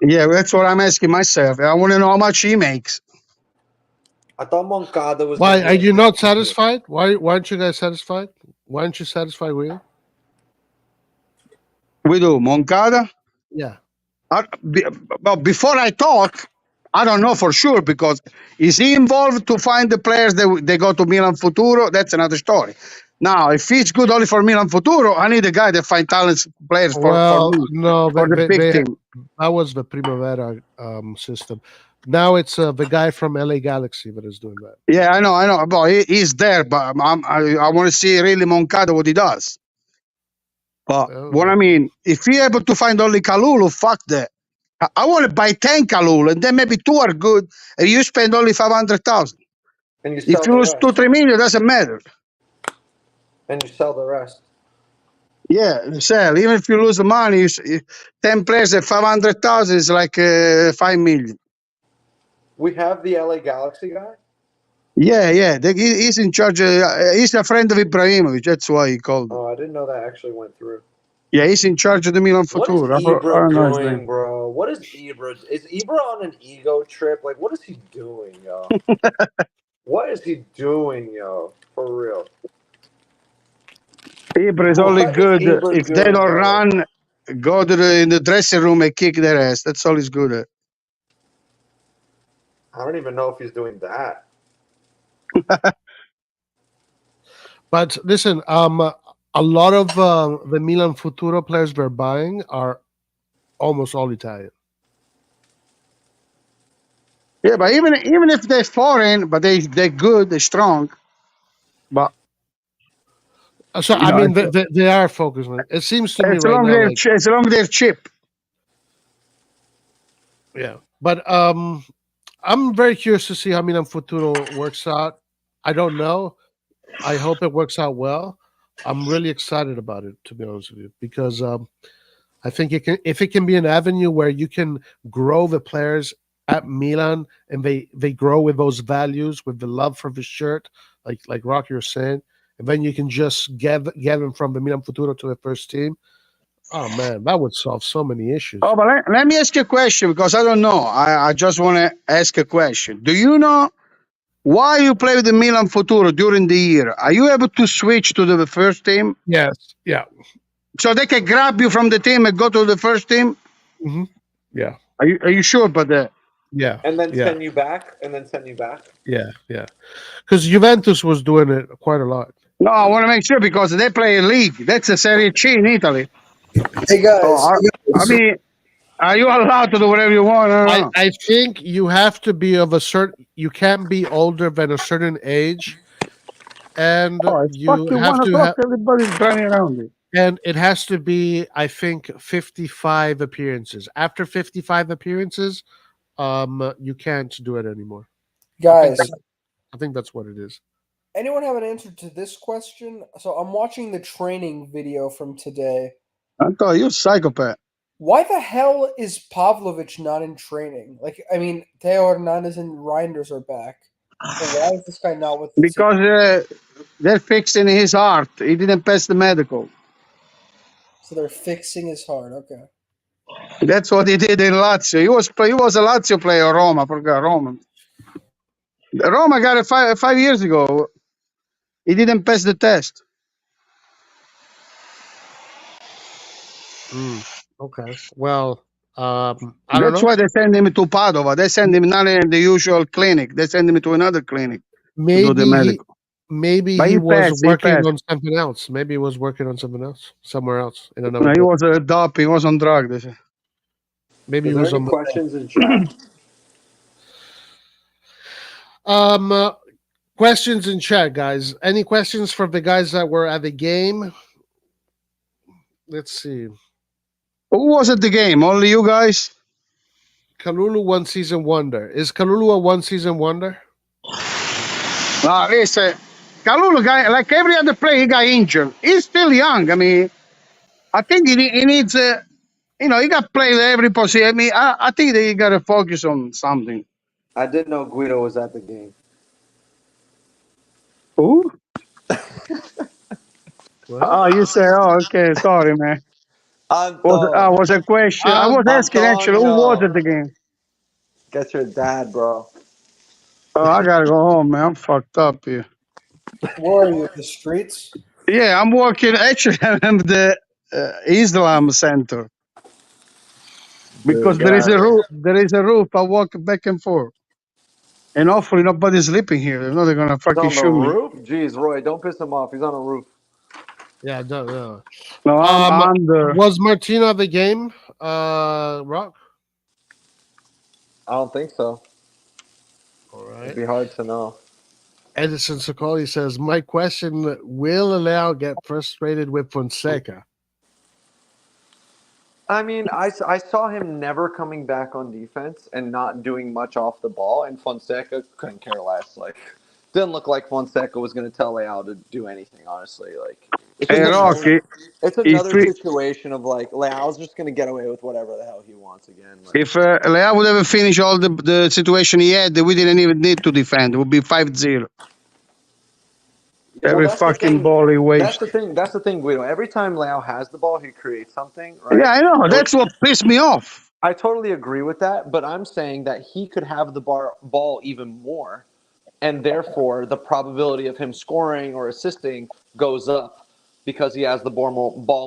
Yeah, that's what I'm asking myself. I want to know how much he makes. I thought Moncada was. Why the are you man. not satisfied? Why aren't you guys satisfied? Why aren't you satisfied with it? We do Moncada. Yeah. Well, before I talk, I don't know for sure because is he involved to find the players that they go to Milan Futuro? That's another story. Now, if he's good only for Milan Futuro, I need a guy that find talent players for Well, me, no, for the big team. that was the Primavera system. Now it's the guy from LA Galaxy that is doing that. Yeah, I know. But he's there, but I want to see really Moncada what he does. But what I mean, if he able to find only Kalulu, fuck that. I want to buy 10 Kalulu, and then maybe 2 are good, and you spend only 500,000. And you sell If you the lose rest. 2-3 million, it doesn't matter. And you sell the rest. Yeah, sell. Even if you lose the money, 10 players at 500,000 is like 5 million. We have the LA Galaxy guy. Yeah. He's in charge. He's a friend of Ibrahimovic. That's why he called him. Oh, I didn't know that actually went through. Yeah, he's in charge of the Milan What is Futuro. I Ibra don't know his name. doing, bro? What is Ibra? Is Ibra on an ego trip? Like, what is he doing, yo? What is he doing, yo? For real. Ibra is only What is good Ibra if they doing, don't bro? run, go to in the dressing room and kick their ass. That's all he's good at. I don't even know if he's doing that. But listen, a lot of the Milan Futuro players they're buying are almost all Italian. Yeah, but even if they're foreign, but they're good, they're strong, But So you I know, mean, they are focused on it. It seems to me as right long now, they're like as long they're cheap. yeah. But I'm very curious to see how Milan Futuro works out. I don't know. I hope it works out well. I'm really excited about it, to be honest with you, because I think it can, if it can be an avenue where you can grow the players at Milan and they grow with those values, with the love for the shirt, like Rocky was saying, and then you can just get them from the Milan Futuro to the first team. Oh man, that would solve so many issues. Oh, but let me ask you a question because I don't know. I just want to ask a question. Do you know why you play with the Milan Futuro during the year? Are you able to switch to the first team Yes, yeah, so they can grab you from the team and go to the first team? hmm yeah, Are you sure about that? yeah, And then yeah, send you back, and then send you back. yeah, yeah. Because Juventus was doing it quite a lot. No, I want to make sure because they play a league. That's a Serie C in Italy. Hey So guys, I mean, are you allowed to do whatever you want? I don't know. I think you have to be of a certain. You can't be older than a certain age, and Oh, it's you fucking have 1 o'clock. to Everybody's running around it. and it has to be, I think, 55 appearances. After 55 appearances, you can't do it anymore. guys, I think that's what it is. anyone have an answer to this question? So I'm watching the training video from today. I thought you're a psychopath. Why the hell is Pavlovic not in training? Like, I mean, Teo Hernandez and Reinders are back. But why is this guy not with the team? Because they're fixing his heart. He didn't pass the medical. So they're fixing his heart. Okay. That's what he did in Lazio. He was a Lazio player. Roma, I forgot Roma. Roma got it 5 years ago. He didn't pass the test. Okay. Well, I don't That's know. why they send him to Padova. They send him not in the usual clinic. They send him to another clinic to do the medical. Maybe But he he was passed. He working passed. on something else. Maybe he was working on something else somewhere else in another. No, he building. was a doping. He was on drug. They say. Maybe Is he there was any on. questions in chat? Questions in chat, guys. Any questions for the guys that were at the game? Let's see. Who was at the game? Only you guys? Kalulu one season wonder. Is Kalulu a one season wonder? No, listen. Kalulu guy, like every other player, he got injured. He's still young. I mean, I think he needs he got played every position. I mean, I think that he got to focus on something. I didn't know Guido was at the game. Who? What? Oh, you say, oh, okay, sorry, man. Anto, Was a question. I was asking actually, who was Antonio. at the game? Get your dad, bro. Oh, I gotta go home, man. I'm fucked up here. Where are you? The streets? Yeah, I'm working. Actually, I'm the Islam Center because Dude, there is a roof. There is a roof. I walk back and forth, and hopefully nobody's sleeping here. They're not gonna He's fucking on the shoot me. roof? Jeez, Roy, don't piss him off. He's on a roof. Yeah, no. No, I'm under. Was Martino at the game? Rock. I don't think so. All It'd right. be hard to know. Edison Sokoli says, my question, will Leao get frustrated with Fonseca? I mean, I saw him never coming back on defense and not doing much off the ball, and Fonseca couldn't care less. Like, didn't look like Fonseca was going to tell Leao to do anything, honestly. Like, it's Hey, just Rocky. it's another situation of, like, Leao's just going to get away with whatever the hell he wants again. Like, If Leao would ever finish all the situation he had, we didn't even need to defend. It would be 5-0. Every fucking ball he wastes. That's the thing, Guido. Every time Leao has the ball, he creates something, right? Yeah, I know. That's what pissed me off. I totally agree with that, but I'm saying that he could have the ball even more, and therefore the probability of him scoring or assisting goes up because he has the ball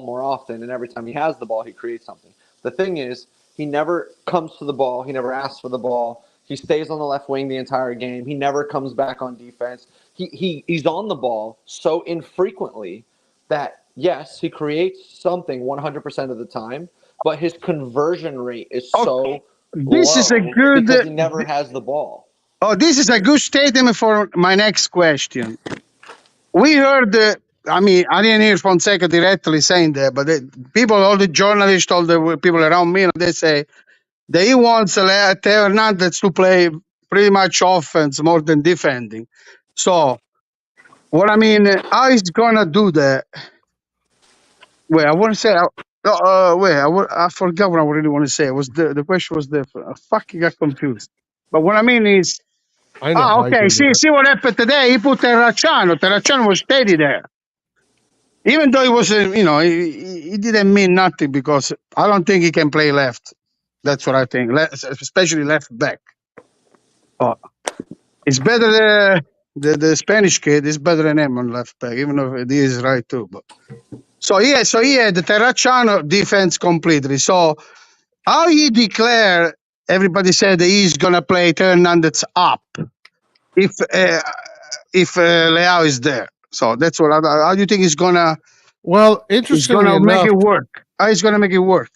more often, and every time he has the ball, he creates something. The thing is, he never comes to the ball. He never asks for the ball. He stays on the left wing the entire game. He never comes back on defense. He's on the ball so infrequently that, yes, he creates something 100% of the time, but his conversion rate is so This low is a good. because he never has the ball. Oh, this is a good statement for my next question. we heard. I mean, I didn't hear Fonseca directly saying that, but people, all the journalists, all the people around me, they say that he wants Theo Hernandez to play pretty much offense more than defending. So, what I mean, how he's gonna do that? Wait, I want to say. I forgot what I really want to say. It was the question was different. I fucking got confused. But what I mean is, I know. I okay. do See what happened today. He put Terracciano. Terracciano was steady there, even though he was, he didn't mean nothing because I don't think he can play left. That's what I think, especially left back. Oh, it's better. The Spanish kid is better than him on left back, even though he is right too. But so he had the Terracciano defense completely. So how he declare? Everybody said that he's gonna play Hernandez up if Leao is there. So that's what. How do you think he's gonna? Well, He's interestingly gonna make enough, it work. How he's gonna make it work?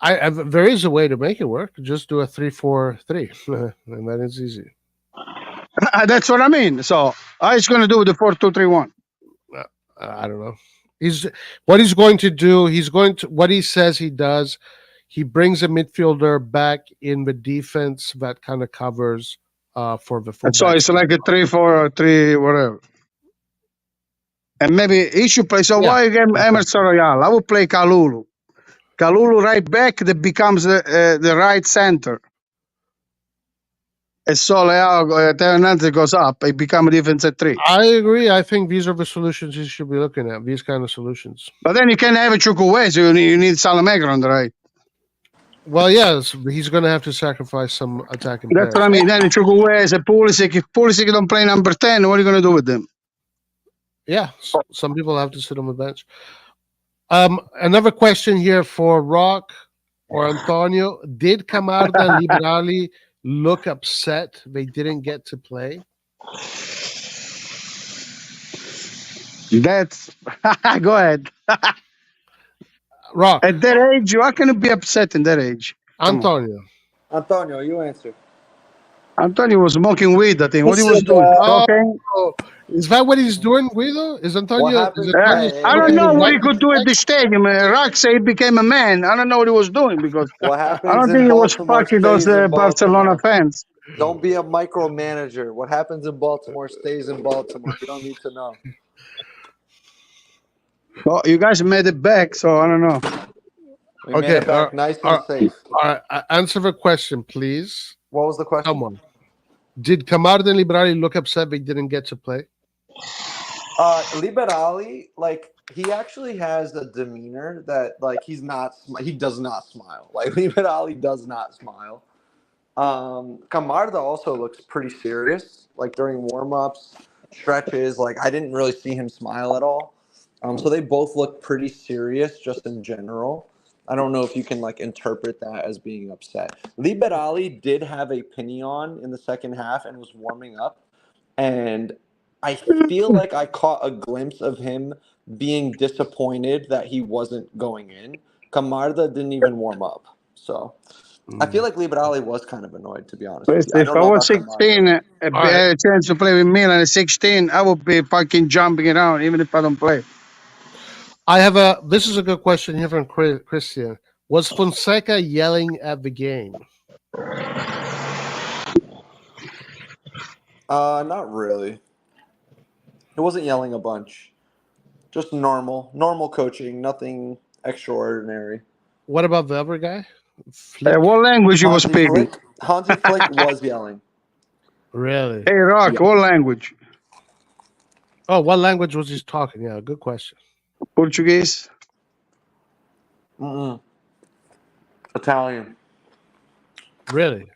there is a way to make it work. Just do a 3-4-3, and that is easy. That's what I mean. So how he's gonna do the 4-2-3-1? I don't know. What he's going to do. What he says he does. He brings a midfielder back in the defense that kind of covers for the full. So it's like a 3-4-3, whatever. And maybe he should play. So why again Emerson Royal? I would play Kalulu. Kalulu right back that becomes the right center. And so Leao Hernandez goes up. It becomes a defense at 3. I agree. I think these are the solutions you should be looking at. These kind of solutions. But then you can't have a Chukwueze. You need Salamaker on the right. Well, yes, he's going to have to sacrifice some attacking. That's what I mean. Then Chukwueze, Pulisic. If Pulisic don't play number 10, what are you going to do with them? Yeah, some people have to sit on the bench. Another question here for Rock or Antonio. Did Camarda and Liberali look upset they didn't get to play? That's go ahead. Rock. At that age, how can you be upset in that age? Antonio, you answer. Antonio was smoking weed, I think. What he was doing? Cocaine? Is that what he's doing, Guido? Is Antonio? I don't know what he could do at the stadium. Rock say he became a man. I don't know what he was doing because What I happens don't in think he was Baltimore fucking those stays in Barcelona Baltimore. fans. Don't be a micromanager. What happens in Baltimore stays in Baltimore. You don't need to know. Well, you guys made it back, so I don't know. We made it back nice and safe. All right, answer the question, please. What was the question? Someone. Did Camarda and Liberali look upset they didn't get to play? Liberali, he actually has a demeanor that, he does not smile. Liberali does not smile. Camarda also looks pretty serious, during warm-ups, stretches. I didn't really see him smile at all. So they both look pretty serious just in general. I don't know if you can interpret that as being upset. Liberali did have a pinion in the second half and was warming up, and I feel like I caught a glimpse of him being disappointed that he wasn't going in. Camarda didn't even warm up, so I feel like Liberali was kind of annoyed, to be honest. If I was 16, I had a chance to play with Milan at 16, I would be fucking jumping around even if I don't play. This is a good question here from Christian. Was Fonseca yelling at the game? Not really. He wasn't yelling a bunch. Just normal coaching, nothing extraordinary. What about the other guy? What language he was speaking? Hansi Flick was yelling. Really? Hey, Rock, what language? Oh, what language was he talking? Yeah, good question. Portuguese? Italian. Really?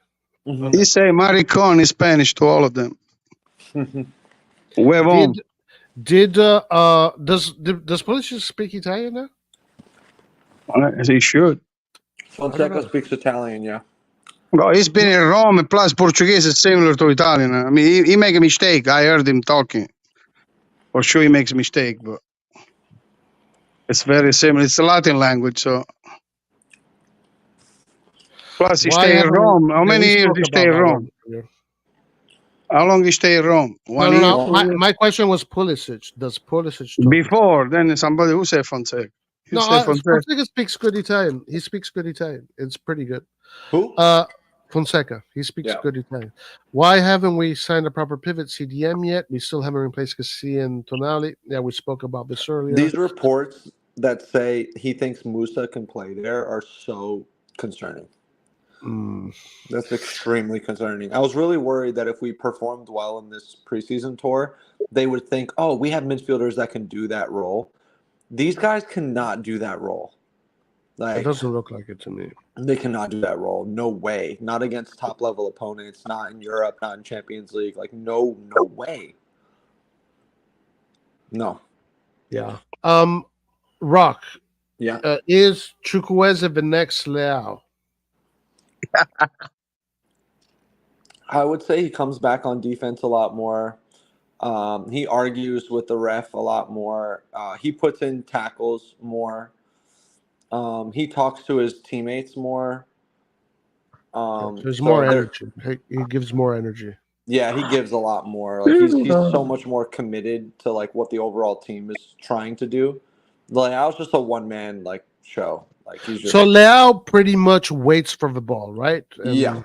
Mm-hmm. He say maricon in Spanish to all of them. Huevon. Does Pulisic speak Italian now? He should. Fonseca speaks Italian, yeah. Well, he's been in Rome, and plus Portuguese is similar to Italian. I mean, he make a mistake. I heard him talking. For sure he makes a mistake, but it's very similar. It's a Latin language, so. Plus, he stay in Rome. How many years did he stay in Rome? How long he stay in Rome? No, 1 no, year, no. 2 My, years? my question was Pulisic. Does Pulisic talk? Before, then somebody who said Fonseca. You No, say Fonseca. Fonseca speaks good Italian. He speaks good Italian. It's pretty good. Who? Fonseca. He speaks Yeah. good Italian. Why haven't we signed a proper pivot CDM yet? We still haven't replaced Cassie and Tonali. Yeah, we spoke about this earlier. These reports that say he thinks Musa can play there are so concerning. That's extremely concerning. I was really worried that if we performed well in this preseason tour, they would think, oh, we have midfielders that can do that role. These guys cannot do that role. It doesn't look like it to me. They cannot do that role. No way. Not against top-level opponents, not in Europe, not in Champions League. Like, no way. No. Yeah. Rock. Yeah. Is Chukwueze the next Leao? I would say he comes back on defense a lot more. He argues with the ref a lot more. He puts in tackles more. He talks to his teammates more. There's more energy. He gives more energy. Yeah, he gives a lot more. Like he's so much more committed to like what the overall team is trying to do. Like I was just a one-man like show. Like he's just, so Leao pretty much waits for the ball, right? And yeah,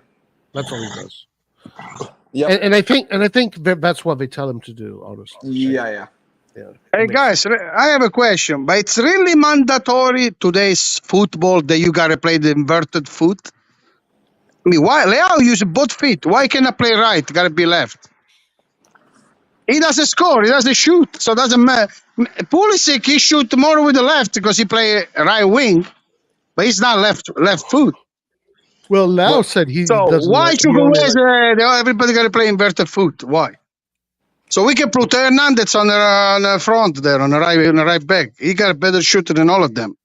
that's all he does. Yeah, and I think that's what they tell him to do. Honestly, yeah. Hey guys, I have a question. But it's really mandatory today's football that you gotta play the inverted foot. I mean, why Leao use both feet? Why can't I play right? Gotta be left. He doesn't score. He doesn't shoot. So it doesn't matter. Pulisic, he shoot more with the left because he play right wing, but he's not left foot. Well, Leao said he So doesn't. why everybody got to play inverted foot? Why? So we can put Hernandez on the front there on the right back. He got a better shooter than all of them.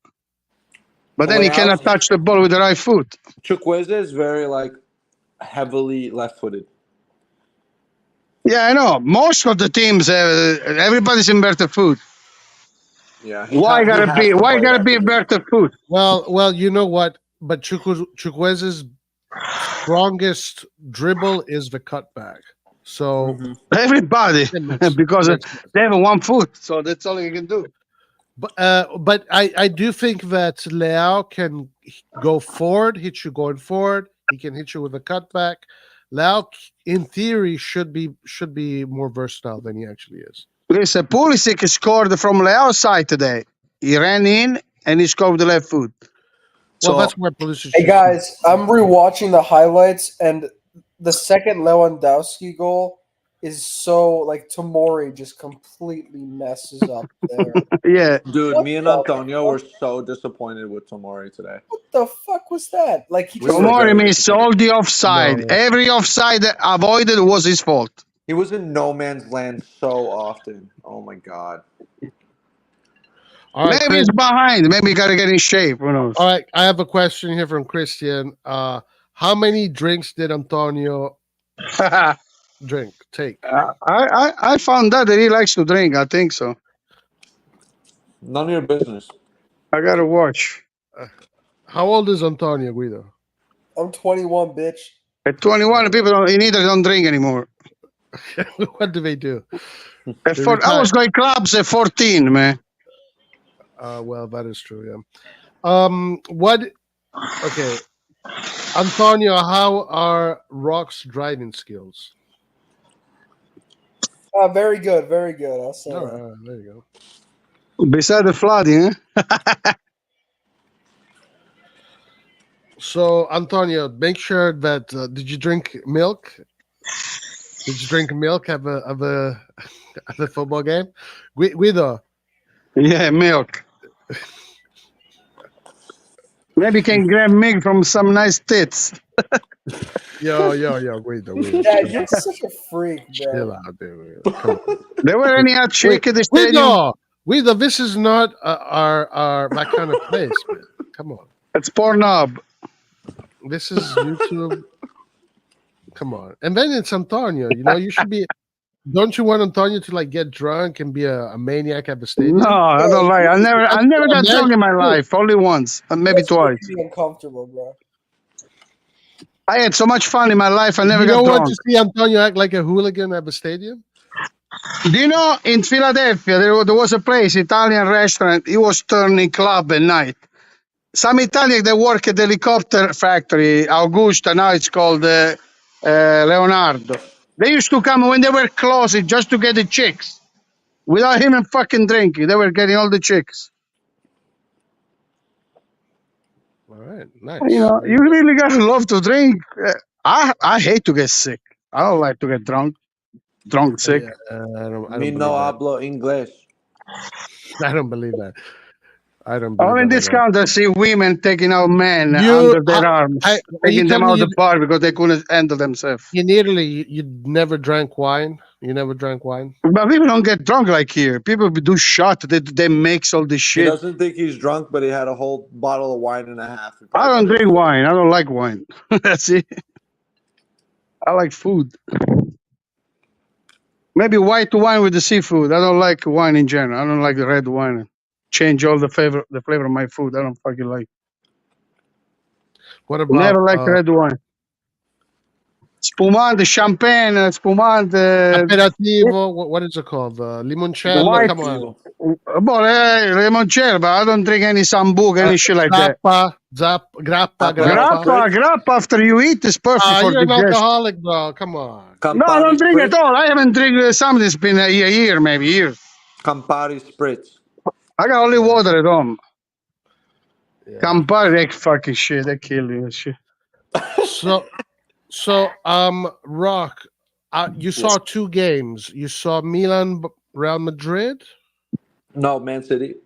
But then he cannot touch the ball with the right foot. Chukwueze is very like heavily left-footed. Yeah, I know. Most of the teams, everybody's inverted foot. Yeah. Why gotta be inverted foot? Well, you know what? But Chukwueze's strongest dribble is the cutback. So everybody, because they have one foot, so that's all you can do. But I do think that Leao can go forward, hit you going forward. He can hit you with a cutback. Leao, in theory, should be more versatile than he actually is. Listen, Pulisic scored from Leao's side today. He ran in and he scored with the left foot. Well, that's where Pulisic. Hey guys, I'm rewatching the highlights, and the second Lewandowski goal is so like Tomori just completely messes up there. Yeah, dude, me and Antonio were so disappointed with Tomori today. What the fuck was that? Like Tomori missed all the offside. No. Every offside avoided was his fault. He was in no man's land so often. Oh my god. All right, maybe he's behind. Maybe he got to get in shape. Who knows? All right, I have a question here from Christian. How many drinks did Antonio take? I found out that he likes to drink. I think so. None of your business. I gotta watch. How old is Antonio, Guido? I'm 21, bitch. At 21, people in Italy don't drink anymore. What do they do? I was going clubs at 14, man. Well, that is true. Yeah. Okay, Antonio, how are Rock's driving skills? Very good, very good. I'll say. All right, there you go. Beside the flooding, huh? So, Antonio, make sure that did you drink milk? Did you drink milk at the football game? Guido? Yeah, milk. Maybe you can grab milk from some nice tits. Yo, Guido. Yeah, you're such a freak, bro. Chill out, dude. Come on. There were any hot chick at the stadium? Guido, this is not our that kind of place, man. Come on. It's Pornhub. This is YouTube. Come on. And then it's Antonio. You know, you should be. Don't you want Antonio to like get drunk and be a maniac at the stadium? No, I don't like. I never got drunk in my life. Only once, maybe twice. Be uncomfortable, bro. I had so much fun in my life. I never You got don't want drunk. to see Antonio act like a hooligan at the stadium? Do you know in Philadelphia there was a place, Italian restaurant. It was turning club at night. Some Italians that work at the helicopter factory, Augusta. Now it's called Leonardo. They used to come when they were closing just to get the chicks without even fucking drinking. They were getting all the chicks. All right, nice. You know, There you go. really gotta love to drink. I hate to get sick. I don't like to get drunk sick. Yeah, I don't Me believe no that. hablo inglés. I don't believe that. I don't Only believe in that this at all. country, I see women taking out men You, under their arms, are you taking them telling out me of the bar because they couldn't handle themselves. in Italy you never drank wine? You never drank wine? But people don't get drunk like here. People do shot. They mix all this He shit. doesn't think he's drunk, but he had a whole bottle of wine and a half. He I probably don't thought he was drink good. wine. I don't like wine. That's it. I like food. Maybe white wine with the seafood. I don't like wine in general. I don't like the red wine. Change all the flavor of my food. I don't fucking like. What Never about like red wine. Spumante, champagne, spumante. aperitivo? What is it called? Limoncello? White. Come on. Limoncello, but I don't drink any sambuca, any shit like that. Grappa. Grappa after you eat is perfect for You're an digestion. alcoholic, bro. Come on. No, I don't drink at all. I haven't drank something. It's been a year, maybe years. Campari Spritz. I got only water at home. Yeah. Campari, that fucking shit. That kill you. Shit. So, Rock, you saw two games. You saw Milan, Real Madrid, No, Man City.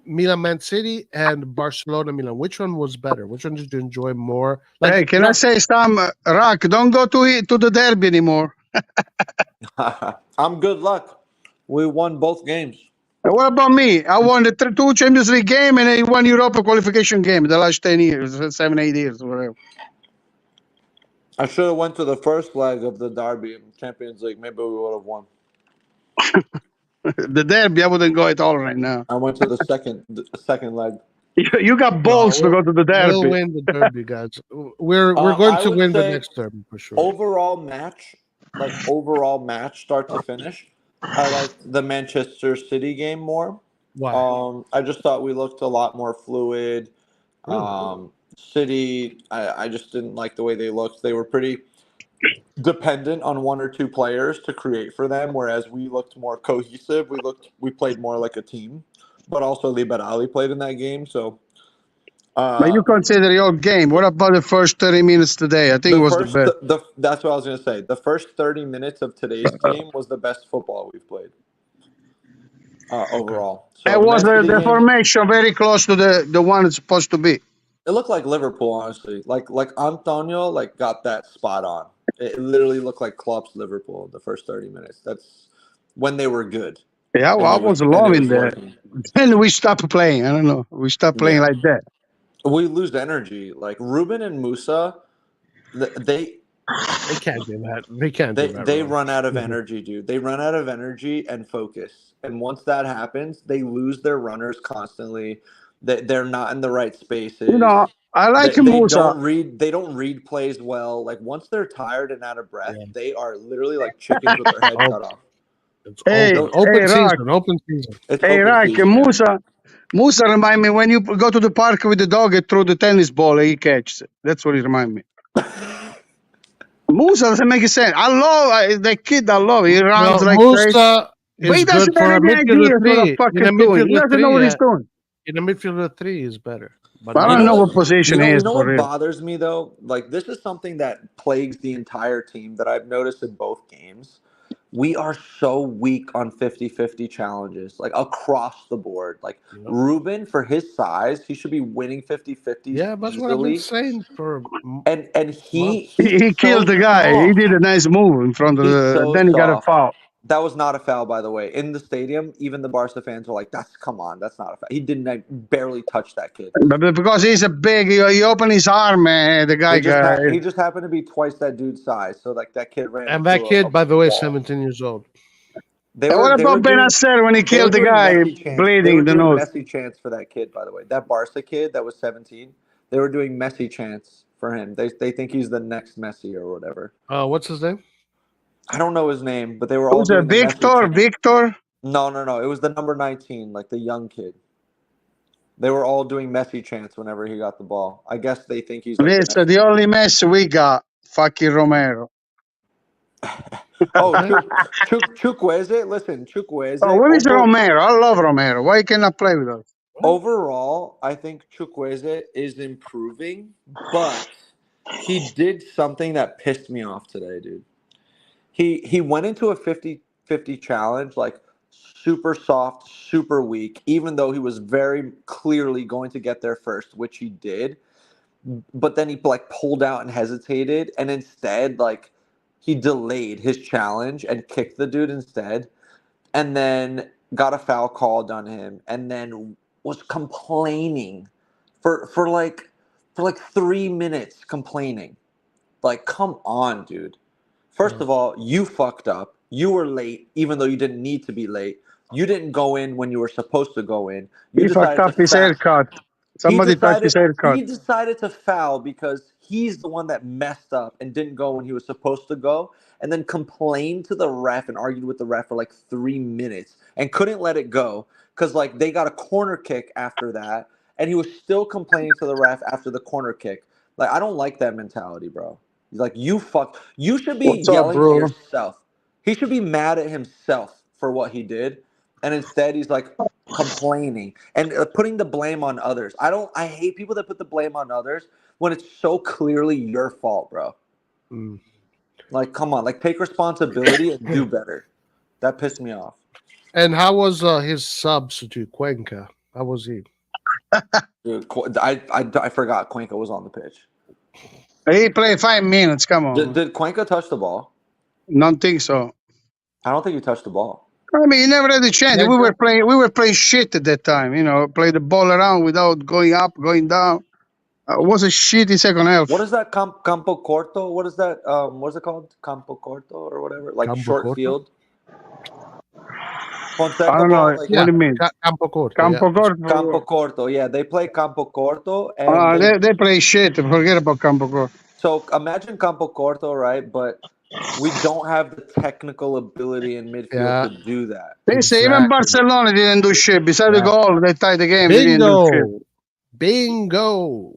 Milan, Man City, and Barcelona, Milan. Which one was better? Which one did you enjoy more? Hey, can I say something? Rock, don't go to the derby anymore. I'm good luck. We won both games. What about me? I won the two Champions League game and I won Europa qualification game the last 10 years, 7, 8 years, whatever. I should have went to the first leg of the derby in Champions League. Maybe we would have won. The derby, I wouldn't go at all right now. I went to the second leg. You got balls to go to the derby. We'll win the derby, guys. We're going to win the next derby for sure. Overall match, start to finish, I like the Manchester City game more. Why? I just thought we looked a lot more fluid. City, I just didn't like the way they looked. They were pretty dependent on one or two players to create for them, whereas we looked more cohesive. We played more like a team, but also Liberali played in that game. So, But you consider your game. What about the first 30 minutes today? I think it was the best. That's what I was going to say. The first 30 minutes of today's game was the best football we've played overall. So it was the formation very close to the one it's supposed to be. It looked like Liverpool, honestly. Like Antonio got that spot on. It literally looked like Klopp's Liverpool in the first 30 minutes. That's when they were good. Yeah, well, I was loving that. Then we stopped playing. I don't know. We stopped playing like that. We lose energy. Like Ruben and Musa, they can't do that. They can't do that. They run out of energy, dude. They run out of energy and focus. And once that happens, they lose their runners constantly. They're not in the right spaces. You know, I like Musa. They don't read plays well. Like once they're tired and out of breath, they are literally like chickens with their head cut off. Open season. Hey, Rock, Musa remind me when you go to the park with the dog and throw the tennis ball and he catches it. That's what he remind me. Musa doesn't make sense. I love that kid. I love. He runs like Musa but he doesn't have any idea what the fuck he's doing. He doesn't know what he's doing. In a midfielder 3 is better. But I don't know what position he is. You know what bothers me though? Like this is something that plagues the entire team that I've noticed in both games. We are so weak on 50-50 challenges, like across the board. Like Ruben, for his size, he should be winning 50-50. Yeah, that's what I've been saying for. And he killed the guy. Soft. He did a nice move in front of then he got a foul. That was not a foul, by the way. In the stadium, even the Barca fans were like, that's a foul. He didn't barely touch that kid. But because he's a big, he opened his arm, man. The guy he just happened to be twice that dude's size. So like that kid ran. And that kid, by the way, is 17 years old. What about Benacer when he killed the guy bleeding in the nose? Messy chants for that kid, by the way. That Barca kid that was 17, they were doing messy chants for him. They think he's the next Messi or whatever. What's his name? I don't know his name, but they were all Who's doing the Messi Victor? chant. Victor? No. It was the number 19, like the young kid. They were all doing Messi chants whenever he got the ball. I guess they think he's like This the only Messi we got. Fucking Romero. Oh, Chukwueze. Listen, Chukwueze. Oh, where is Romero? I love Romero. Why he cannot play with us? Overall, I think Chukwueze is improving, but he did something that pissed me off today, dude. He went into a 50-50 challenge, like super soft, super weak, even though he was very clearly going to get there first, which he did. But then he like pulled out and hesitated, and instead, like, he delayed his challenge and kicked the dude instead, and then got a foul called on him, and then was complaining for like 3 minutes complaining. Like, come on, dude. First of all, you fucked up. You were late, even though you didn't need to be late. You didn't go in when you were supposed to go in. He fucked up his haircut. Somebody touched his haircut. He decided to foul because he's the one that messed up and didn't go when he was supposed to go, and then complained to the ref and argued with the ref for like 3 minutes and couldn't let it go because like they got a corner kick after that, and he was still complaining to the ref after the corner kick. Like, I don't like that mentality, bro. He's like, you should be yelling at yourself. He should be mad at himself for what he did, and instead he's like complaining and putting the blame on others. I hate people that put the blame on others when it's so clearly your fault, bro. Like, come on, like, take responsibility and do better. That pissed me off. And how was his substitute, Cuenca? How was he? Dude, I forgot Cuenca was on the pitch. He played 5 minutes. Come on. Did Cuenca touch the ball? Don't think so. I don't think he touched the ball. I mean, he never had a chance. We were playing shit at that time. You know, play the ball around without going up, going down. It was a shitty second half. What is that campo corto? What is that? What's it called? Campo corto or whatever? Like Campo short corto? field. Fonseca I don't know. ball, like, What do you mean? Campo corto. Campo corto. Campo corto. Yeah, they play campo corto, and they play shit. Forget about campo corto. So imagine campo corto, right? But we don't have the technical ability in midfield to do that. They say even Barcelona didn't do shit. Besides the goal, they tied the game. They didn't do shit. Bingo.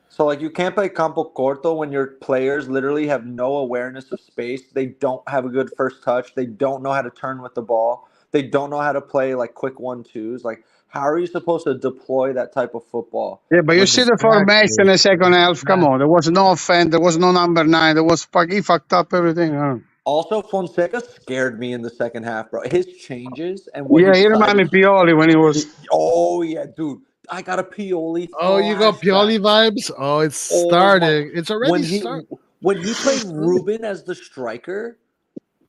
So, like, you can't play campo corto when your players literally have no awareness of space. They don't have a good first touch. They don't know how to turn with the ball. They don't know how to play, like, quick 1-2s. Like, how are you supposed to deploy that type of football? Yeah, but you see the formation in the second half. Come on. There was no offense. There was no number 9. There was he fucked up everything. Also, Fonseca scared me in the second half, bro. His changes and what he reminded me Pioli when he was... Oh, yeah, dude. I got a Pioli. Oh, you got Pioli vibes? Oh, it's starting. It's already starting. When he played Ruben as the striker...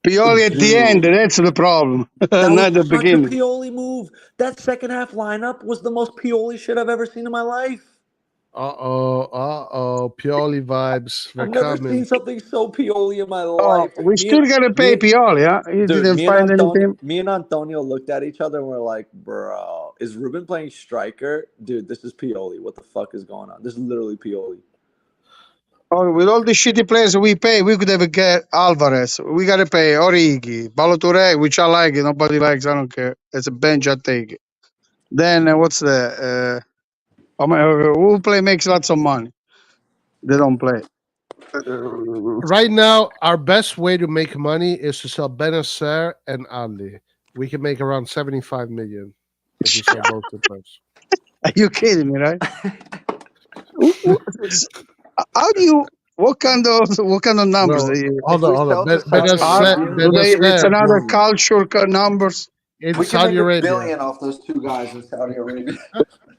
Pioli at the end, that's the problem. Not the beginning. Such a Pioli move. That second half lineup was the most Pioli shit I've ever seen in my life. Pioli vibes. I've never seen something so Pioli in my life. We still got to pay Pioli, huh? He didn't find anything. Me and Antonio looked at each other and we're like, bro, is Ruben playing striker? Dude, this is Pioli. What the fuck is going on? This is literally Pioli. Oh, with all the shitty players we pay, we could have get Alvarez. We got to pay Origi, Balotelli, which I like. Nobody likes. I don't care. It's a bench. I take it. Then what's the... who play makes lots of money. They don't play. Right now, our best way to make money is to sell Benacer and Ali. We can make around 75 million if we sell both the players. Are you kidding me, right? How do you? What kind of numbers? Hold on. It's another culture numbers. In we Saudi can make Arabia. $1 billion off those 2 guys in Saudi Arabia.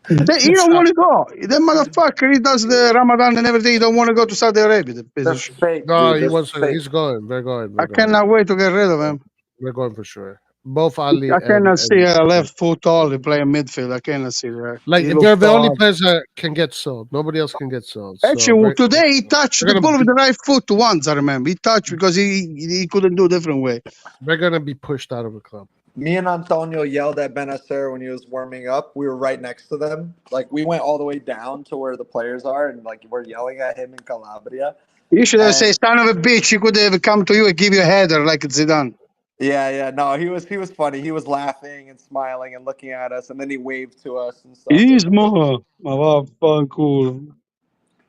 He don't want to go. That motherfucker, he does the Ramadan and everything. He don't want to go to Saudi Arabia. That's fake. No, dude. he wants to. Fake. He's going. They're going. I cannot wait to get rid of him. We're going for sure. Both Ali. I cannot see a left foot only playing midfield. I cannot see that. Like they're the only players that can get sold. Nobody else can get sold. Actually, today he touched the ball with the right foot once. I remember he touched because he couldn't do a different way. They're gonna be pushed out of the club. Me and Antonio yelled at Benacer when he was warming up. We were right next to them. Like, we went all the way down to where the players are, and, like, we're yelling at him in Calabria. You should have And- said, son of a bitch, he could have come to you and give you a header like Zidane. Yeah. No, he was funny. He was laughing and smiling and looking at us, and then he waved to us and stuff. Ismo. Ma vaffanculo.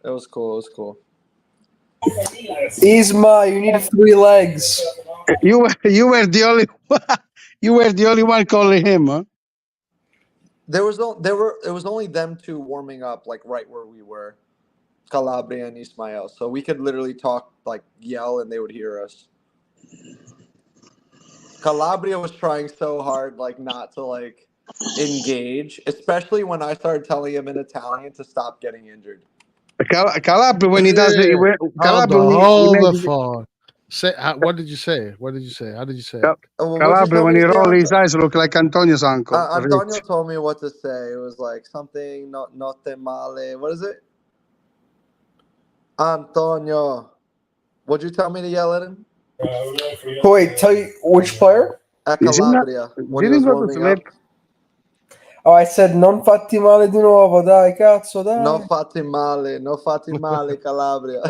It was cool. Isma, you need 3 legs. You were the only you were the only one calling him, huh? It was only them two warming up, like right where we were, Calabria and Ismael. So we could literally talk, like yell, and they would hear us. Calabria was trying so hard, like not to like engage, especially when I started telling him in Italian to stop getting injured. Calabria when he does it, Calabria when Hold he the makes it, phone. What did you say? What did you say? How did you say it? What'd you Calabria tell when me he to say, rolls his Anto- eyes look like Antonio's uncle. Antonio Rich. told me what to say. It was like something notte male. What is it? Antonio. What'd you tell me to yell at him? Wait, tell you which player? At Is he not? Calabria when he Didn't was go to warming sleep. up. Oh, I said non fatti male di nuovo, dai, cazzo, dai. No fatti male, Calabria.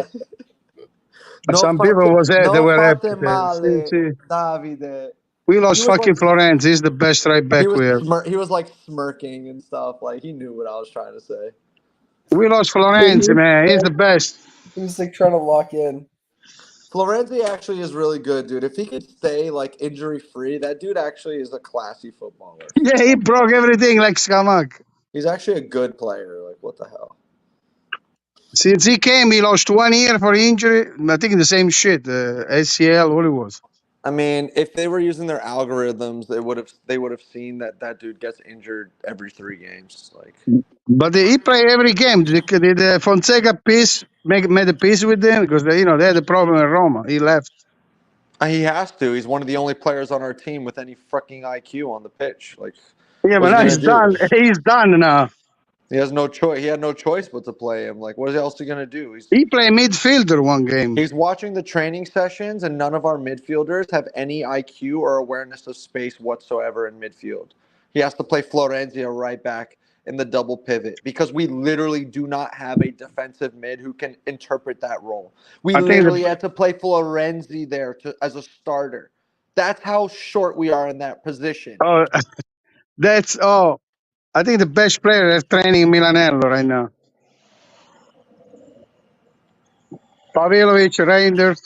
Some people was there, they no were fate happy. male, See. Davide. We lost He was fucking like- Florenzi. He's the best right back we have. He was like smirking and stuff. Like he knew what I was trying to say. We lost Florenzi, man. He's the best. He was like trying to lock in. Florenzi actually is really good, dude. If he could stay like injury free, that dude actually is a classy footballer. Yeah, he broke everything like Scamak. He's actually a good player. Like what the hell? Since he came, he lost 1 year for injury. I think the same shit. ACL, what it was. I mean, if they were using their algorithms, they would have seen that dude gets injured every 3 games. Like, But he played every game. Did Fonseca made a peace with them because they had a problem in Roma. He left. he has to. He's one of the only players on our team with any fucking IQ on the pitch. Like, Yeah, but what's now he he's gonna do? done. He's done now. He has no choice. He had no choice but to play him. Like, what else is he gonna do? He played midfielder one game. He's watching the training sessions, and none of our midfielders have any IQ or awareness of space whatsoever in midfield. He has to play Florenzi right back in the double pivot because we literally do not have a defensive mid who can interpret that role. We I think literally had to play Florenzi there as a starter. That's how short we are in that position. Oh, I think the best player is training Milanello right now. Pavlovic, Reinders.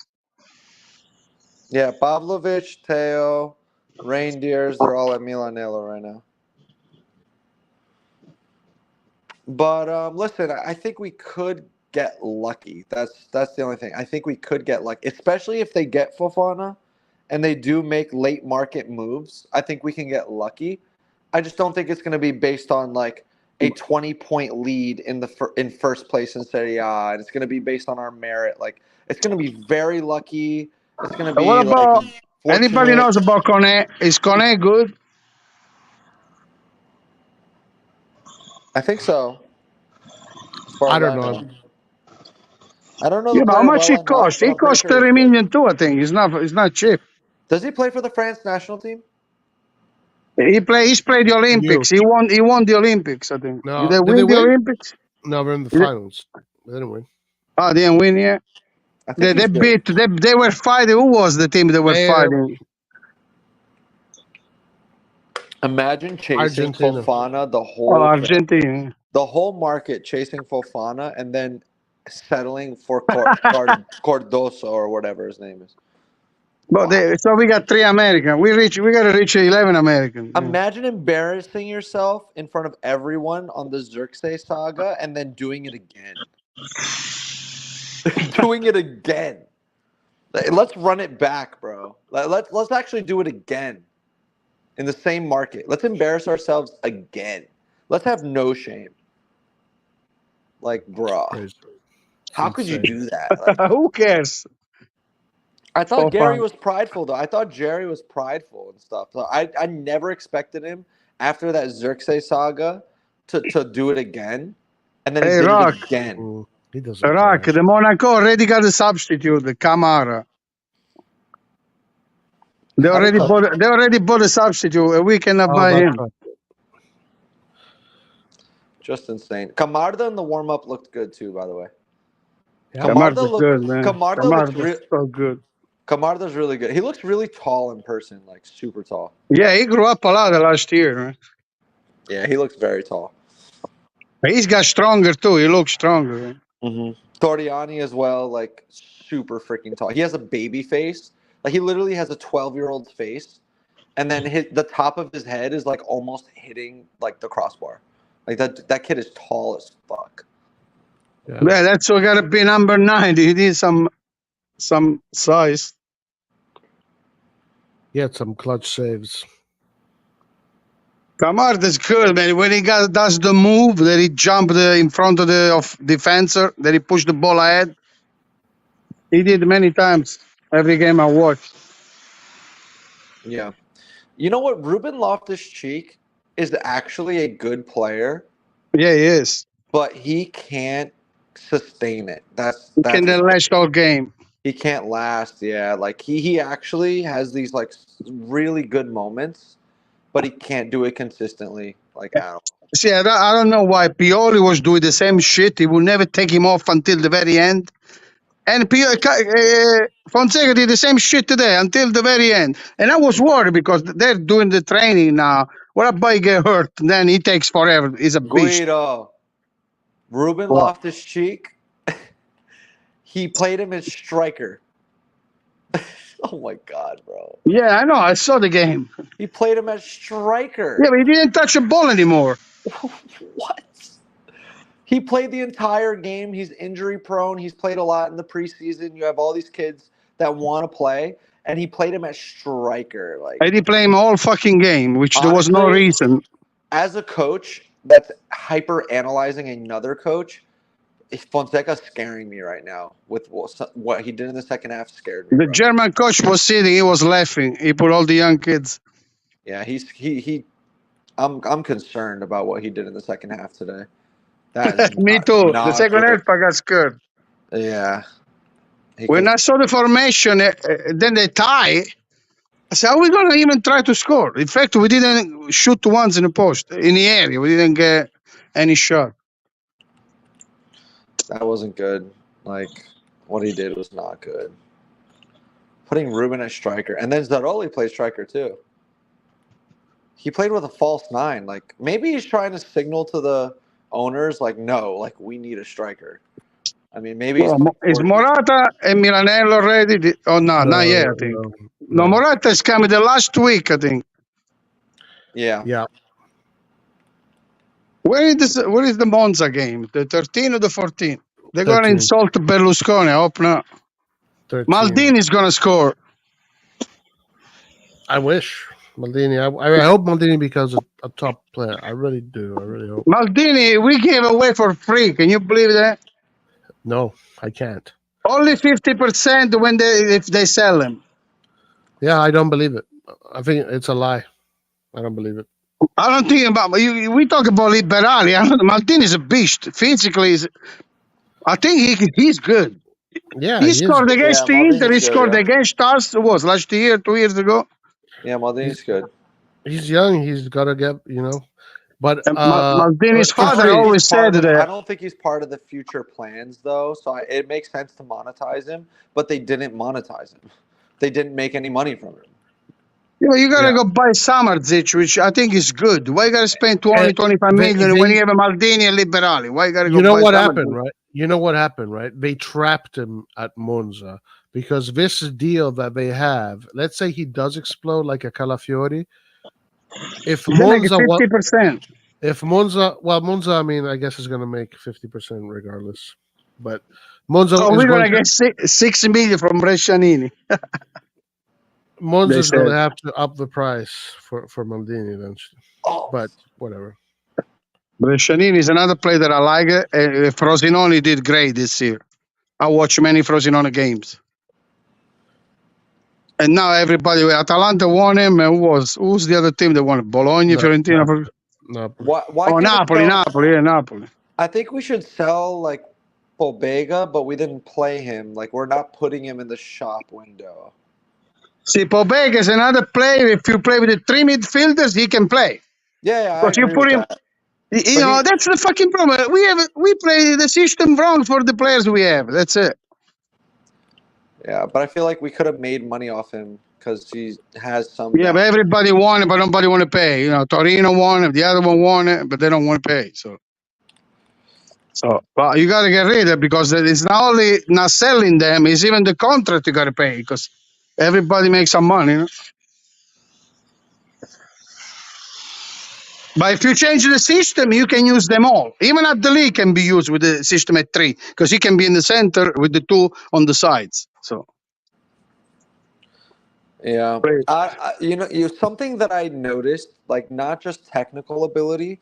Yeah, Pavlovic, Teo, Reindeers, they're all at Milanello right now. But listen, I think we could get lucky. That's the only thing. I think we could get lucky, especially if they get Fofana and they do make late market moves. I think we can get lucky. I just don't think it's going to be based on like a 20-point lead in first place in Serie A, and it's going to be based on our merit. Like it's going to be very lucky. It's going to be What about like anybody fortunate. knows about Kone? Is Kone good? I think so. As far I as don't know. I don't know Yeah, the but how player much well it enough, cost? but It I'm pretty cost sure 30 he's good. million too. I think it's not cheap. Does he play for the France national team? He's played the Olympics. He won the Olympics. I think. No, Did they did win they the win? Olympics? No, we're in the Did they- finals. They didn't win. Oh, they didn't win yet. I think They he's good. beat. They were fighting. Who was the team that were fighting? Imagine chasing Argentina. Fofana Oh, Argentina. the whole market chasing Fofana and then settling for Cardoso or whatever his name is. But so we got 3 American. We got to reach 11 American. Yeah. Imagine embarrassing yourself in front of everyone on the Xerxes saga and then doing it again. Doing it again. Let's run it back, bro. Let's actually do it again. In the same market. Let's embarrass ourselves again. Let's have no shame. Like, bro. Crazy. How could you do that? Like, Who cares? I thought So Gary fun. was prideful, though. I thought Jerry was prideful and stuff. So I never expected him after that Xerxes saga to do it again. And then he did Rock. it again. He doesn't. Rock, care. the Monaco already got a substitute, the Camara. They How already did- bought. They already bought a substitute. We cannot Oh, buy that's him. right. Just insane. Camarda in the warm up looked good too, by the way. Yeah. Camarda's good, man. Camarda looks Camarda's so good. Camarda's really good. He looks really tall in person, like super tall. Yeah, he grew up a lot last year. Man. Yeah, he looks very tall. He's got stronger too. He looks stronger. Man. Mm-hmm. Torriani as well, like super freaking tall. He has a baby face. Like he literally has a 12-year-old's face, and then the top of his head is like almost hitting like the crossbar. Like that kid is tall as fuck. Yeah, that's what got to be number 9. He needs some size. He had some clutch saves. Camarda's good, man. When he does the move, that he jumped in front of the defender, that he pushed the ball ahead. He did many times. Every game I watched. Yeah. You know what? Ruben Loftus-Cheek is actually a good player, Yeah, he is. but he can't sustain it. That's He can last all game. he can't last. Yeah, like he actually has these like really good moments, but he can't do it consistently. Like at all. See, I don't know why Pioli was doing the same shit. He would never take him off until the very end. And Fonseca did the same shit today until the very end. And I was worried because they're doing the training now. What about he get hurt? Then he takes forever. He's a beast. Guido, Ruben What? Loftus-Cheek, he played him as striker. Oh my god, bro! Yeah, I know. I saw the game. He played him as striker. Yeah, but he didn't touch the ball anymore. What? He played the entire game. He's injury prone. He's played a lot in the preseason. You have all these kids that want to play, and he played him as striker. Like, I did play him all fucking game, which there was no Honestly, reason. as a coach that's hyper analyzing another coach, Fonseca's scaring me right now with what he did in the second half. Scared me. The bro. German coach was sitting. He was laughing. He put all the young kids. Yeah, I'm concerned about what he did in the second half today. That is Me not- too. not The second good. half, I got scared. Yeah. When I saw the formation, then they tie. I said, "Are we going to even try to score?" In fact, we didn't shoot once in the post, in the area. We didn't get any shot. That wasn't good. Like, what he did was not good. Putting Ruben as striker. And then Zaroli plays striker, too. He played with a false 9. Like, maybe he's trying to signal to the owners, like, no, like, we need a striker. I mean, maybe he's... Is Morata and Milanello ready? Oh, no, not yet, I think. No, Morata is coming the last week, I think. Yeah. Yeah. Where is the Monza game? The 13 or the 14? They're going to 13. insult Berlusconi. I hope not. 13. Maldini's going to score. I wish. Maldini. I hope Maldini becomes a top player. I really do. I really hope. Maldini, we gave away for free. Can you believe that? No, I can't. Only 50% if they sell him. Yeah, I don't believe it. I think it's a lie. I don't believe it. I don't think about we talk about Liberali. Maldini is a beast. Physically, I think he's good. Yeah, he scored against the Maldini's Inter. He good, scored yeah. against us. Was last year, 2 years ago. Yeah, Maldini's good. He's young. He's got to get, But Maldini's father always said I that. don't think he's part of the future plans, though. So it makes sense to monetize him, but they didn't monetize him. They didn't make any money from him. Yeah, you gotta go buy Samardzic, which I think is good. Why you gotta spend 20, 25 million when you have a Maldini and Liberali? Why you gotta go? You know buy what Samardzic? happened, right? You know what happened, right? They trapped him at Monza because this deal that they have. Let's say he does explode like a Calafiori. If Monza, 50%. if Monza, I mean, I guess is going to make 50% regardless. But Monza, So is we're going gonna to, get 6 million from Brescianini. Monza they is going to said. have to up the price for Maldini eventually. Oh, But whatever. Brescianini is another player that I like. Frosinone did great this year. I watch many Frosinone games. And now everybody, Atalanta won him. And who's the other team that won it? Bologna, Fiorentina. No. why Oh, can't we Napoli, sell- Napoli, yeah, Napoli. I think we should sell like Pobega, but we didn't play him. Like we're not putting him in the shop window. See, Pobeg is another player. If you play with the 3 midfielders, he can play. Yeah, I But you agree put with him, that. you know, that's the fucking problem. We play the system wrong for the players we have. That's it. Yeah, but I feel like we could have made money off him because he has some. Yeah, but everybody won it, but nobody want to pay. You know, Torino won it, the other one won it, but they don't want to pay. So well, you got to get rid of it because it's not only not selling them, it's even the contract you got to pay because everybody makes some money. You know? But if you change the system, you can use them all. Even at the league can be used with the system at 3 because he can be in the center with the 2 on the sides. So Yeah, something that I noticed, like not just technical ability,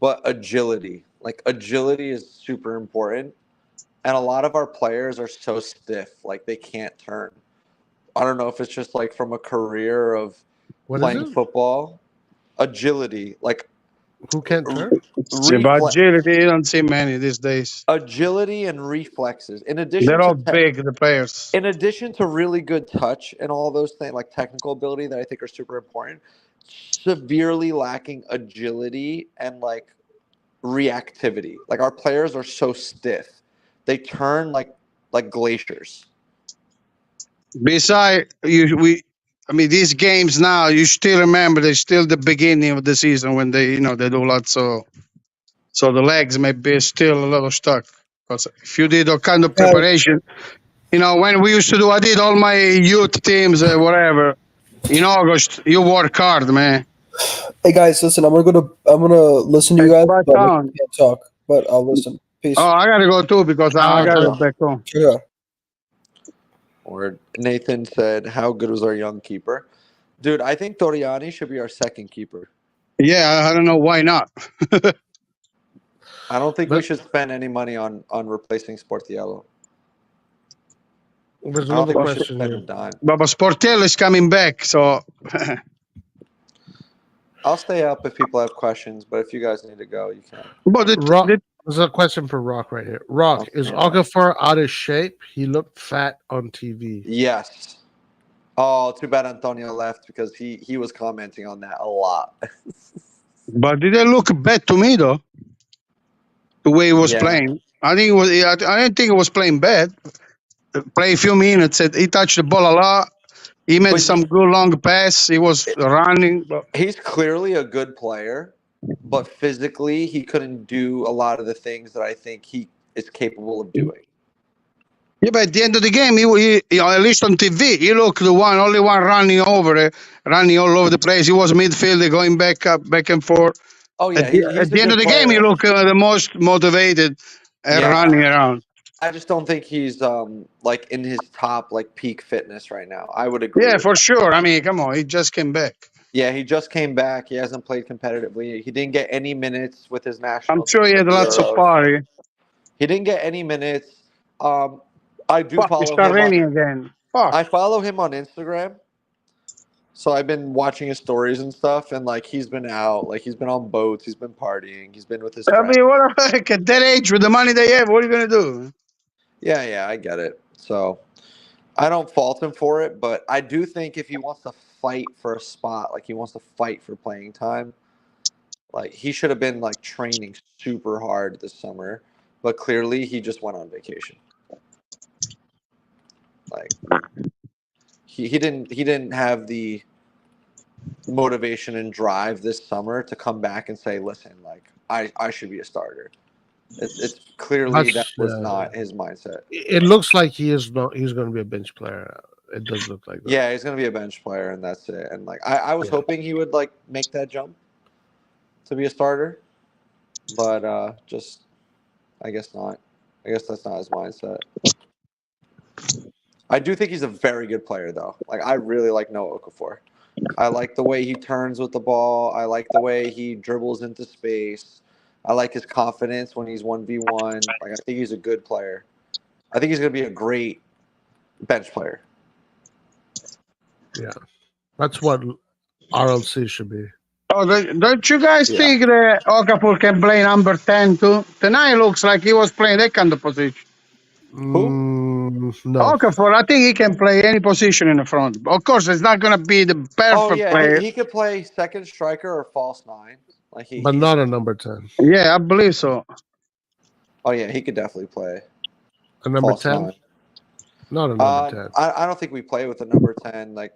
but agility. Like agility is super important, and a lot of our players are so stiff, like they can't turn. I don't know if it's just like from a career of What is playing it? football. Agility, like Who can't turn? about agility, you don't see many these days. agility and reflexes. In addition They're all to big, the players. in addition to really good touch and all those things like technical ability that I think are super important, severely lacking agility and like reactivity. Like our players are so stiff. They turn like glaciers. Besides, these games now, you still remember they're still the beginning of the season when they do lots of, so the legs may be still a little stuck. Because if you did a kind of preparation, when we used to do, I did all my youth teams, whatever. In August, you work hard, man. Hey guys, listen, I'm gonna listen to you guys, but I can't talk. But I'll listen. Peace. Oh, I gotta go too because I gotta go back home. Yeah. Or Nathan said, "How good was our young keeper?" Dude, I think Toriani should be our second keeper. Yeah, I don't know why not. I don't think we should spend any money on replacing Sportiello. There's another question here. But Sportiello is coming back, so I'll stay up if people have questions, but if you guys need to go, you can. But there's a question for Rock right here. Rock, is Okafor out of shape? He looked fat on TV. Yes. Oh, too bad Antonio left because he was commenting on that a lot. But did it look bad to me though? The way he was playing, I didn't think it was playing bad. Play a few minutes, he touched the ball a lot. He made some good long pass. He was running. He's clearly a good player, but physically he couldn't do a lot of the things that I think he is capable of doing. Yeah, but at the end of the game, he at least on TV, he looked only one running all over the place. He was midfielder, going back and forth. Oh yeah, at the end of the game, he looked the most motivated and running around. I just don't think he's like in his top peak fitness right now. I would agree. Yeah, for sure. I mean, come on, he just came back. Yeah, he just came back. He hasn't played competitively. He didn't get any minutes with his national. I'm sure he had lots of party. He didn't get any minutes. I do follow him. Raining again. I follow him on Instagram. So I've been watching his stories and stuff, and he's been out, he's been on boats, he's been partying, he's been with his friends. I mean, at that age with the money they have, what are you gonna do? Yeah, I get it. So I don't fault him for it, but I do think if he wants to fight for a spot, he wants to fight for playing time, he should have been training super hard this summer, but clearly he just went on vacation. He didn't have the motivation and drive this summer to come back and say, listen, I should be a starter. It's clearly that was not his mindset. It looks like he's going to be a bench player. It does look like that. Yeah, he's going to be a bench player, and that's it. And I was hoping he would make that jump to be a starter, but I guess not. I guess that's not his mindset. I do think he's a very good player, though. I really like Noah Okafor. I like the way he turns with the ball. I like the way he dribbles into space. I like his confidence when he's 1v1. I think he's a good player. I think he's going to be a great bench player. Yeah. That's what RLC should be. Oh, don't you guys think that Okafor can play number 10 too? Tonight looks like he was playing that kind of position. Who? No. Okafor, I think he can play any position in the front. Of course, it's not going to be the perfect Oh yeah, player. he could play second striker or false nine. Like But not a number 10. Yeah, I believe so. Oh yeah, he could definitely play A number false 10? nine. Not a number 10. I don't think we play with a number 10. Like,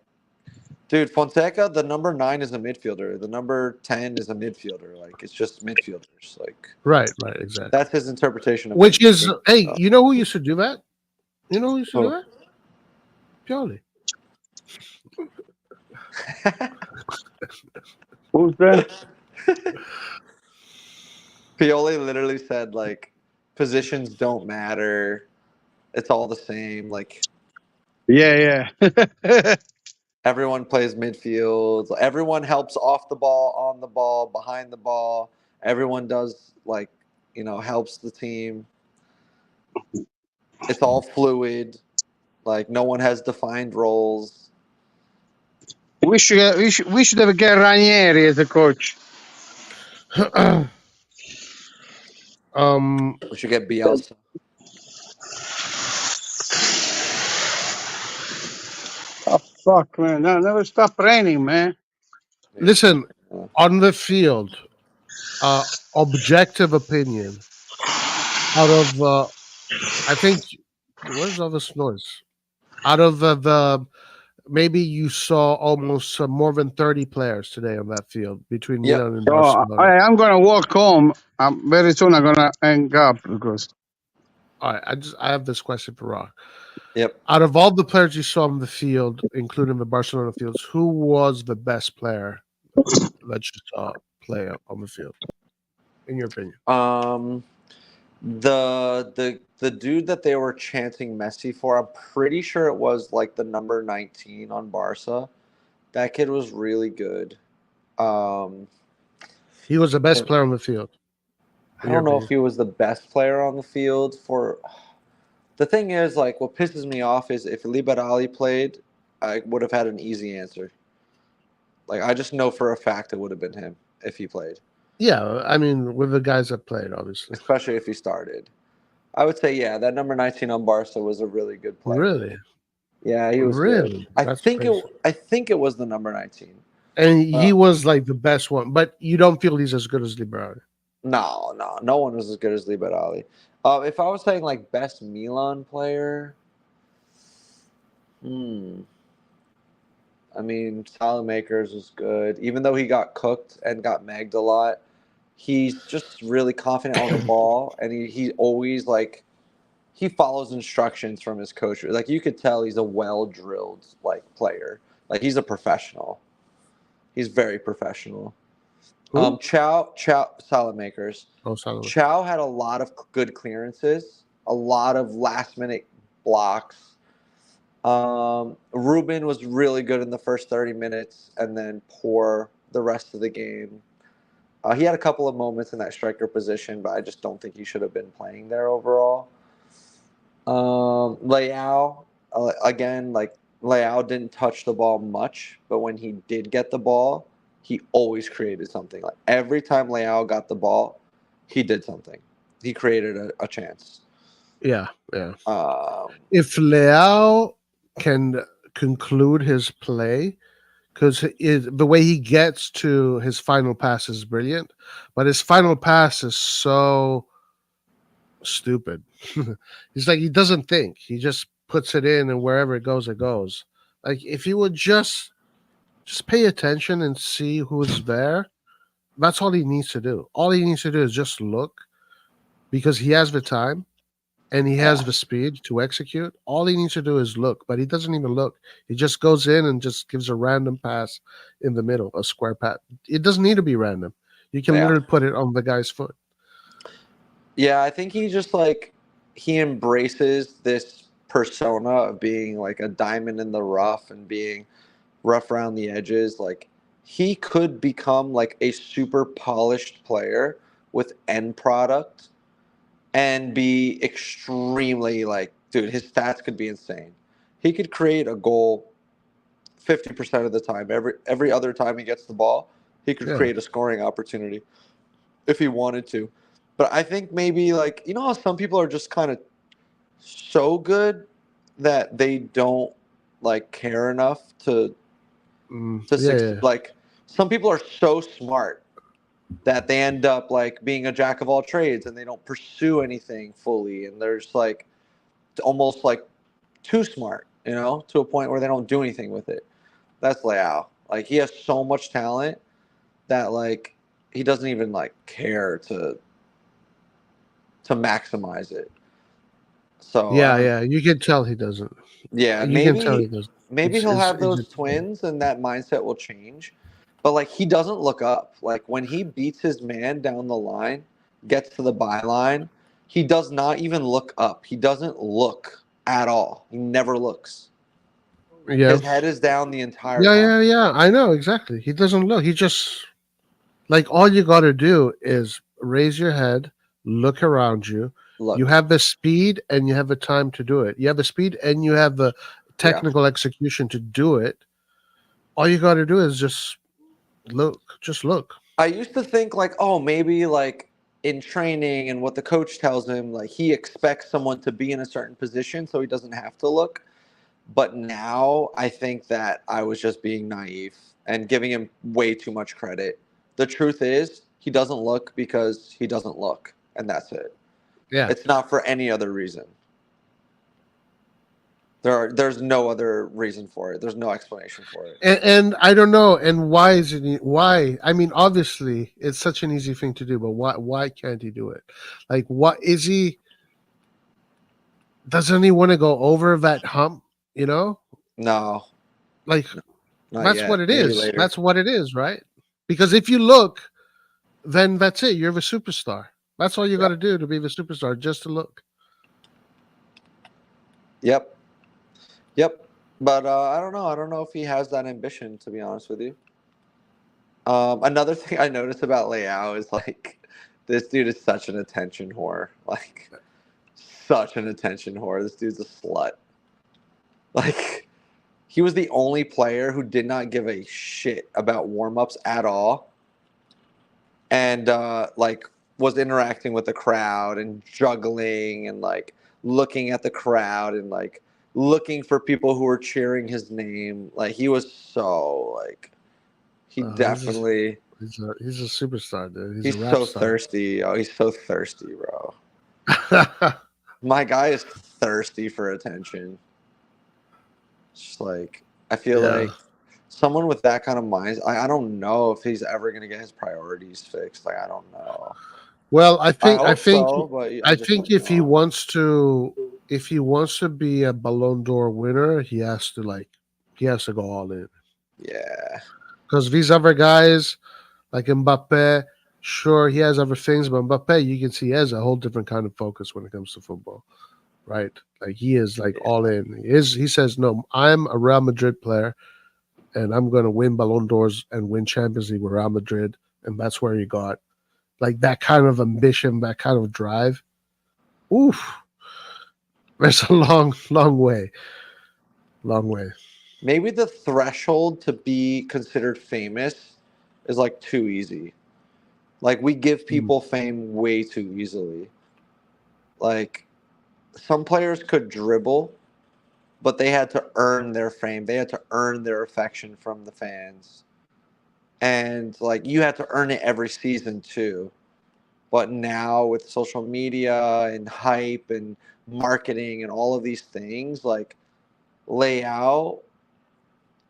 dude, Fonseca, the number 9 is a midfielder. The number 10 is a midfielder. Like, it's just midfielders. Like, Right, exactly. that's his interpretation of Which is, midfielder. hey, you know who used to do that? You know who used to do Who? that? Pioli. Who's that? Pioli literally said, like, positions don't matter. It's all the same. Like, Yeah. everyone plays midfield. Everyone helps off the ball, on the ball, behind the ball. Everyone does, like, helps the team. It's all fluid. Like, no one has defined roles. we should have get Ranieri as a coach. We should get Bielsa. Oh, fuck, man. No, never stop raining, man. Listen, on the field, objective opinion, out of, I think, where's all this noise? Out of the maybe you saw almost more than 30 players today on that field between Yep. Milan and So Barcelona. I'm going to walk home. Very soon I'm going to hang up because... All right, I have this question for Rock. Yep. Out of all the players you saw on the field, including the Barcelona fields, who was the best player that you saw play on the field, in your opinion? The dude that they were chanting Messi for, I'm pretty sure it was like the number 19 on Barca. That kid was really good. He was the best player on the field. I don't know if he was the best player on the field. The thing is, like, what pisses me off is if Liberali played, I would have had an easy answer. Like, I just know for a fact it would have been him if he played. Yeah, I mean, with the guys that played, obviously. Especially if he started. I would say, yeah, that number 19 on Barca was a really good player. Really? Yeah, he was really good. I think it was the number 19. And he was like the best one, but you don't feel he's as good as Liberali. No one was as good as Liberali. If I was saying like best Milan player, I mean, Salamakers was good. Even though he got cooked and got megged a lot, he's just really confident on the ball, and he always, like, he follows instructions from his coach. Like, you could tell he's a well-drilled, like, player. Like, he's a professional. He's very professional. Chow Salamakers. Oh, Salamakers. Chow had a lot of good clearances, a lot of last-minute blocks. Ruben was really good in the first 30 minutes and then poor the rest of the game. He had a couple of moments in that striker position, but I just don't think he should have been playing there overall. Leao, again, like, Leao didn't touch the ball much, but when he did get the ball, he always created something. Like, every time Leao got the ball, he did something. He created a chance. Yeah. If Leao can conclude his play, because the way he gets to his final pass is brilliant, but his final pass is so stupid. He's like, he doesn't think. He just puts it in, and wherever it goes, it goes. Like, if he would just pay attention and see who's there, that's all he needs to do. All he needs to do is just look, because he has the time and he has the speed to execute. All he needs to do is look, but he doesn't even look. He just goes in and just gives a random pass in the middle, a square pass. It doesn't need to be random. You can literally put it on the guy's foot. Yeah, I think he just, like, he embraces this persona of being like a diamond in the rough and being rough around the edges. Like, he could become like a super polished player with end product and be extremely, like, dude, his stats could be insane. He could create a goal 50% of the time. Every other time he gets the ball, he could create a scoring opportunity if he wanted to. But I think maybe, like, you know how some people are just kind of so good that they don't like care enough to Yeah. like some people are so smart that they end up like being a jack of all trades and they don't pursue anything fully, and they're just like almost like too smart, you know, to a point where they don't do anything with it. That's Leao. Like he has so much talent that like he doesn't even like care to maximize it. So Yeah. You can tell he doesn't. yeah, You can tell he doesn't. maybe he'll have those twins and that mindset will change. But like he doesn't look up. Like when he beats his man down the line, gets to the byline, he does not even look up. He doesn't look at all. He never looks. Yeah. His head is down the entire time. Yeah. I know exactly. He doesn't look. He just like all you got to do is raise your head, look around you. Look. You have the speed and you have the time to do it. You have the speed and you have the technical execution to do it. All you got to do is just look. Just look. I used to think like, oh, maybe like in training and what the coach tells him, like he expects someone to be in a certain position so he doesn't have to look. But now I think that I was just being naive and giving him way too much credit. The truth is, he doesn't look because he doesn't look, and that's it. Yeah. It's not for any other reason. There's no other reason for it. There's no explanation for it. And I don't know. And why is it? Why? I mean, obviously, it's such an easy thing to do, but why can't he do it? Like, what is he? Doesn't he want to go over that hump? You know, No, like not that's yet. what it Maybe is. later. That's what it is, right? Because if you look, then that's it. You're the superstar. That's all you got to do to be the superstar, just to look. Yep. But I don't know. I don't know if he has that ambition, to be honest with you. Another thing I noticed about Leao is like this dude is such an attention whore. Like such an attention whore. This dude's a slut. Like he was the only player who did not give a shit about warm-ups at all. And like was interacting with the crowd and juggling and like looking at the crowd and like looking for people who were cheering his name. Like he was so like he definitely he's a superstar, dude. he's a rap so star. thirsty. Oh, he's so thirsty, bro. My guy is thirsty for attention. Just like I feel like someone with that kind of mind, I don't know if he's ever gonna get his priorities fixed. Like I don't know. Well, I think so, but I think if he wants to be a Ballon d'Or winner, he has to go all in. Yeah. Because these other guys, like Mbappe, sure he has other things, but Mbappe, you can see he has a whole different kind of focus when it comes to football, right? Like he is like all in. He says, no, I'm a Real Madrid player, and I'm going to win Ballon d'Ors and win Champions League with Real Madrid, and that's where he got. Like that kind of ambition, that kind of drive. Oof. There's a long way. Long way. Maybe the threshold to be considered famous is like too easy. Like we give people fame way too easily. Like some players could dribble, but they had to earn their fame. They had to earn their affection from the fans. And like you had to earn it every season too. But now with social media and hype and marketing and all of these things, like Leao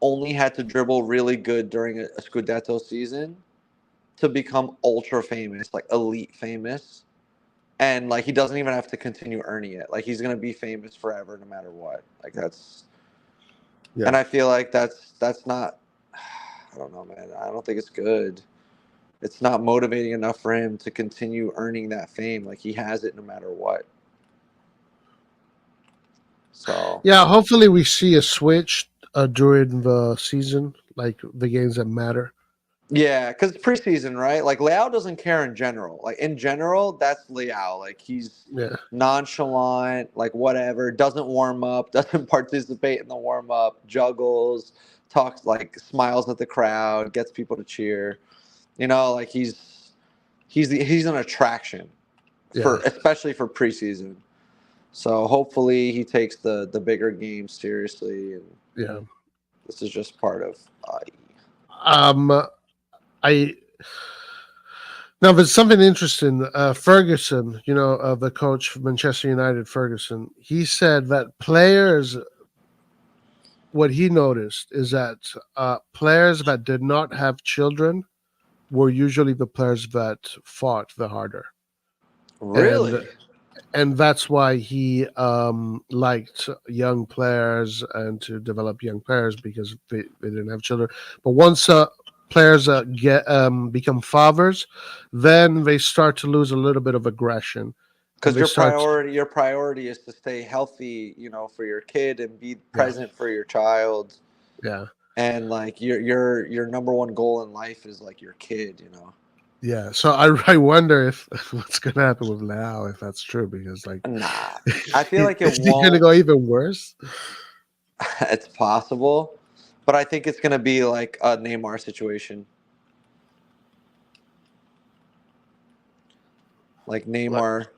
only had to dribble really good during a Scudetto season to become ultra famous, like elite famous. And like he doesn't even have to continue earning it. Like he's gonna be famous forever no matter what. Like that's and I feel like that's not I don't know, man. I don't think it's good. It's not motivating enough for him to continue earning that fame. Like he has it no matter what. So yeah, hopefully we see a switch during the season, like the games that matter. yeah, because it's preseason, right? Like Leao doesn't care in general. Like in general, that's Leao. Like he's nonchalant, like whatever. Doesn't warm up. Doesn't participate in the warm up. Juggles, talks like smiles at the crowd, gets people to cheer. You know, like he's an attraction for especially for preseason. So hopefully he takes the bigger game seriously, and Yeah. this is just part of. I now there's something interesting. Ferguson, the coach of Manchester United, Ferguson, he said that players. What he noticed is that players that did not have children were usually the players that fought the harder. Really? And that's why he liked young players and to develop young players because they didn't have children. But once players become fathers, then they start to lose a little bit of aggression. Because your priority is to stay healthy, for your kid and be present for your child. Yeah. And like your number one goal in life is like your kid, Yeah, so I wonder if what's gonna happen with Lau if that's true because nah, I feel like it's gonna go even worse. It's possible, but I think it's gonna be like a Neymar situation. Like Neymar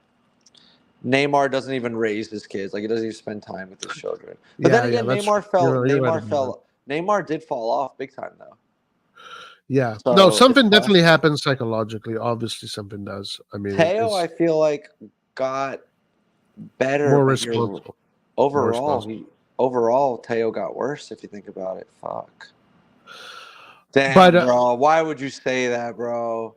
doesn't even raise his kids. Like he doesn't even spend time with his children. But then again, Neymar did fall off big time though. Yeah. So no, something definitely happens psychologically. Obviously, something does. I mean, Teo, I feel like got better, more responsible. Overall, Teo got worse. If you think about it, fuck. Damn, bro. Why would you say that, bro?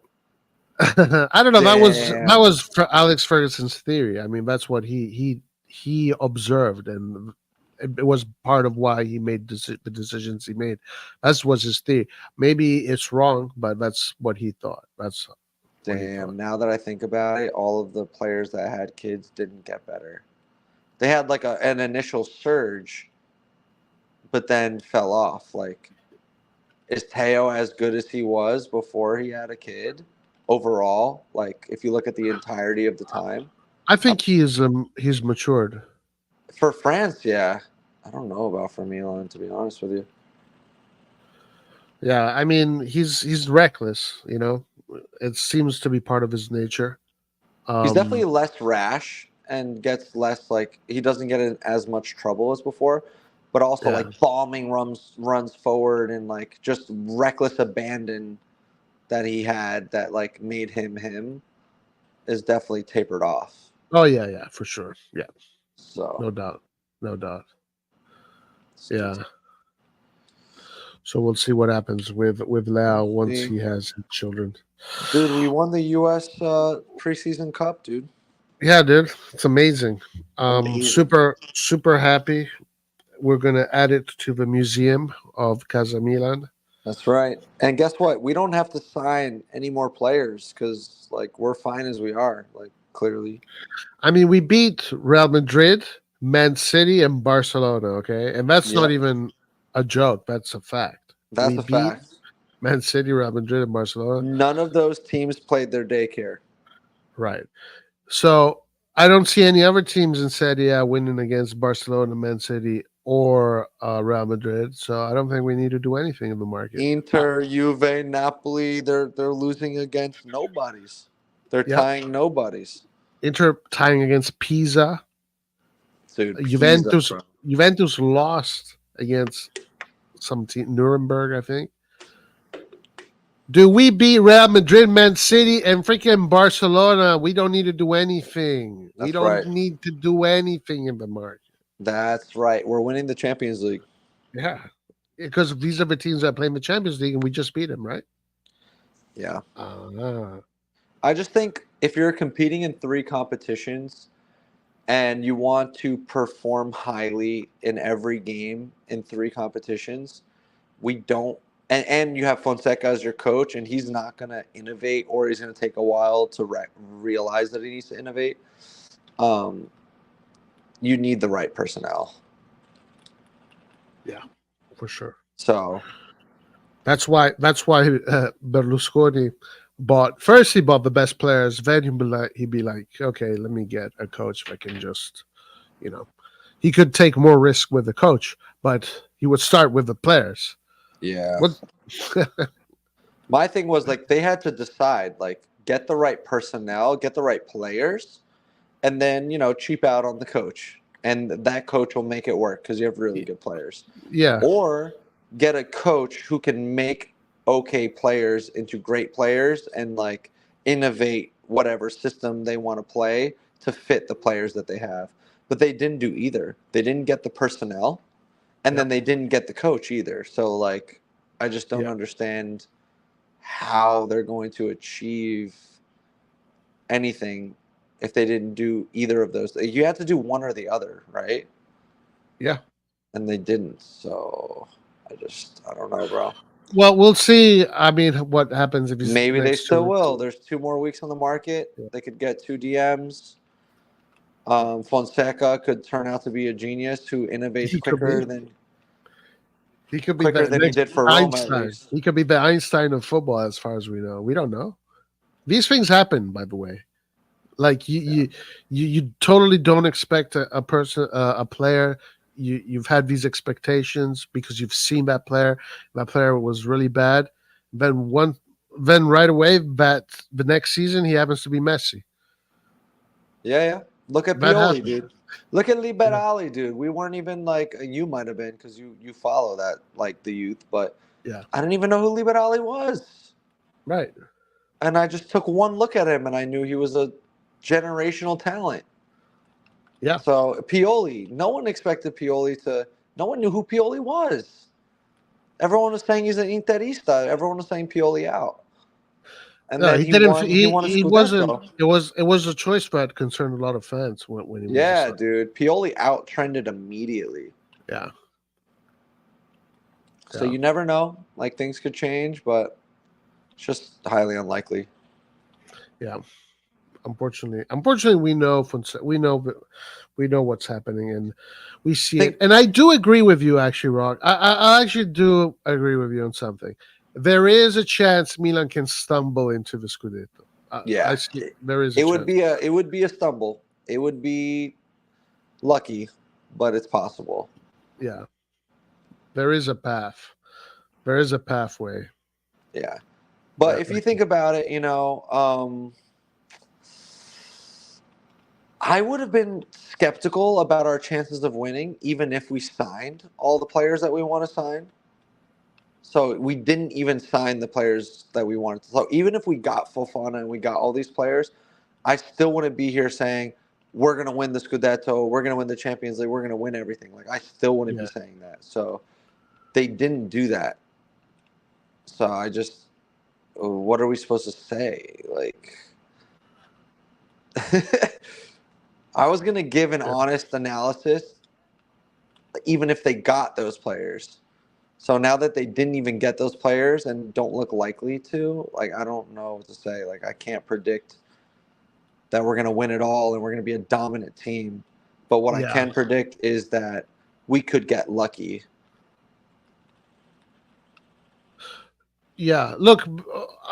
I don't know. Damn. That was for Alex Ferguson's theory. I mean, that's what he observed, and it was part of why he made the decisions he made. That was his theory. Maybe it's wrong, but that's what he thought. That's damn. Now that I think about it, all of the players that had kids didn't get better. They had like an initial surge, but then fell off. Like, is Teo as good as he was before he had a kid? Overall, like if you look at the entirety of the time, I think he's matured. For France, yeah. I don't know about for Milan, to be honest with you. Yeah, I mean he's reckless. It seems to be part of his nature. He's definitely less rash and gets less like he doesn't get in as much trouble as before, but also like bombing runs forward and like just reckless abandon that he had that like made him is definitely tapered off. Oh yeah, for sure. Yeah. So no doubt. Yeah. So we'll see what happens with Lau once he has children. Dude, we won the U.S. Preseason Cup, dude. Yeah, dude, it's amazing. Super happy. We're gonna add it to the museum of Casa Milan. That's right. And guess what? We don't have to sign any more players because, like, we're fine as we are. Like, clearly. I mean, we beat Real Madrid, Man City, and Barcelona. Okay, and that's not even a joke. That's a fact. That's a fact. Man City, Real Madrid, and Barcelona. None of those teams played their daycare. Right. So I don't see any other teams in Serie A winning against Barcelona, Man City, or Real Madrid. So I don't think we need to do anything in the market. Inter, Juve, Napoli, they're losing against nobodies. They're tying nobodies. Inter tying against Pisa. Dude, Juventus lost against some team, Nuremberg, I think. Do we beat Real Madrid, Man City, and freaking Barcelona? We don't need to do anything. We don't need to do anything in the market. That's right. We're winning the Champions League. Yeah. Because these are the teams that play in the Champions League, and we just beat them, right? Yeah. I just think if you're competing in 3 competitions and you want to perform highly in every game in 3 competitions, we don't. And you have Fonseca as your coach, and he's not going to innovate, or he's going to take a while to realize that he needs to innovate. You need the right personnel. Yeah, for sure. So that's why Berlusconi bought the best players. Then he'd be like, okay, let me get a coach that can just, he could take more risk with the coach, but he would start with the players. Yeah. My thing was like they had to decide, like, get the right personnel, get the right players, and then cheap out on the coach, and that coach will make it work because you have really good players. Yeah. Or get a coach who can make okay players into great players and like innovate whatever system they want to play to fit the players that they have. But they didn't do either. They didn't get the personnel, and then they didn't get the coach either. So like, I just don't understand how they're going to achieve anything if they didn't do either of those. You had to do one or the other, right? Yeah. And they didn't. So I don't know, bro. Well, we'll see. I mean, what happens if he's Maybe they next still to- will. There's 2 more weeks on the market. They could get 2 DMs. Fonseca could turn out to be a genius who innovates He could quicker be. than He could be quicker the than he next did for Roma, at Einstein. least. He could be the Einstein of football, as far as we know. We don't know. These things happen, by the way. Like you totally don't expect a person, a player. You've had these expectations because you've seen that player. That player was really bad. Then right away, that the next season he happens to be Messi. Yeah. Look at That Pioli, happens. dude. Look at Liberali, dude. We weren't even like, you might have been because you follow that, like the youth, but Yeah. I didn't even know who Liberali was. Right. And I just took one look at him and I knew he was a generational talent. Yeah. So Pioli, no one expected Pioli to. No one knew who Pioli was. Everyone was saying he's an Interista. Everyone was saying Pioli out. And No, then he didn't. won a He Scudetto. wasn't. It was a choice that concerned a lot of fans when he was. Yeah, dude. Pioli out trended immediately. Yeah. So you never know. Like things could change, but it's just highly unlikely. Yeah. Unfortunately, we know what's happening, and we see it. And I do agree with you, actually, Rock. I actually do agree with you on something. There is a chance Milan can stumble into the Scudetto. Yeah, I see, there is. It would be a stumble. It would be lucky, but it's possible. Yeah, there is a path. There is a pathway. Yeah, but if you think about it, I would have been skeptical about our chances of winning, even if we signed all the players that we want to sign. So we didn't even sign the players that we wanted to. So even if we got Fofana and we got all these players, I still wouldn't be here saying we're going to win the Scudetto, we're going to win the Champions League, we're going to win everything. Like I still wouldn't be saying that. So they didn't do that. So what are we supposed to say? Like, I was going to give an honest analysis, even if they got those players. So now that they didn't even get those players and don't look likely to, like, I don't know what to say. Like, I can't predict that we're going to win it all and we're going to be a dominant team. But what I can predict is that we could get lucky. Yeah, look,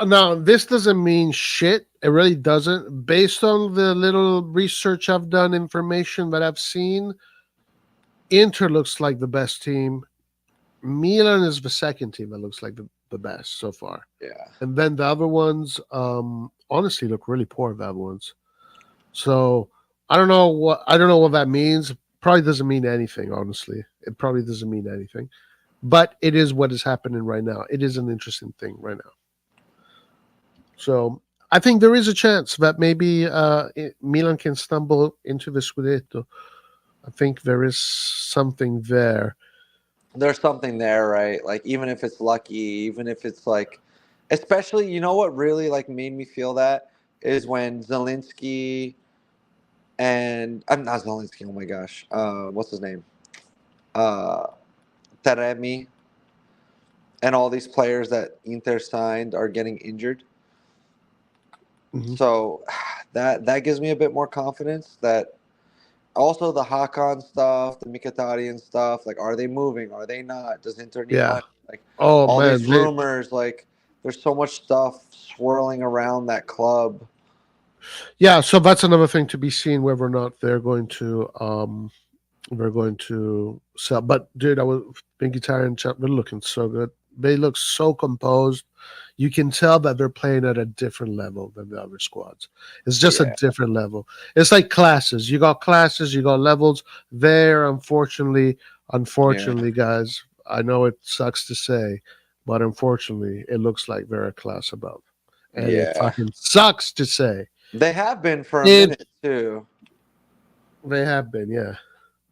now this doesn't mean shit. It really doesn't. Based on the little research I've done, information that I've seen, Inter looks like the best team. Milan is the second team that looks like the best so far. Yeah. And then the other ones, honestly, look really poor, the other ones. So I don't know what that means. Probably doesn't mean anything, honestly. It probably doesn't mean anything. But it is what is happening right now. It is an interesting thing right now. So I think there is a chance that maybe Milan can stumble into the Scudetto. I think there is something there. There's something there, right? Like, even if it's lucky, even if it's like, especially, you know what really like made me feel that is when Zielinski and I'm not Zielinski. Oh my gosh, what's his name? Taremi and all these players that Inter signed are getting injured. Mm-hmm. So that gives me a bit more confidence that. Also, the Hakan stuff, the Mkhitaryan stuff, like, are they moving? Are they not? Does Inter need money? Like, all these rumors, like, there's so much stuff swirling around that club. Yeah, so that's another thing to be seen whether or not they're going to sell. But dude, Mkhitaryan, they're looking so good. They look so composed. you can tell that they're playing at a different level than the other squads. It's just a different level. It's like classes. You got classes, you got levels. There, unfortunately, guys, I know it sucks to say, but unfortunately, it looks like they're a class above. And it fucking sucks to say. They have been for a minute, too. They have been, yeah.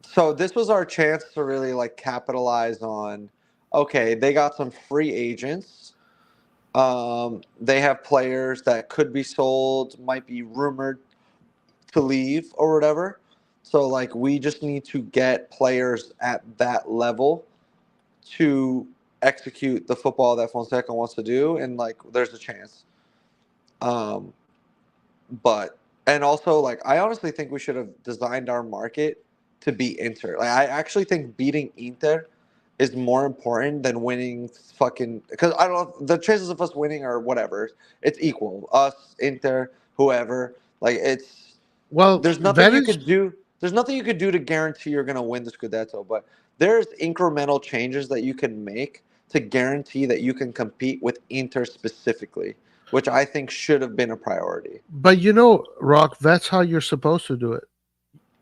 So this was our chance to really like capitalize on, okay, they got some free agents. They have players that could be sold, might be rumored to leave or whatever. So like we just need to get players at that level to execute the football that Fonseca wants to do, and like there's a chance. But and also like I honestly think we should have designed our market to be Inter. Like I actually think beating Inter is more important than winning fucking, because I don't know, the chances of us winning are whatever. It's equal. Us, Inter, whoever. Like it's there's nothing you could do. There's nothing you could do to guarantee you're gonna win the Scudetto, but there's incremental changes that you can make to guarantee that you can compete with Inter specifically, which I think should have been a priority. But you know, Rock, that's how you're supposed to do it.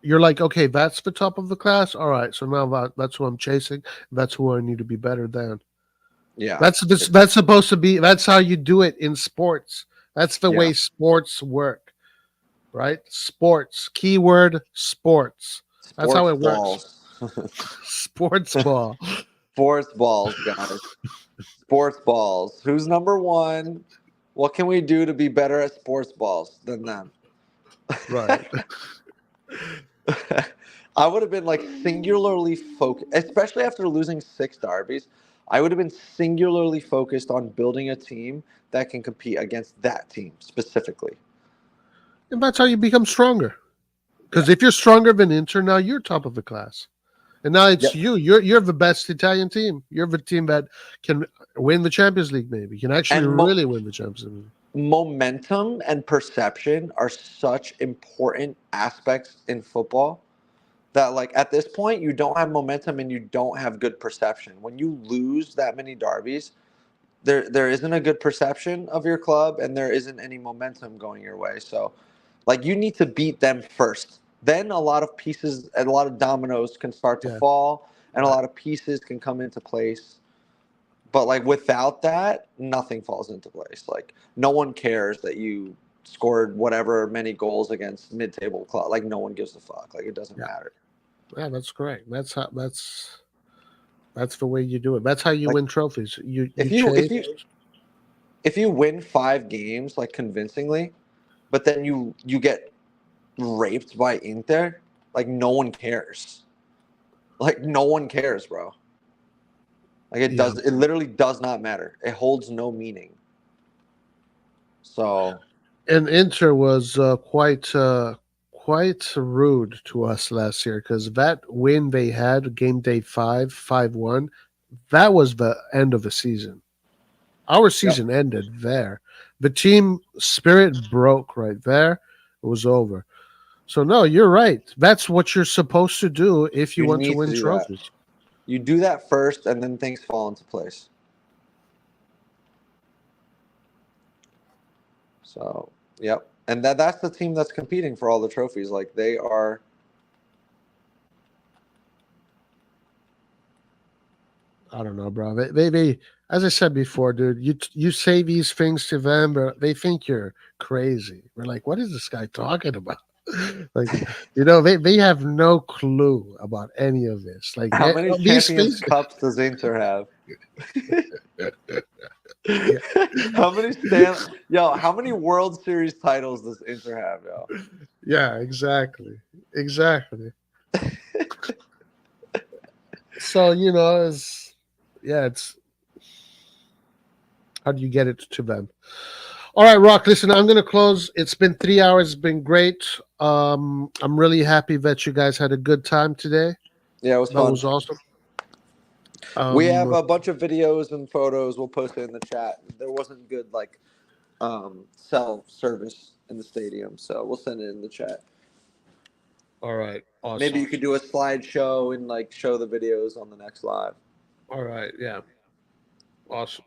You're like, okay, that's the top of the class. All right, so now that's who I'm chasing. That's who I need to be better than. Yeah, that's supposed to be. That's how you do it in sports. That's the way sports work, right? Sports. Keyword sports. That's how it works. Sports ball. Sports balls, guys. Sports balls. Who's number one? What can we do to be better at sports balls than them? Right. I would have been like singularly focused, especially after losing 6 derbies. I would have been singularly focused on building a team that can compete against that team specifically. And that's how you become stronger. Because if you're stronger than Inter, now you're top of the class. And now it's you. You're the best Italian team. You're the team that can win the Champions League, maybe. Can actually really win the Champions League. Momentum and perception are such important aspects in football that, like, at this point, you don't have momentum and you don't have good perception. When you lose that many derbies, there isn't a good perception of your club and there isn't any momentum going your way. So, like, you need to beat them first. Then a lot of pieces and a lot of dominoes can start to fall and a lot of pieces can come into place. But, like, without that, nothing falls into place. Like, no one cares that you scored whatever many goals against mid-table club. Like, no one gives a fuck. Like, it doesn't matter. Yeah, that's correct. That's the way you do it. That's how you win trophies. If you win 5 games, like, convincingly, but then you get raped by Inter, like, no one cares. Like, no one cares, bro. Like it literally does not matter. It holds no meaning. So, and Inter was quite rude to us last year because that win they had game day 5-1, that was the end of the season. Our season ended there. The team spirit broke right there. It was over. So no, you're right. That's what you're supposed to do if you want to win trophies. You do that first, and then things fall into place. So, yep. And that's the team that's competing for all the trophies. Like, they are... I don't know, bro. They as I said before, dude, you say these things to them, but they think you're crazy. We're like, what is this guy talking about? Like, you know, they have no clue about any of this. Like, how many Champions Cups does Inter have? How many World Series titles does Inter have, yo? Yeah, exactly. So, you know, it's how do you get it to them? All right, Rock, listen, I'm going to close. It's been 3 hours. It's been great. I'm really happy that you guys had a good time today. Yeah, it was fun. That was awesome. We have a bunch of videos and photos. We'll post it in the chat. There wasn't good, like, self-service in the stadium, so we'll send it in the chat. All right, awesome. Maybe you could do a slideshow and, like, show the videos on the next live. All right, yeah. Awesome.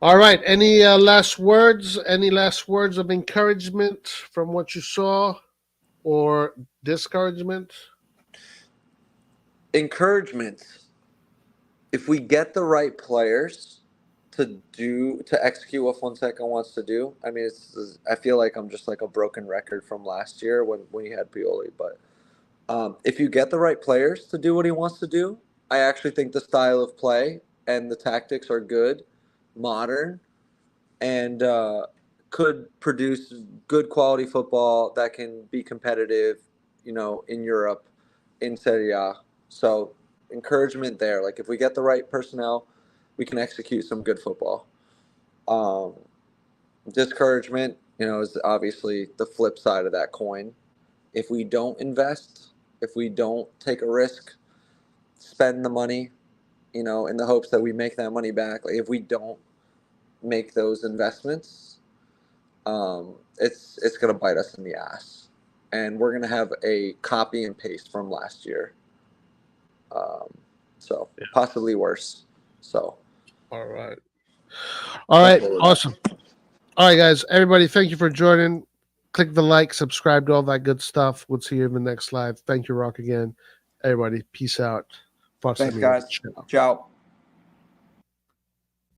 All right. Any last words? Any last words of encouragement from what you saw, or discouragement? Encouragement. If we get the right players to execute what Fonseca wants to do, I mean, I feel like I'm just like a broken record from last year when we had Pioli. But if you get the right players to do what he wants to do, I actually think the style of play and the tactics are good, modern, and could produce good quality football that can be competitive, in Europe, in Serie A. So encouragement there. Like if we get the right personnel, we can execute some good football. Um, Discouragement, is obviously the flip side of that coin. If we don't invest, if we don't take a risk, spend the money, in the hopes that we make that money back. Like if we don't make those investments, it's going to bite us in the ass, and we're going to have a copy and paste from last year. So possibly worse. So. All right. All right. Awesome. All right, guys. Everybody, thank you for joining. Click the like, subscribe to all that good stuff. We'll see you in the next live. Thank you, Rock, again. Everybody, peace out. Thanks, guys. Ciao.